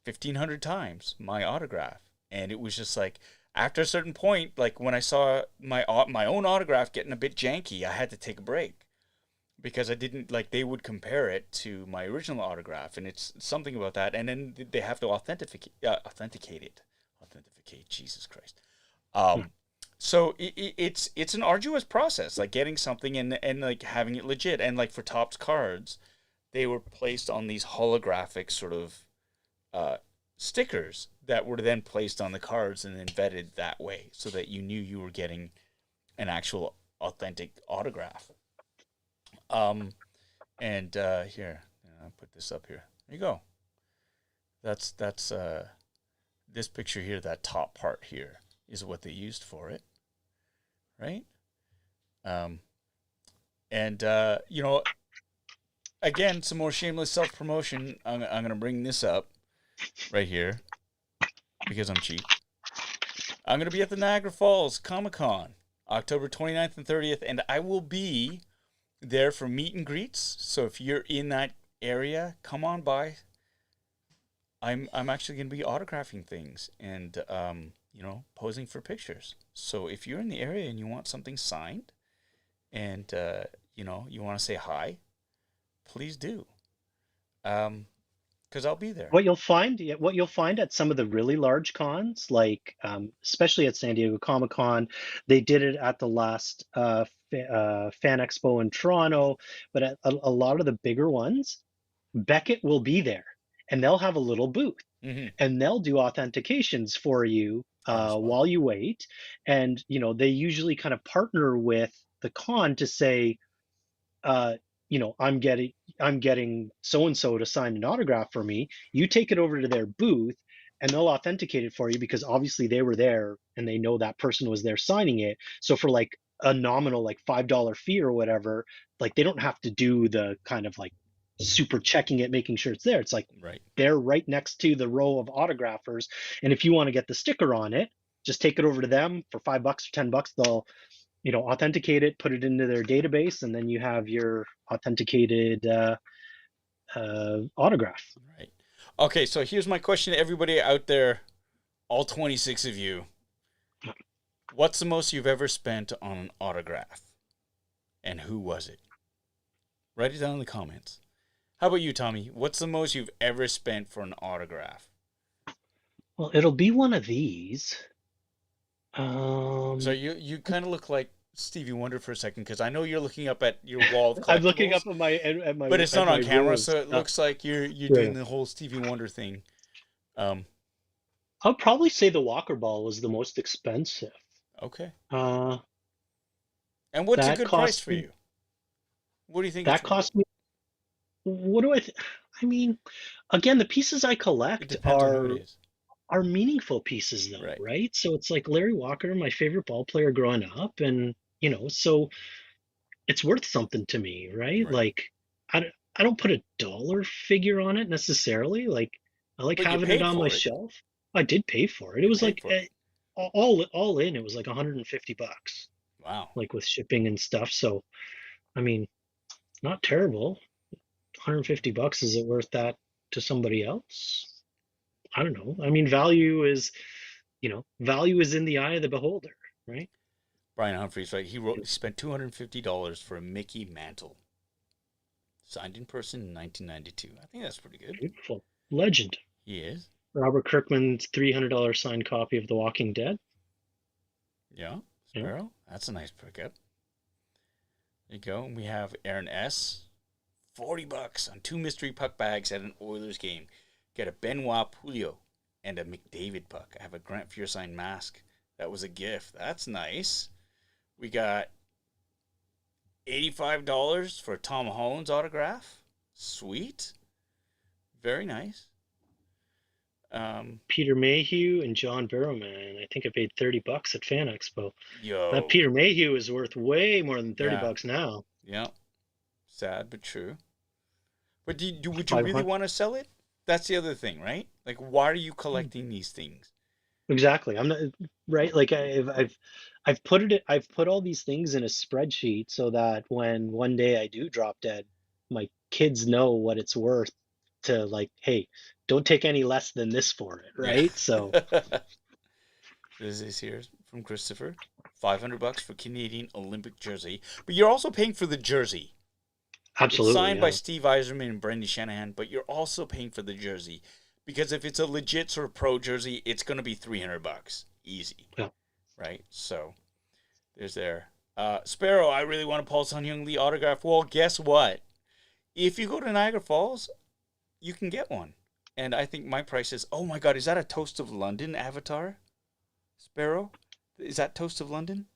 1,500 times my autograph. And it was just like, after a certain point, like when I saw my own autograph getting a bit janky, I had to take a break, because I didn't like they would compare it to my original autograph, and it's something about that, and then they have to authenticate it, authenticate. Jesus Christ. Hmm. So it's an arduous process, like getting something and like having it legit, and like for Topps cards, they were placed on these holographic sort of uh, stickers that were then placed on the cards and then vetted that way, so that you knew you were getting an actual authentic autograph. Um, and here, I'll put this up here. There you go. That's this picture here. That top part here is what they used for it, right? Um, and again, some more shameless self promotion. I'm gonna bring this up right here because I'm cheap. I'm gonna be at the Niagara Falls Comic Con, October 29th and 30th, and I will be there for meet and greets. So if you're in that area, come on by. I'm actually going to be autographing things and posing for pictures. So if you're in the area and you want something signed and you want to say hi, please do. Because I'll be there. What you'll find, yeah, what you'll find at some of the really large cons, like especially at San Diego Comic Con, they did it at the last Fan Expo in Toronto, but at a lot of the bigger ones, Beckett will be there, and they'll have a little booth, Mm-hmm. and they'll do authentications for you On the spot. while you wait, and they usually kind of partner with the con to say, uh, I'm getting so and so to sign an autograph for me. You take it over to their booth and they'll authenticate it for you because obviously they were there and they know that person was there signing it. So for like a nominal like $5 fee or whatever, like they don't have to do the kind of like super checking it, making sure it's there. It's like Right. they're right next to the row of autographers. And if you want to get the sticker on it, just take it over to them for $5 or $10. They'll authenticate it, put it into their database, and then you have your authenticated autograph. Right. Okay, so here's my question to everybody out there, all 26 of you. What's the most you've ever spent on an autograph? And who was it? Write it down in the comments. How about you, Tommy? What's the most you've ever spent for an autograph? Well, it'll be one of these. So you kind of look like Stevie Wonder for a second, because I know you're looking up at your wall of collectibles. I'm looking up at my but it's not on camera, rows. so it looks like you're doing the whole Stevie Wonder thing. I'll probably say the Walker Ball was the most expensive. Okay. Uh, And what's a that good price cost for me. you? What do you think That it's worth? cost me. What do I mean, again, the pieces I It collect depends on who it is. are meaningful pieces though, Right. right? So it's like Larry Walker, my favorite ball player growing up, and so it's worth something to me, right? Right. Like I don't put a dollar figure on it necessarily. Like I like But you having it paid on my for it. shelf. I did pay for it. It You was paid like for it. all in, it was like $150, Wow. like with shipping and stuff. So I mean, not terrible. $150, is it worth that to somebody else? I don't know. I mean, value is in the eye of the beholder, right? Brian Humphreys, right? He spent $250 for a Mickey mantle, signed in person in 1992. I think that's pretty good. Beautiful. Legend. He is. Robert Kirkman's $300 signed copy of The Walking Dead. Yeah. Yeah. Sparrow. That's a nice pickup. There you go. We have Aaron S. $40 on 2 mystery puck bags at an Oilers game. Get a Benoit Pouliot and a McDavid puck. I have a Grant Fuhr mask. That was a gift. That's nice. We got $85 for Tom Holland's autograph. Sweet. Very nice. Peter Mayhew and John Barrowman. I think I paid $30 at Fan Expo. Yo. That Peter Mayhew is worth way more than $30 now. Yeah. Sad but true. But would you 500. really want to sell it? That's the other thing, right? Like, why are you collecting these things? Exactly. I'm not right. Like I've put all these things in a spreadsheet so that when one day I do drop dead, my kids know what it's worth to like, hey, don't take any less than this for it, right? Yeah. So This is here from Christopher. $500 for Canadian Olympic jersey. But you're also paying for the jersey. It's Absolutely, signed by yeah. Steve Yzerman and Brendan Shanahan, but you're also paying for the jersey. Because if it's a legit sort of pro jersey, it's going to be $300 easy, Yeah. right? So there's there. Sparrow, I really want a Paul Sun-Hyung Lee autograph. Well, guess what? If you go to Niagara Falls, you can get one. And I think my price is, oh my God, is that a Toast of London avatar? Sparrow? Is that Toast of London?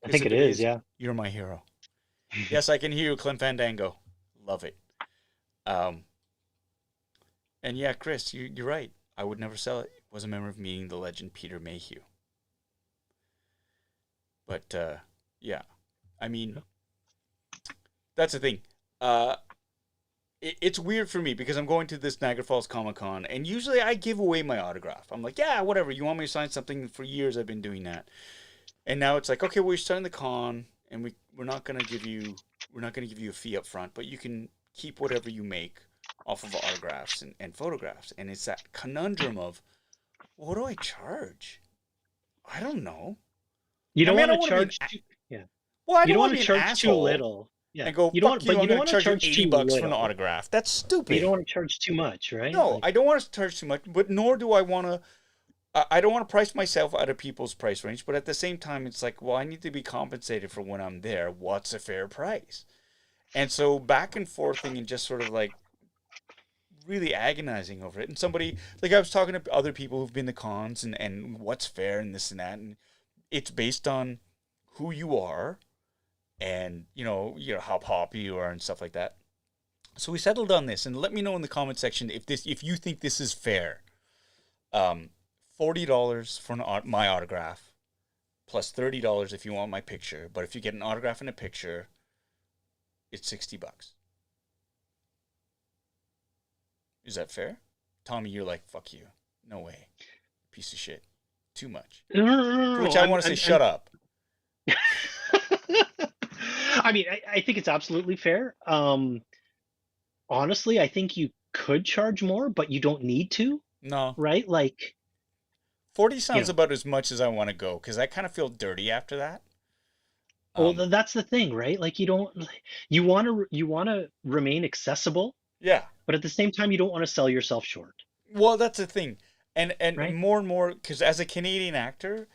I Because think if it it is, is, yeah. you're my hero. Yes, I can hear you, Clem Fandango. Love it. And yeah, Chris, you're right. I would never sell it. It was a memory of meeting the legend Peter Mayhew. But yeah, I mean, that's the thing. It's weird for me because I'm going to this Niagara Falls Comic Con, and usually I give away my autograph. I'm like, yeah, whatever. You want me to sign something? For years I've been doing that, and now it's like, okay, well, you're starting the con, and we're not gonna give you a fee up front, but you can keep whatever you make off of autographs and photographs. And it's that conundrum of, what do I charge? I don't know. You I don't mean, I want to don't want to be charge too, yeah. well, I You don't don't want want to to be an charge too asshole little. Yeah. and go, You don't fuck want, but you, you I'm don't going to want to charge you charge too $80 for an little. autograph. That's But you don't stupid. want to charge too much, right? No, Like, I don't want to charge too much, but nor do I want to. I don't want to price myself out of people's price range, but at the same time, it's like, well, I need to be compensated for when I'm there. What's a fair price? And so back and forthing and just sort of like really agonizing over it. And somebody, like I was talking to other people who've been to cons and what's fair and this and that. And it's based on who you are and, you know, how poppy you are and stuff like that. So we settled on this, and let me know in the comment section if you think this is fair. $40 for my autograph, plus $30 if you want my picture. But if you get an autograph and a picture, it's $60. Is that fair? Tommy, you're like, fuck you. No way. Piece of shit. Too much. no, To which I want to say, shut up. I mean, I think it's absolutely fair. Honestly, I think you could charge more, but you don't need to, No. right? Like, 40 sounds about as much as I want to go, because I kind of feel dirty after that. well, that's the thing, right? Like, you want to remain accessible, Yeah. but at the same time, you don't want to sell yourself short, Well, that's the thing. And right? more and more, because as a Canadian actor,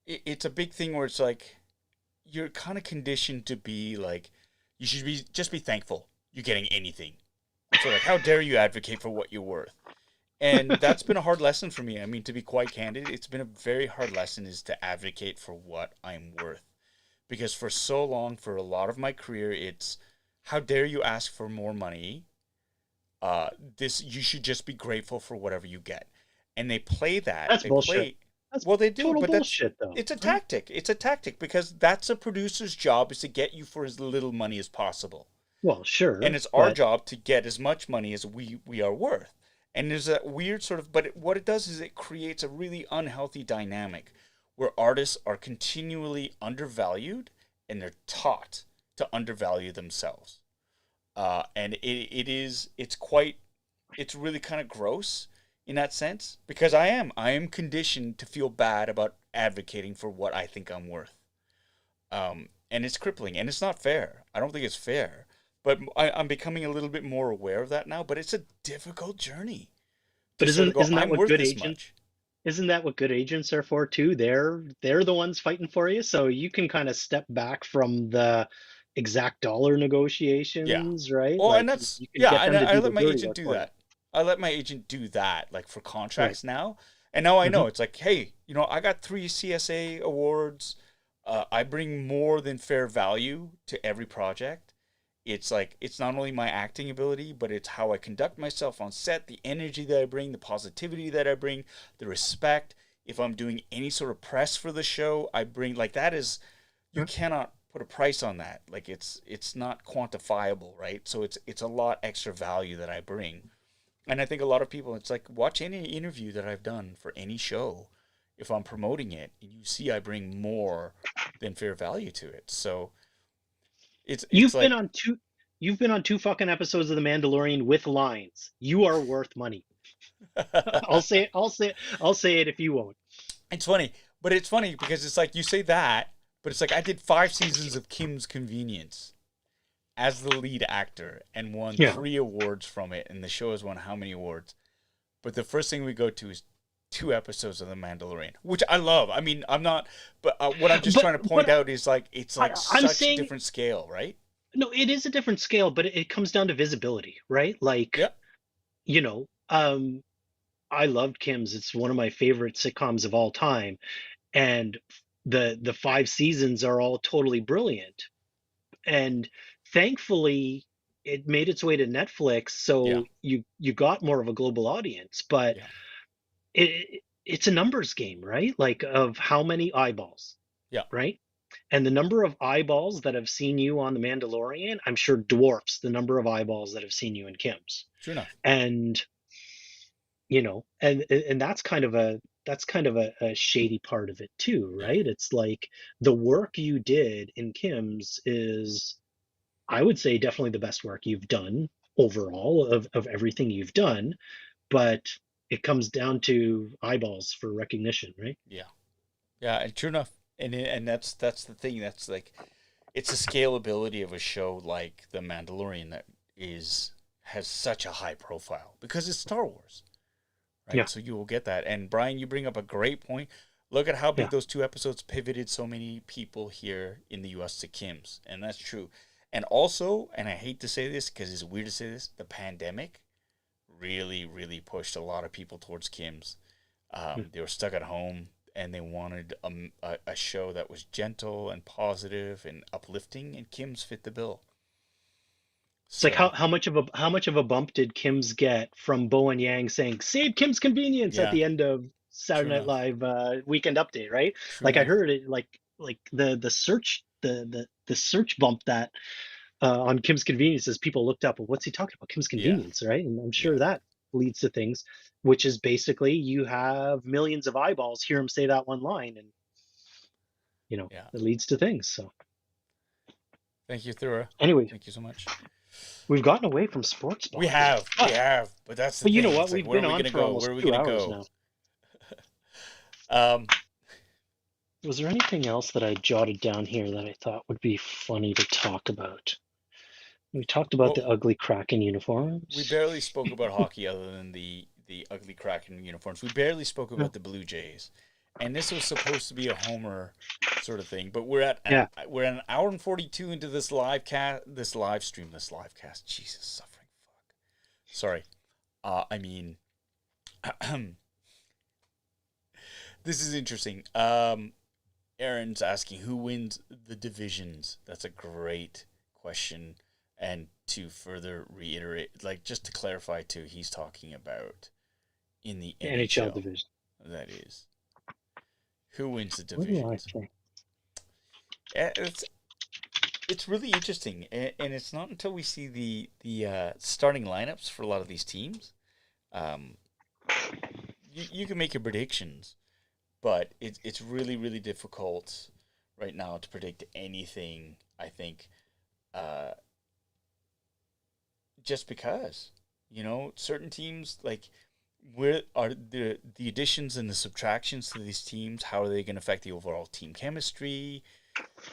it's a big thing where it's like, you're kind of conditioned to be like, you should just be thankful you're getting anything. So like, how dare you advocate for what you're worth? And that's been a hard lesson for me. I mean, to be quite candid, it's been a very hard lesson is to advocate for what I'm worth. Because for so long, for a lot of my career, it's how dare you ask for more money? You should just be grateful for whatever you get. And they play that. That's They bullshit. play That's well, they do, total but bullshit, though. it's a Right? tactic. It's a tactic because that's a producer's job is to get you for as little money as possible. Well, And sure, it's our but job to get as much money as we are worth. And there's a weird sort of, but what it does is it creates a really unhealthy dynamic where artists are continually undervalued and they're taught to undervalue themselves. And it's really kind of gross in that sense because I am conditioned to feel bad about advocating for what I think I'm worth. And it's crippling and it's not fair. I don't think it's fair. But I'm becoming a little bit more aware of that now. But it's a difficult journey to but sort of go, isn't that I'm what worth good this agents much. isn't that what good agents are for too? They're the ones fighting for you, so you can kind of step back from the exact dollar Yeah. negotiations, right? Well, and Like that's, you can yeah, get and them to I do let the my dirty agent work do for you. that. I let my agent do that, like for Right. contracts now. And now I Hmm. know it's like, hey, I got 3 CSA awards. I bring more than fair value to every project. It's like, it's not only my acting ability, but it's how I conduct myself on set, the energy that I bring, the positivity that I bring, the respect. If I'm doing any sort of press for the show, I bring, like, that is, you cannot put a price on that. Like, it's not quantifiable, right? So it's a lot extra value that I bring. And I think a lot of people, it's like, watch any interview that I've done for any show. If I'm promoting it, and you see I bring more than fair value to it. So it's You've been like, on two you've been on two fucking episodes of The Mandalorian with lines. You are worth money. I'll say it if you won't. it's funny, but it's funny because it's like you say that, but it's like I did 5 seasons of Kim's Convenience as the lead actor and won Yeah. 3 awards from it, and the show has won how many awards? But the first thing we go to is 2 episodes of The Mandalorian, which I love. I mean, I'm not, but what I'm just trying to point out is like it's like I'm such a saying different scale, right? no, it is a different scale, but it comes down to visibility, right? Like, Yeah, you know, I loved Kim's. It's one of my favorite sitcoms of all time, and the 5 seasons are all totally brilliant. And thankfully, it made its way to Netflix, yeah, so you got more of a global audience. But yeah, it's a numbers game, right? Like of how many eyeballs, yeah. right? And the number of eyeballs that have seen you on The Mandalorian, I'm sure dwarfs the number of eyeballs that have seen you in Kim's. True enough. And and that's kind of a shady part of it too, Yeah, right? It's like the work you did in Kim's is, I would say, definitely the best work you've done overall of everything you've done, but it comes down to eyeballs for recognition, right? yeah, yeah, and true enough. And that's the thing. That's like it's the scalability of a show like The Mandalorian that is has such a high profile because it's Star Wars, right? Yeah, So you will get that. And Brian, you bring up a great point. Look at how big yeah, those 2 episodes pivoted so many people here in the U.S. to Kim's, and that's true. And also, and I hate to say this because it's weird to say this, the pandemic really, really pushed a lot of people towards Kim's. mm. They were stuck at home and they wanted a show that was gentle and positive and uplifting, and Kim's fit the bill. It's like So, how much of a bump did Kim's get from Bowen Yang saying "Save Kim's Convenience" at yeah, the end of true Saturday Night enough. Live Weekend Update, right? True Like I enough. heard it, like the search the search bump that on Kim's Convenience as people looked up, well, what's he talking about? Kim's Yeah, Convenience, right? And I'm yeah, sure that leads to things, which is basically you have millions of eyeballs hear him say that one line, and yeah. it leads to things. So Thank you, Thura. anyway, Thank you so much. we've gotten away from sports ball here, We have, but that's the but you know thing. what? It's like, We've where are been we on gonna for go? Where almost are we two gonna hours go? now. Um, Was there anything else that I jotted down here that I thought would be funny to talk about? We talked about well, the ugly Kraken we uniforms. barely spoke about hockey other than the ugly Kraken uniforms. We barely spoke Yeah. about the Blue Jays, and this was supposed to be a homer sort of thing. But Yeah. we're at an hour and 42 into this live cast, this live stream, this live cast. Jesus, suffering fuck. Sorry. I mean, this is interesting. Aaron's asking who wins the divisions. That's a great question. And to further reiterate, like just to clarify too, he's talking about in the The NHL NHL. division. That is who wins the What do I divisions. think? It's really interesting, and it's not until we see the starting lineups for a lot of these teams. Um, you can make your predictions, but it's really really difficult right now to predict anything. I think, uh, just because certain teams like where are the additions and the subtractions to these teams? How are they going to affect the overall team chemistry?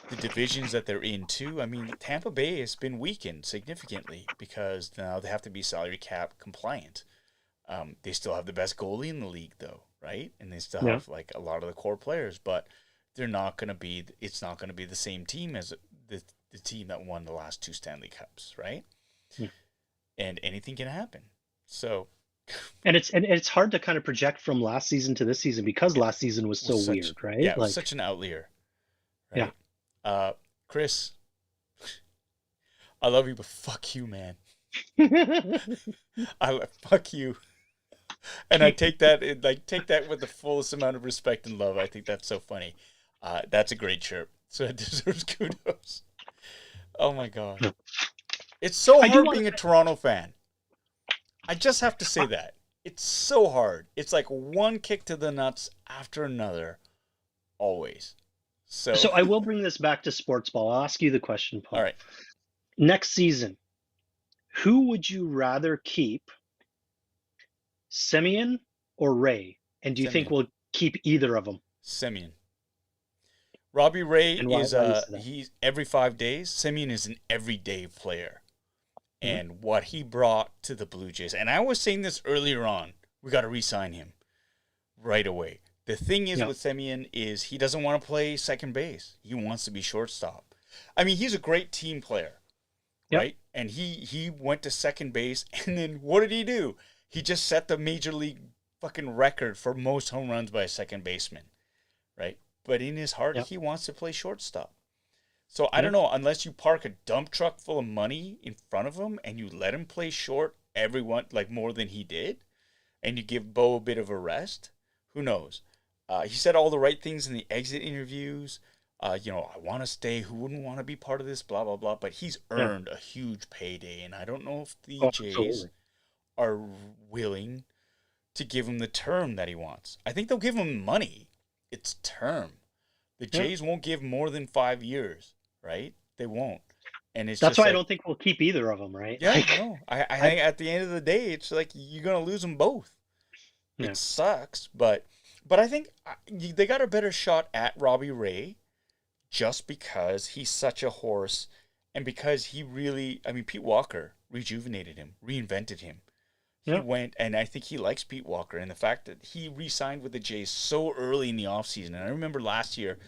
The divisions that they're in too. I mean, Tampa Bay has been weakened significantly because now they have to be salary cap compliant. They still have the best goalie in the league, though, right? And they still Yeah. have like a lot of the core players, but they're not going to be. It's not going to be the same team as the team that won the last 2 Stanley Cups, right? Yeah. And anything can happen. So And it's hard to kind of project from last season to this season because yeah, last season was was so such weird, right? yeah, it was Like, such an outlier, yeah. right? Chris, I love you, but fuck you, man. Fuck you. And I take that take that with the fullest amount of respect and love. I think that's so funny. That's a great chirp. So it deserves kudos. Oh my god. It's so I do hard want being a to. Toronto fan. I just have to say that. It's so hard. It's like one kick to the nuts after another, always. So, So I will bring this back to sports ball. I'll ask you the question, all Paul. right, Next season, who would you rather keep, Simeon or Ray? And do you think Semyon. we'll keep either of them? Semyon. Robbie Ray And is why do you say that? he's every 5 days. Simeon is an everyday player, Mhm. and what he brought to the Blue Jays. And I was saying this earlier on. We got to re-sign him right away. The thing is Yeah. with Simeon is he doesn't want to play second base. He wants to be shortstop. I mean, he's a great team player, Yep. right? And he went to second base, and then what did he do? He just set the major league fucking record for most home runs by a second baseman, right? But in his heart, Yep. he wants to play shortstop. So I don't Yep. know, unless you park a dump truck full of money in front of him and you let him play short everyone like more than he did, and you give Bo a bit of a rest, who knows? He said all the right things in the exit interviews. I want to stay. Who wouldn't want to be part of this? Blah blah blah. But he's Yeah. earned a huge payday, and I don't know if the Oh, Jays absolutely. are willing to give him the term that he wants. I think they'll give him money. It's term. The Yeah. Jays won't give more than 5 years, right? They won't. And it's That's just why I like, don't think we'll keep either of them, right? yeah, Like, no. I I think at the end of the day, it's like you're gonna lose them both. yeah. It sucks, but I think they got a better shot at Robbie Ray just because he's such a horse, and because he really, I mean, Pete Walker rejuvenated him, reinvented him. He Yeah. went, and I think he likes Pete Walker, and the fact that he re-signed with the Jays so early in the offseason. And I remember last year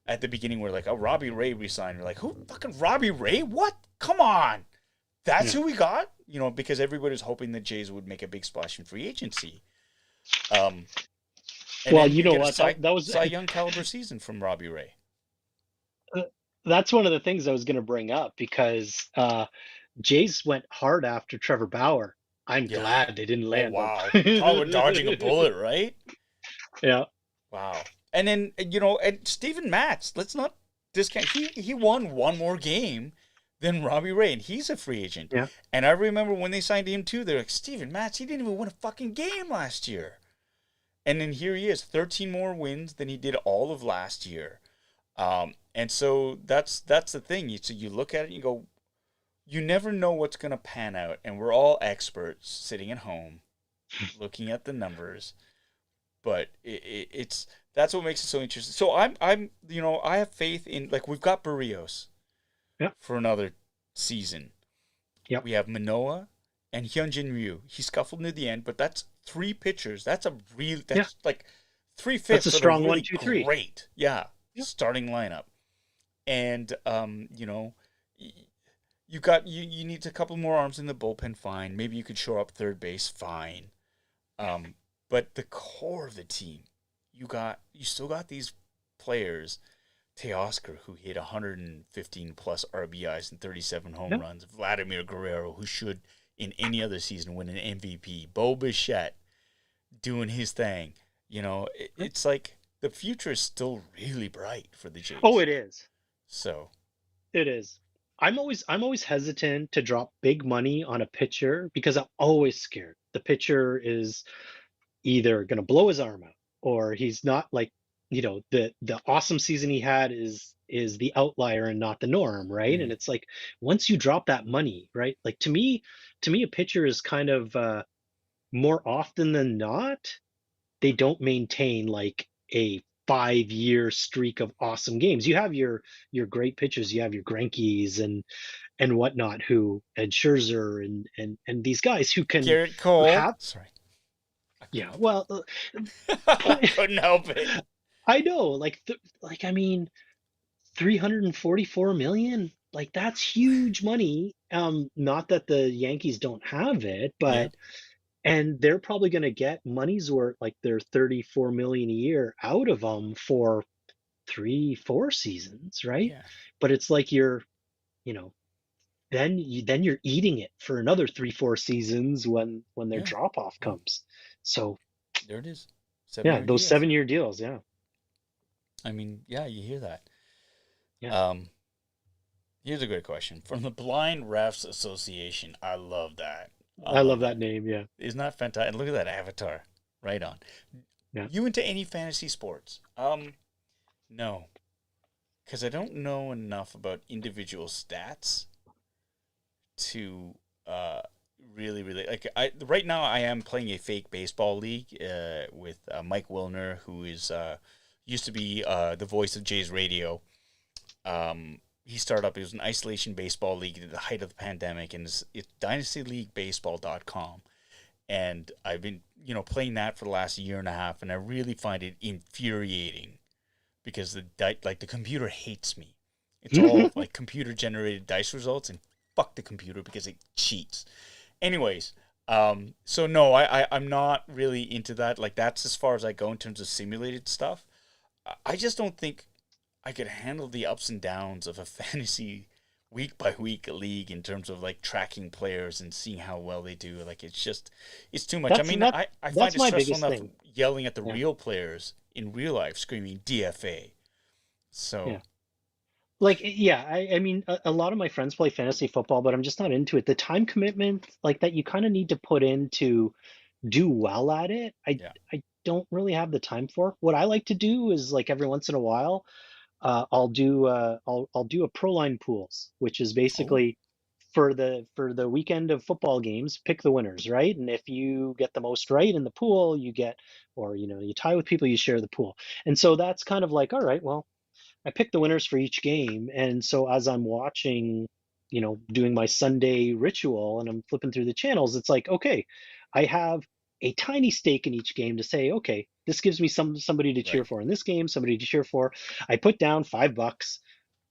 at the beginning, we're like, oh, Robbie Ray re-signed. We're like, who fucking Robbie Ray? What? Come on. That's Yeah. who we got? Because everybody was hoping the Jays would make a big splash in free agency. And Well, then you you know get a what? That was Cy Young caliber season from Robbie Ray. that's one of the things I was going to bring up because Jays went hard after Trevor Bauer. I'm Yeah. glad they didn't Oh, land wow. Talk about dodging a him. bullet, right? Yeah. Wow. And then, and Steven Matz, let's not discount. He won one more game than Robbie Ray, and he's a free agent. Yeah. And I remember when they signed him too, they're like, Steven Matz, he didn't even win a fucking game last year. And then here he is, 13 more wins than he did all of last year. And so that's the thing. So you look at it and you go, you never know what's going to pan out. And we're all experts sitting at home looking at the numbers. But it's that's what makes it so interesting. So I have faith in, like, we've got Barrios Yep. for another season. Yep. We have Manoa and Hyunjin Ryu. He scuffled near the end, but that's three pitchers. That's like 3/5 That's a of strong really 1, 2, 3. great, yeah, Yep. starting lineup. And you need a couple more arms in the bullpen, fine. Maybe you could shore up third base, fine. But the core of the team, you still got these players. Teoscar, who hit 115 plus RBIs and 37 home Yep. runs. Vladimir Guerrero, who should in any other season win an MVP. Bo Bichette doing his thing. It's like the future is still really bright for the Jays. Oh, it is. So It is. I'm always hesitant to drop big money on a pitcher because I'm always scared. The pitcher is either going to blow his arm out or he's not, like, the awesome season he had is the outlier and not the norm, right? And it's like once you drop that money, right? Like, to me a pitcher is kind of more often than not they don't maintain like a 5-year streak of awesome games. You have your great pitchers, you have your Greinke's and whatnot, and Scherzer and these guys who Garrett who Cole. have, Sorry. yeah, well, I couldn't help it. I know, like I mean, 344 million, like that's huge money. Not that the Yankees don't have it, Yeah. but and they're probably going to get money's worth, like their 34 million a year out of them for 3-4 seasons, right? Yeah. But it's like you know, then you're eating it for another 3-4 seasons when their Yeah. drop off comes. So There it is. yeah, 7-year those deals. 7-year deals, yeah. I mean, yeah, you hear that. Yeah. Here's a great question from the Blind Refs Association. I love that. I love that name, yeah. Isn't that fantastic? Look at that avatar. Right on. Yeah. You into any fantasy sports? No. Because I don't know enough about individual stats to really, like, right now I am playing a fake baseball league with Mike Wilner, who is used to be the voice of Jay's Radio. He started up. It was an isolation baseball league at the height of the pandemic, and it's dynastyleaguebaseball.com. And I've been playing that for the last year and a half, and I really find it infuriating because the computer hates me. It's all like computer generated dice results, and fuck the computer because it cheats. Anyways, so no, I'm not really into that. Like that's as far as I go in terms of simulated stuff. I just don't think I could handle the ups and downs of a fantasy week by week league in terms of like tracking players and seeing how well they do. Like it's too much. I That's mean, that I find that's it my stressful biggest enough thing. yelling at the Yeah, real players in real life, screaming DFA. So yeah. Like, yeah, I mean, a lot of my friends play fantasy football, but I'm just not into it. The time commitment, like that, you kind of need to put in to do well at it. yeah. I don't really have the time for. What I like to do is like every once in a while, I'll do a pro line pools, which is Oh, basically for the weekend of football games, pick the winners, right? And if you get the most right in the pool, you get, or you tie with people, you share the pool. And so that's kind of like, all right, well, I pick the winners for each game. And so as I'm watching, doing my Sunday ritual and I'm flipping through the channels, it's like, okay, I have a tiny stake in each game to say, okay, this gives me somebody to cheer right. for in this game, somebody to cheer for. I put down $5,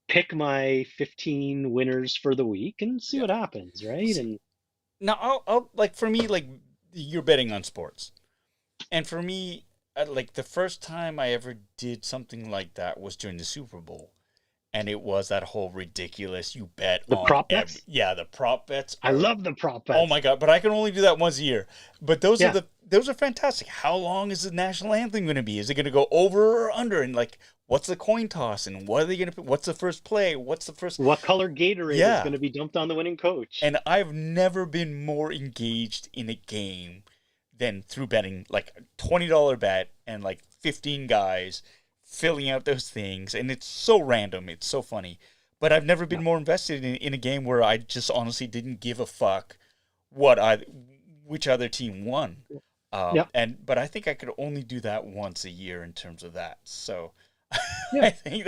pick my 15 winners for the week and see Yeah. what happens, right? See, And now I'll like for me like you're betting on sports, and for me, like the first time I ever did something like that was during the Super Bowl, and it was that whole ridiculous you bet the on prop every bets, yeah the prop bets I are love the prop oh bets. my god, but I can only do that once a year. But Yeah. those are fantastic. How long is the national anthem going to be? Is it going to go over or under? And like, what's the coin toss? And what are they going to? What's the first play? What's the first? What color Gatorade is Yeah. going to be dumped on the winning coach? And I've never been more engaged in a game than through betting. Like $20 bet and like 15 guys filling out those things, and it's so random. It's so funny. But I've never Yeah. been more invested in a game where I just honestly didn't give a fuck what I which other team won. Yeah. But I think I could only do that once a year in terms of that. So Yeah. I think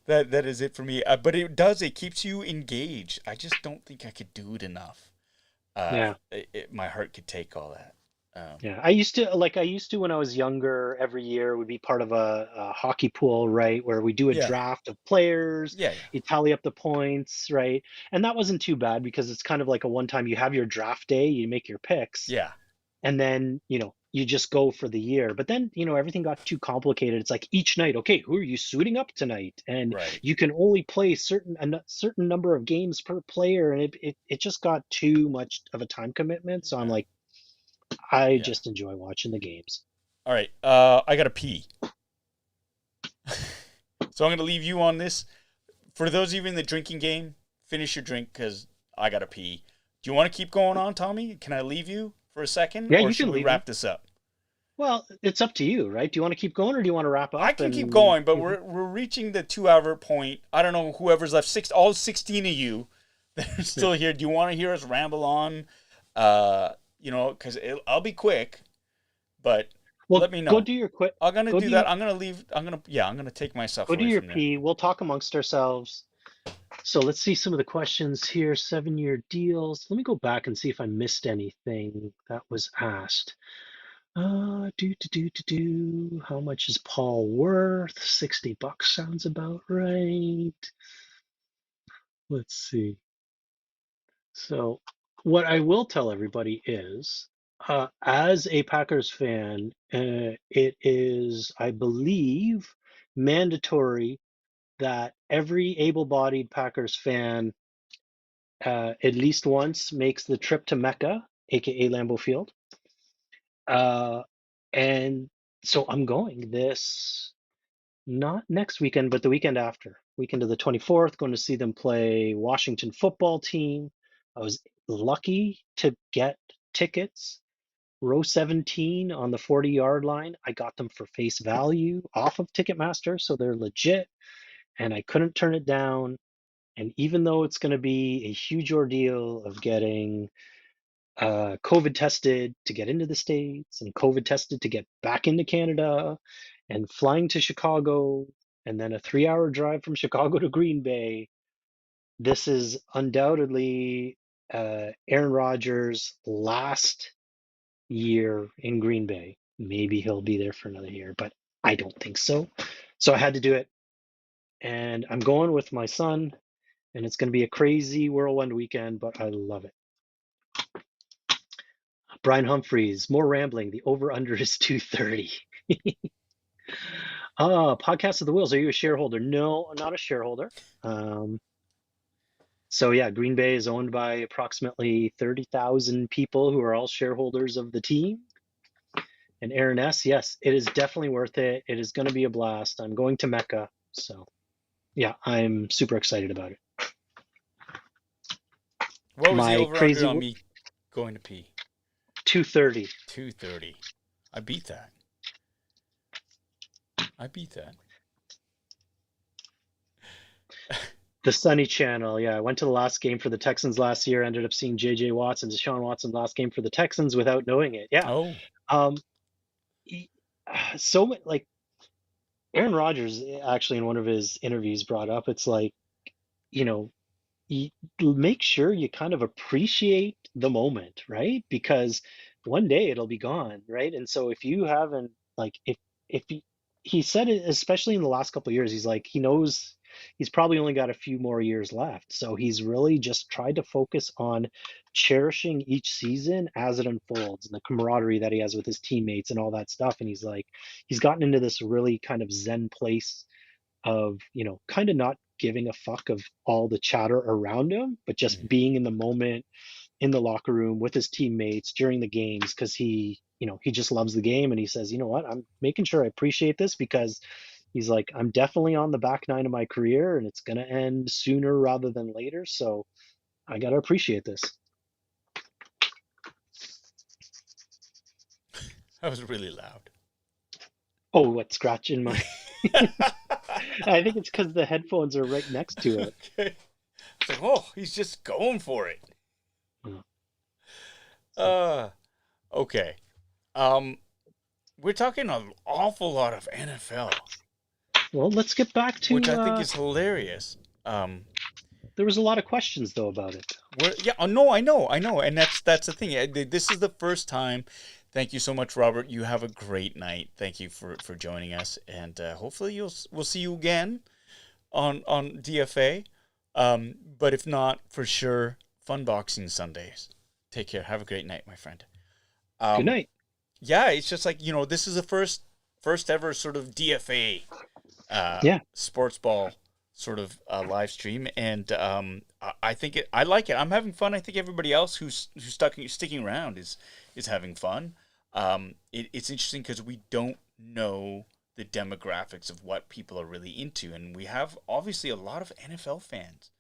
that is it for me. But it keeps you engaged. I just don't think I could do it enough. Yeah. My heart could take all that. Yeah, I used to when I was younger, every year would be part of a hockey pool, right? Where we do a Yeah, draft of players, yeah, yeah, you tally up the points, right? And that wasn't too bad because it's kind of like a one time you have your draft day, you make your picks, yeah. and then, you just go for the year. But then, everything got too complicated. It's like each night, okay, who are you suiting up tonight? And Right. you can only play certain number of games per player, and it just got too much of a time commitment. So I'm Yeah, like, I yeah. just enjoy watching the games. All right. I gotta pee, so I'm gonna leave you on this. For those of you in the drinking game, finish your drink because I gotta pee. Do you want to keep going on, Tommy? Can I leave you for a second, Yeah, or you should can we leave me. wrap this up? Well, it's up to you, right? Do you want to keep going or do you want to wrap I up can keep and going, but we're reaching the 2 hour point. I don't know whoever's left. All 16 of you that are yeah. still here. Do you want to hear us ramble on? Because I'll be quick, but Well, let me know. I'm gonna go do do that. your I'm gonna take myself go do away your from there. pee. We'll talk amongst ourselves. So let's see some of the questions here. 7-year deals. Let me go back and see if I missed anything that was asked. Do. How much is Paul worth? $60 sounds about right. Let's see. So, what I will tell everybody is, as a Packers fan, it is, I believe, mandatory that every able-bodied Packers fan, at least once, makes the trip to Mecca, aka Lambeau Field. Uh, and so I'm going this, not next weekend, but the weekend after, weekend of the 24th, going to see them play Washington football team. I was lucky to get tickets, row 17 on the 40-yard line. I got them for face value off of Ticketmaster, so they're legit, and I couldn't turn it down. And even though it's going to be a huge ordeal of getting COVID tested to get into the States and COVID tested to get back into Canada, and flying to Chicago and then a 3-hour drive from Chicago to Green Bay. This is undoubtedly Aaron Rodgers' last year in Green Bay. Maybe he'll be there for another year, but I don't think so. So I had to do it. And I'm going with my son, and it's going to be a crazy whirlwind weekend, but I love it. Brian Humphreys, more rambling. The over-under is 230. Podcast of the Wheels. Are you a shareholder? No, I'm not a shareholder. Um, so yeah, Green Bay is owned by approximately 30,000 people who are all shareholders of the team. And Aaron S., yes, it is definitely worth it. It is going to be a blast. I'm going to Mecca. So yeah, I'm super excited about it. What was the My over under crazy on me going to pee? 230. 230. I beat that. I beat that. The Sunny Channel. Yeah, I went to the last game for the Texans last year. Ended up seeing J.J. Watts and Deshaun Watson last game for the Texans without knowing it. Yeah. Oh, Um, so like Aaron Rodgers actually in one of his interviews brought up, it's like, you know, you make sure you kind of appreciate the moment, right? Because one day it'll be gone, right? And so if you haven't like if he said it, especially in the last couple of years, he's like he knows he's probably only got a few more years left. So he's really just tried to focus on cherishing each season as it unfolds and the camaraderie that he has with his teammates and all that stuff. And he's like he's gotten into this really kind of zen place of, kind of not giving a fuck of all the chatter around him, but just being in the moment in the locker room with his teammates during the games because he just loves the game and he says, you know what, I'm making sure I appreciate this because he's like, I'm definitely on the back nine of my career and it's going to end sooner rather than later. So I got to appreciate this. that was really loud. Oh, what scratching my. I think it's because the headphones are right next to it. Okay. It's like, oh, he's just going for it. Yeah. Okay. We're talking an awful lot of NFL, Well, let's get back to. which I think is hilarious. There was a lot of questions though about it. Yeah, oh, no, I know, and that's the thing. This is the first time. Thank you so much, Robert. You have a great night. Thank you for joining us, and hopefully we'll see you again on DFA. But if not, for sure, fun boxing Sundays. Take care. Have a great night, my friend. Good night. Yeah, it's just like this is the first ever sort of DFA, sports ball sort of live stream, and I think I like it. I'm having fun. I think everybody else who's sticking around is having fun. It's interesting because we don't know the demographics of what people are really into, and we have obviously a lot of NFL fans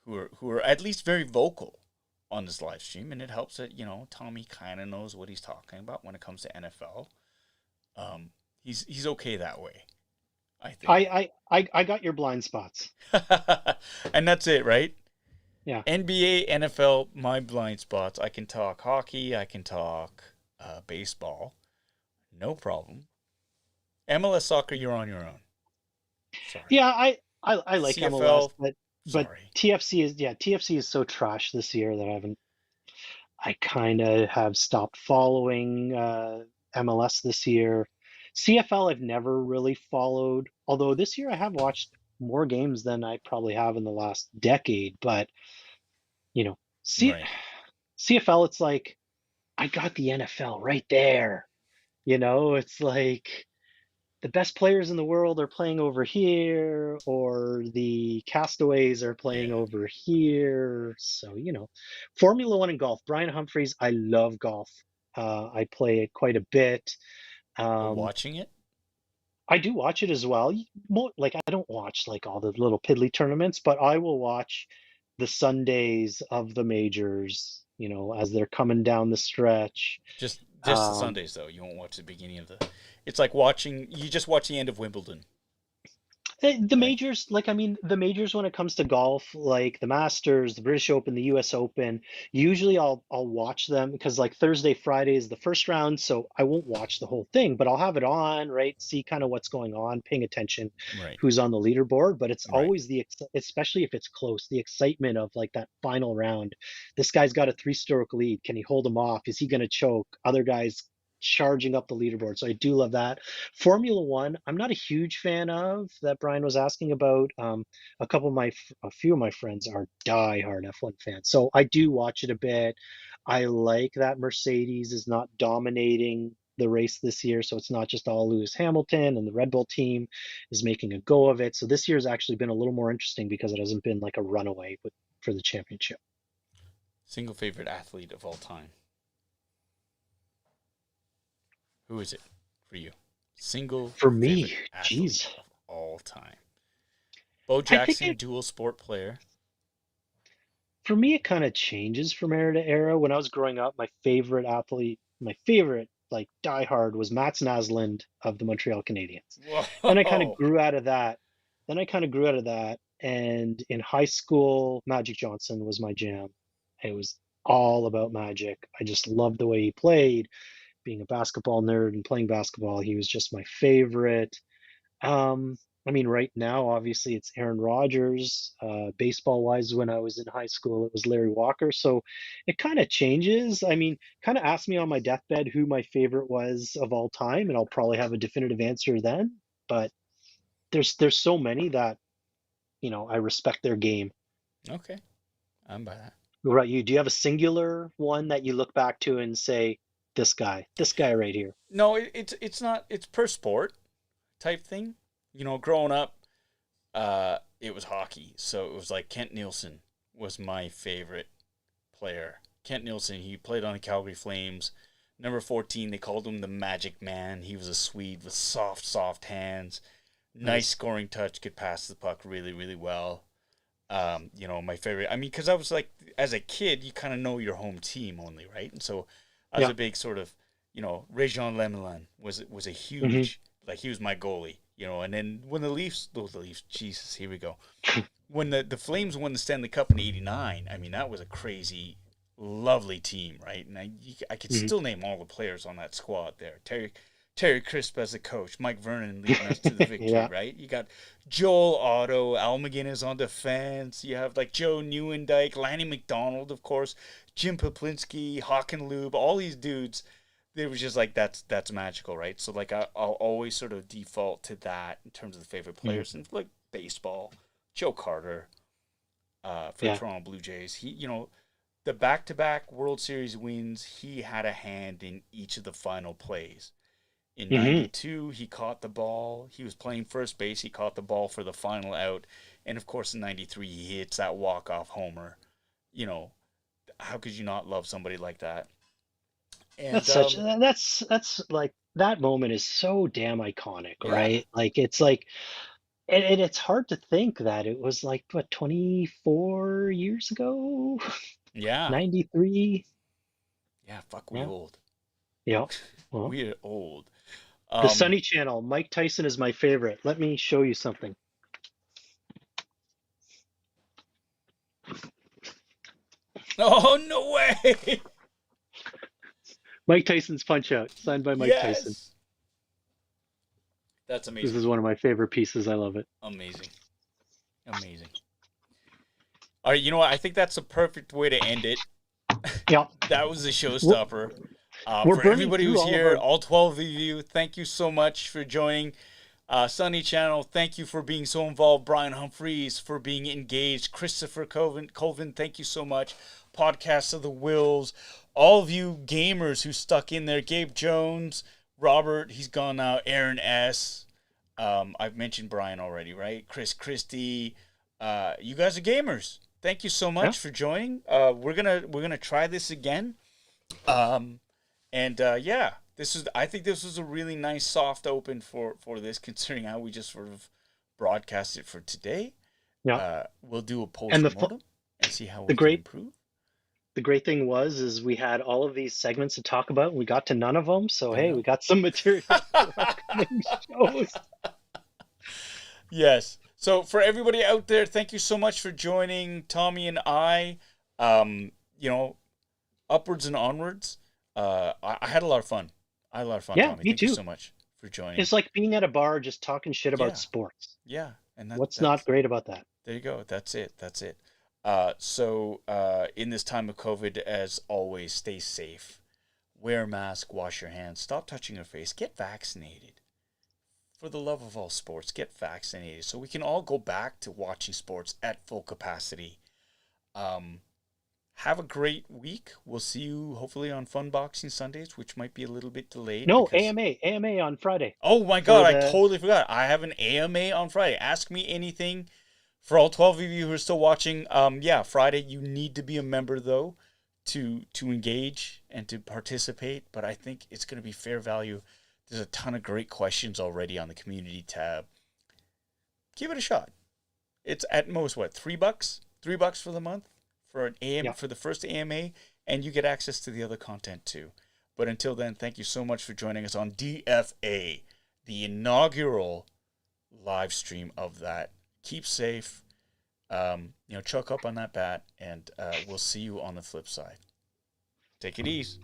who are at least very vocal on this live stream, and it helps that Tommy kind of knows what he's talking about when it comes to NFL. He's okay that way, I think. I got your blind spots. And that's it, right? Yeah. NBA, NFL, my blind spots. I can talk hockey. I can talk baseball. No problem. MLS soccer, you're on your own. Sorry. Yeah, I like CFL, MLS, but TFC is so trash this year that I kind of have stopped following MLS this year. CFL I've never really followed, although this year I have watched more games than I probably have in the last decade. But Right. CFL, it's like I got the NFL right there. It's like the best players in the world are playing over here, or the castaways are playing Yeah. over here. So, Formula One and golf. Brian Humphreys, I love golf. I play it quite a bit. Watching it? I do watch it as well. Like I don't watch like all the little piddly tournaments, but I will watch the Sundays of the majors, as they're coming down the stretch. Just the Sundays though. You won't watch the beginning of the. It's like you just watch the end of Wimbledon. The right? majors, like, I mean, the majors when it comes to golf, like the Masters, the British Open, the US Open, usually I'll watch them because like Thursday, Friday is the first round, so I won't watch the whole thing, but I'll have it on, right? See kind of what's going on, paying attention Right, who's on the leaderboard, but it's right. always especially if it's close, the excitement of like that final round. This guy's got a three-stroke lead. Can he hold him off? Is he going to choke? Other guys charging up the leaderboard. So I do love that. Formula One, I'm not a huge fan of that Brian was asking about. A few of my friends are die-hard F1 fans, so I do watch it a bit. I like that Mercedes is not dominating the race this year, so it's not just all Lewis Hamilton and the Red Bull team is making a go of it. So this year has actually been a little more interesting because it hasn't been like a runaway for the championship. Single favorite athlete of all time. Who is it for you? Single For favorite me, athlete geez, of all time. Bo I think Jackson, dual sport player. for me, it kind of changes from era to era. When I was growing up, my favorite athlete, my favorite like diehard was Mats Naslund of the Montreal Canadiens. Then I kind of Whoa. grew out of that. Then I kind of grew out of that. And in high school, Magic Johnson was my jam. It was all about Magic. I just loved the way he played. Being a basketball nerd and playing basketball, he was just my favorite. Um, I mean, right now, obviously, it's Aaron Rodgers. Baseball wise, when I was in high school, it was Larry Walker. So it kind of changes. I mean, kind of ask me on my deathbed who my favorite was of all time, and I'll probably have a definitive answer then. But there's so many that, I respect their game. Okay, I'm by that. What about you? Do you have a singular one that you look back to and say, this guy right here? No, it's not. It's per sport type thing. Growing up, it was hockey, so it was like Kent Nielsen was my favorite player. Kent Nielsen, he played on the Calgary Flames. Number 14, they called him the Magic Man. He was a Swede with soft, soft hands. Nice Nice. scoring touch, could pass the puck really, really well. My favorite. I mean, because I was like, as a kid, you kind of know your home team only, right? And so I was Yeah. a big sort of, Réjean Lemelin was a Hmm. huge, like he was my goalie, and then when the Leafs, Jesus, here we go. When the Flames won the Stanley Cup in '89, I mean, that was a crazy, lovely team, right? And I could Hmm. still name all the players on that squad there. Terry Crisp as the coach, Mike Vernon leading us to the victory, Yeah. right? You got Joel Otto, Al McGinnis on defense. You have like Joe Nieuwendyk, Lanny McDonald, of course, Jim Paplinski, Hockenlube, all these dudes. They were just like that's magical, right? So like I'll always sort of default to that in terms of the favorite Hmm. players and like baseball. Joe Carter, for the Yeah. Toronto Blue Jays. The back-to-back World Series wins. He had a hand in each of the final plays. In Hmm. '92, he caught the ball. He was playing first base. He caught the ball for the final out. And of course, in '93, he hits that walk-off homer. You know, how could you not love somebody like that? And That's like that moment is so damn iconic, yeah, right? Like it's like and it's hard to think that it was like what 24 years ago, yeah, 93. yeah. Fuck, we Yeah. old. Yeah. Well, We're old. the Um. Sunny Channel, Mike Tyson is my favorite. Let me show you something. Oh no way! Mike Tyson's Punch Out, signed by Mike Tyson. Yes, that's This amazing. is one of my favorite pieces. I love it. Amazing. Amazing. All right, you know what? I think that's a perfect way to end it. Yeah. That was the We're, showstopper. we're For burning everybody through who's all of here, our. all 12 of you, thank you so much for joining. Sunny Channel, thank you for being so involved. Brian Humphreys for being engaged. Christopher Colvin, thank you so much. Podcast of the Wills. All of you gamers who stuck in there. Gabe Jones, Robert, he's gone now. Aaron S. I've mentioned Brian already, right? Chris Christie. You guys are gamers. Thank you so Yeah. much for joining. We're gonna try this again. Um, and yeah, I think this was a really nice soft open for this, considering how we just sort of broadcast it for today. Yeah. We'll do a And post mortem and see how the we can great improve. the great thing is we had all of these segments to talk about and we got to none of them. So I hey, we know. got some material for upcoming shows. Yes. So for everybody out there, thank you so much for joining Tommy and I. You know, upwards and onwards. I had a lot of fun. I had a lot of fun, Yeah, Tommy. me Thank you too. so much for joining. It's like being at a bar just talking shit about Yeah, sports. yeah, and What's not that's great about that? there you go. That's it. That's it. In this time of COVID, as always, stay safe. Wear a mask. Wash your hands. Stop touching your face. Get vaccinated. For the love of all sports, get vaccinated so we can all go back to watching sports at full capacity. Um, have a great week. We'll see you hopefully on Fun Boxing Sundays, which might be a little bit delayed No, because AMA on Friday oh my for god, I the totally forgot. I have an AMA on Friday. Ask me anything. For all 12 of you who are still watching, yeah, Friday you need to be a member though to engage and to participate, but I think it's going to be fair value. There's a ton of great questions already on the community tab. Give it a shot. It's at most what, $3? $3 for the month for an AM yeah. for the first AMA, and you get access to the other content too. But until then, thank you so much for joining us on DFA, the inaugural live stream of that. Keep safe. Chuck up on that bat, and we'll see you on the flip side. Take it easy.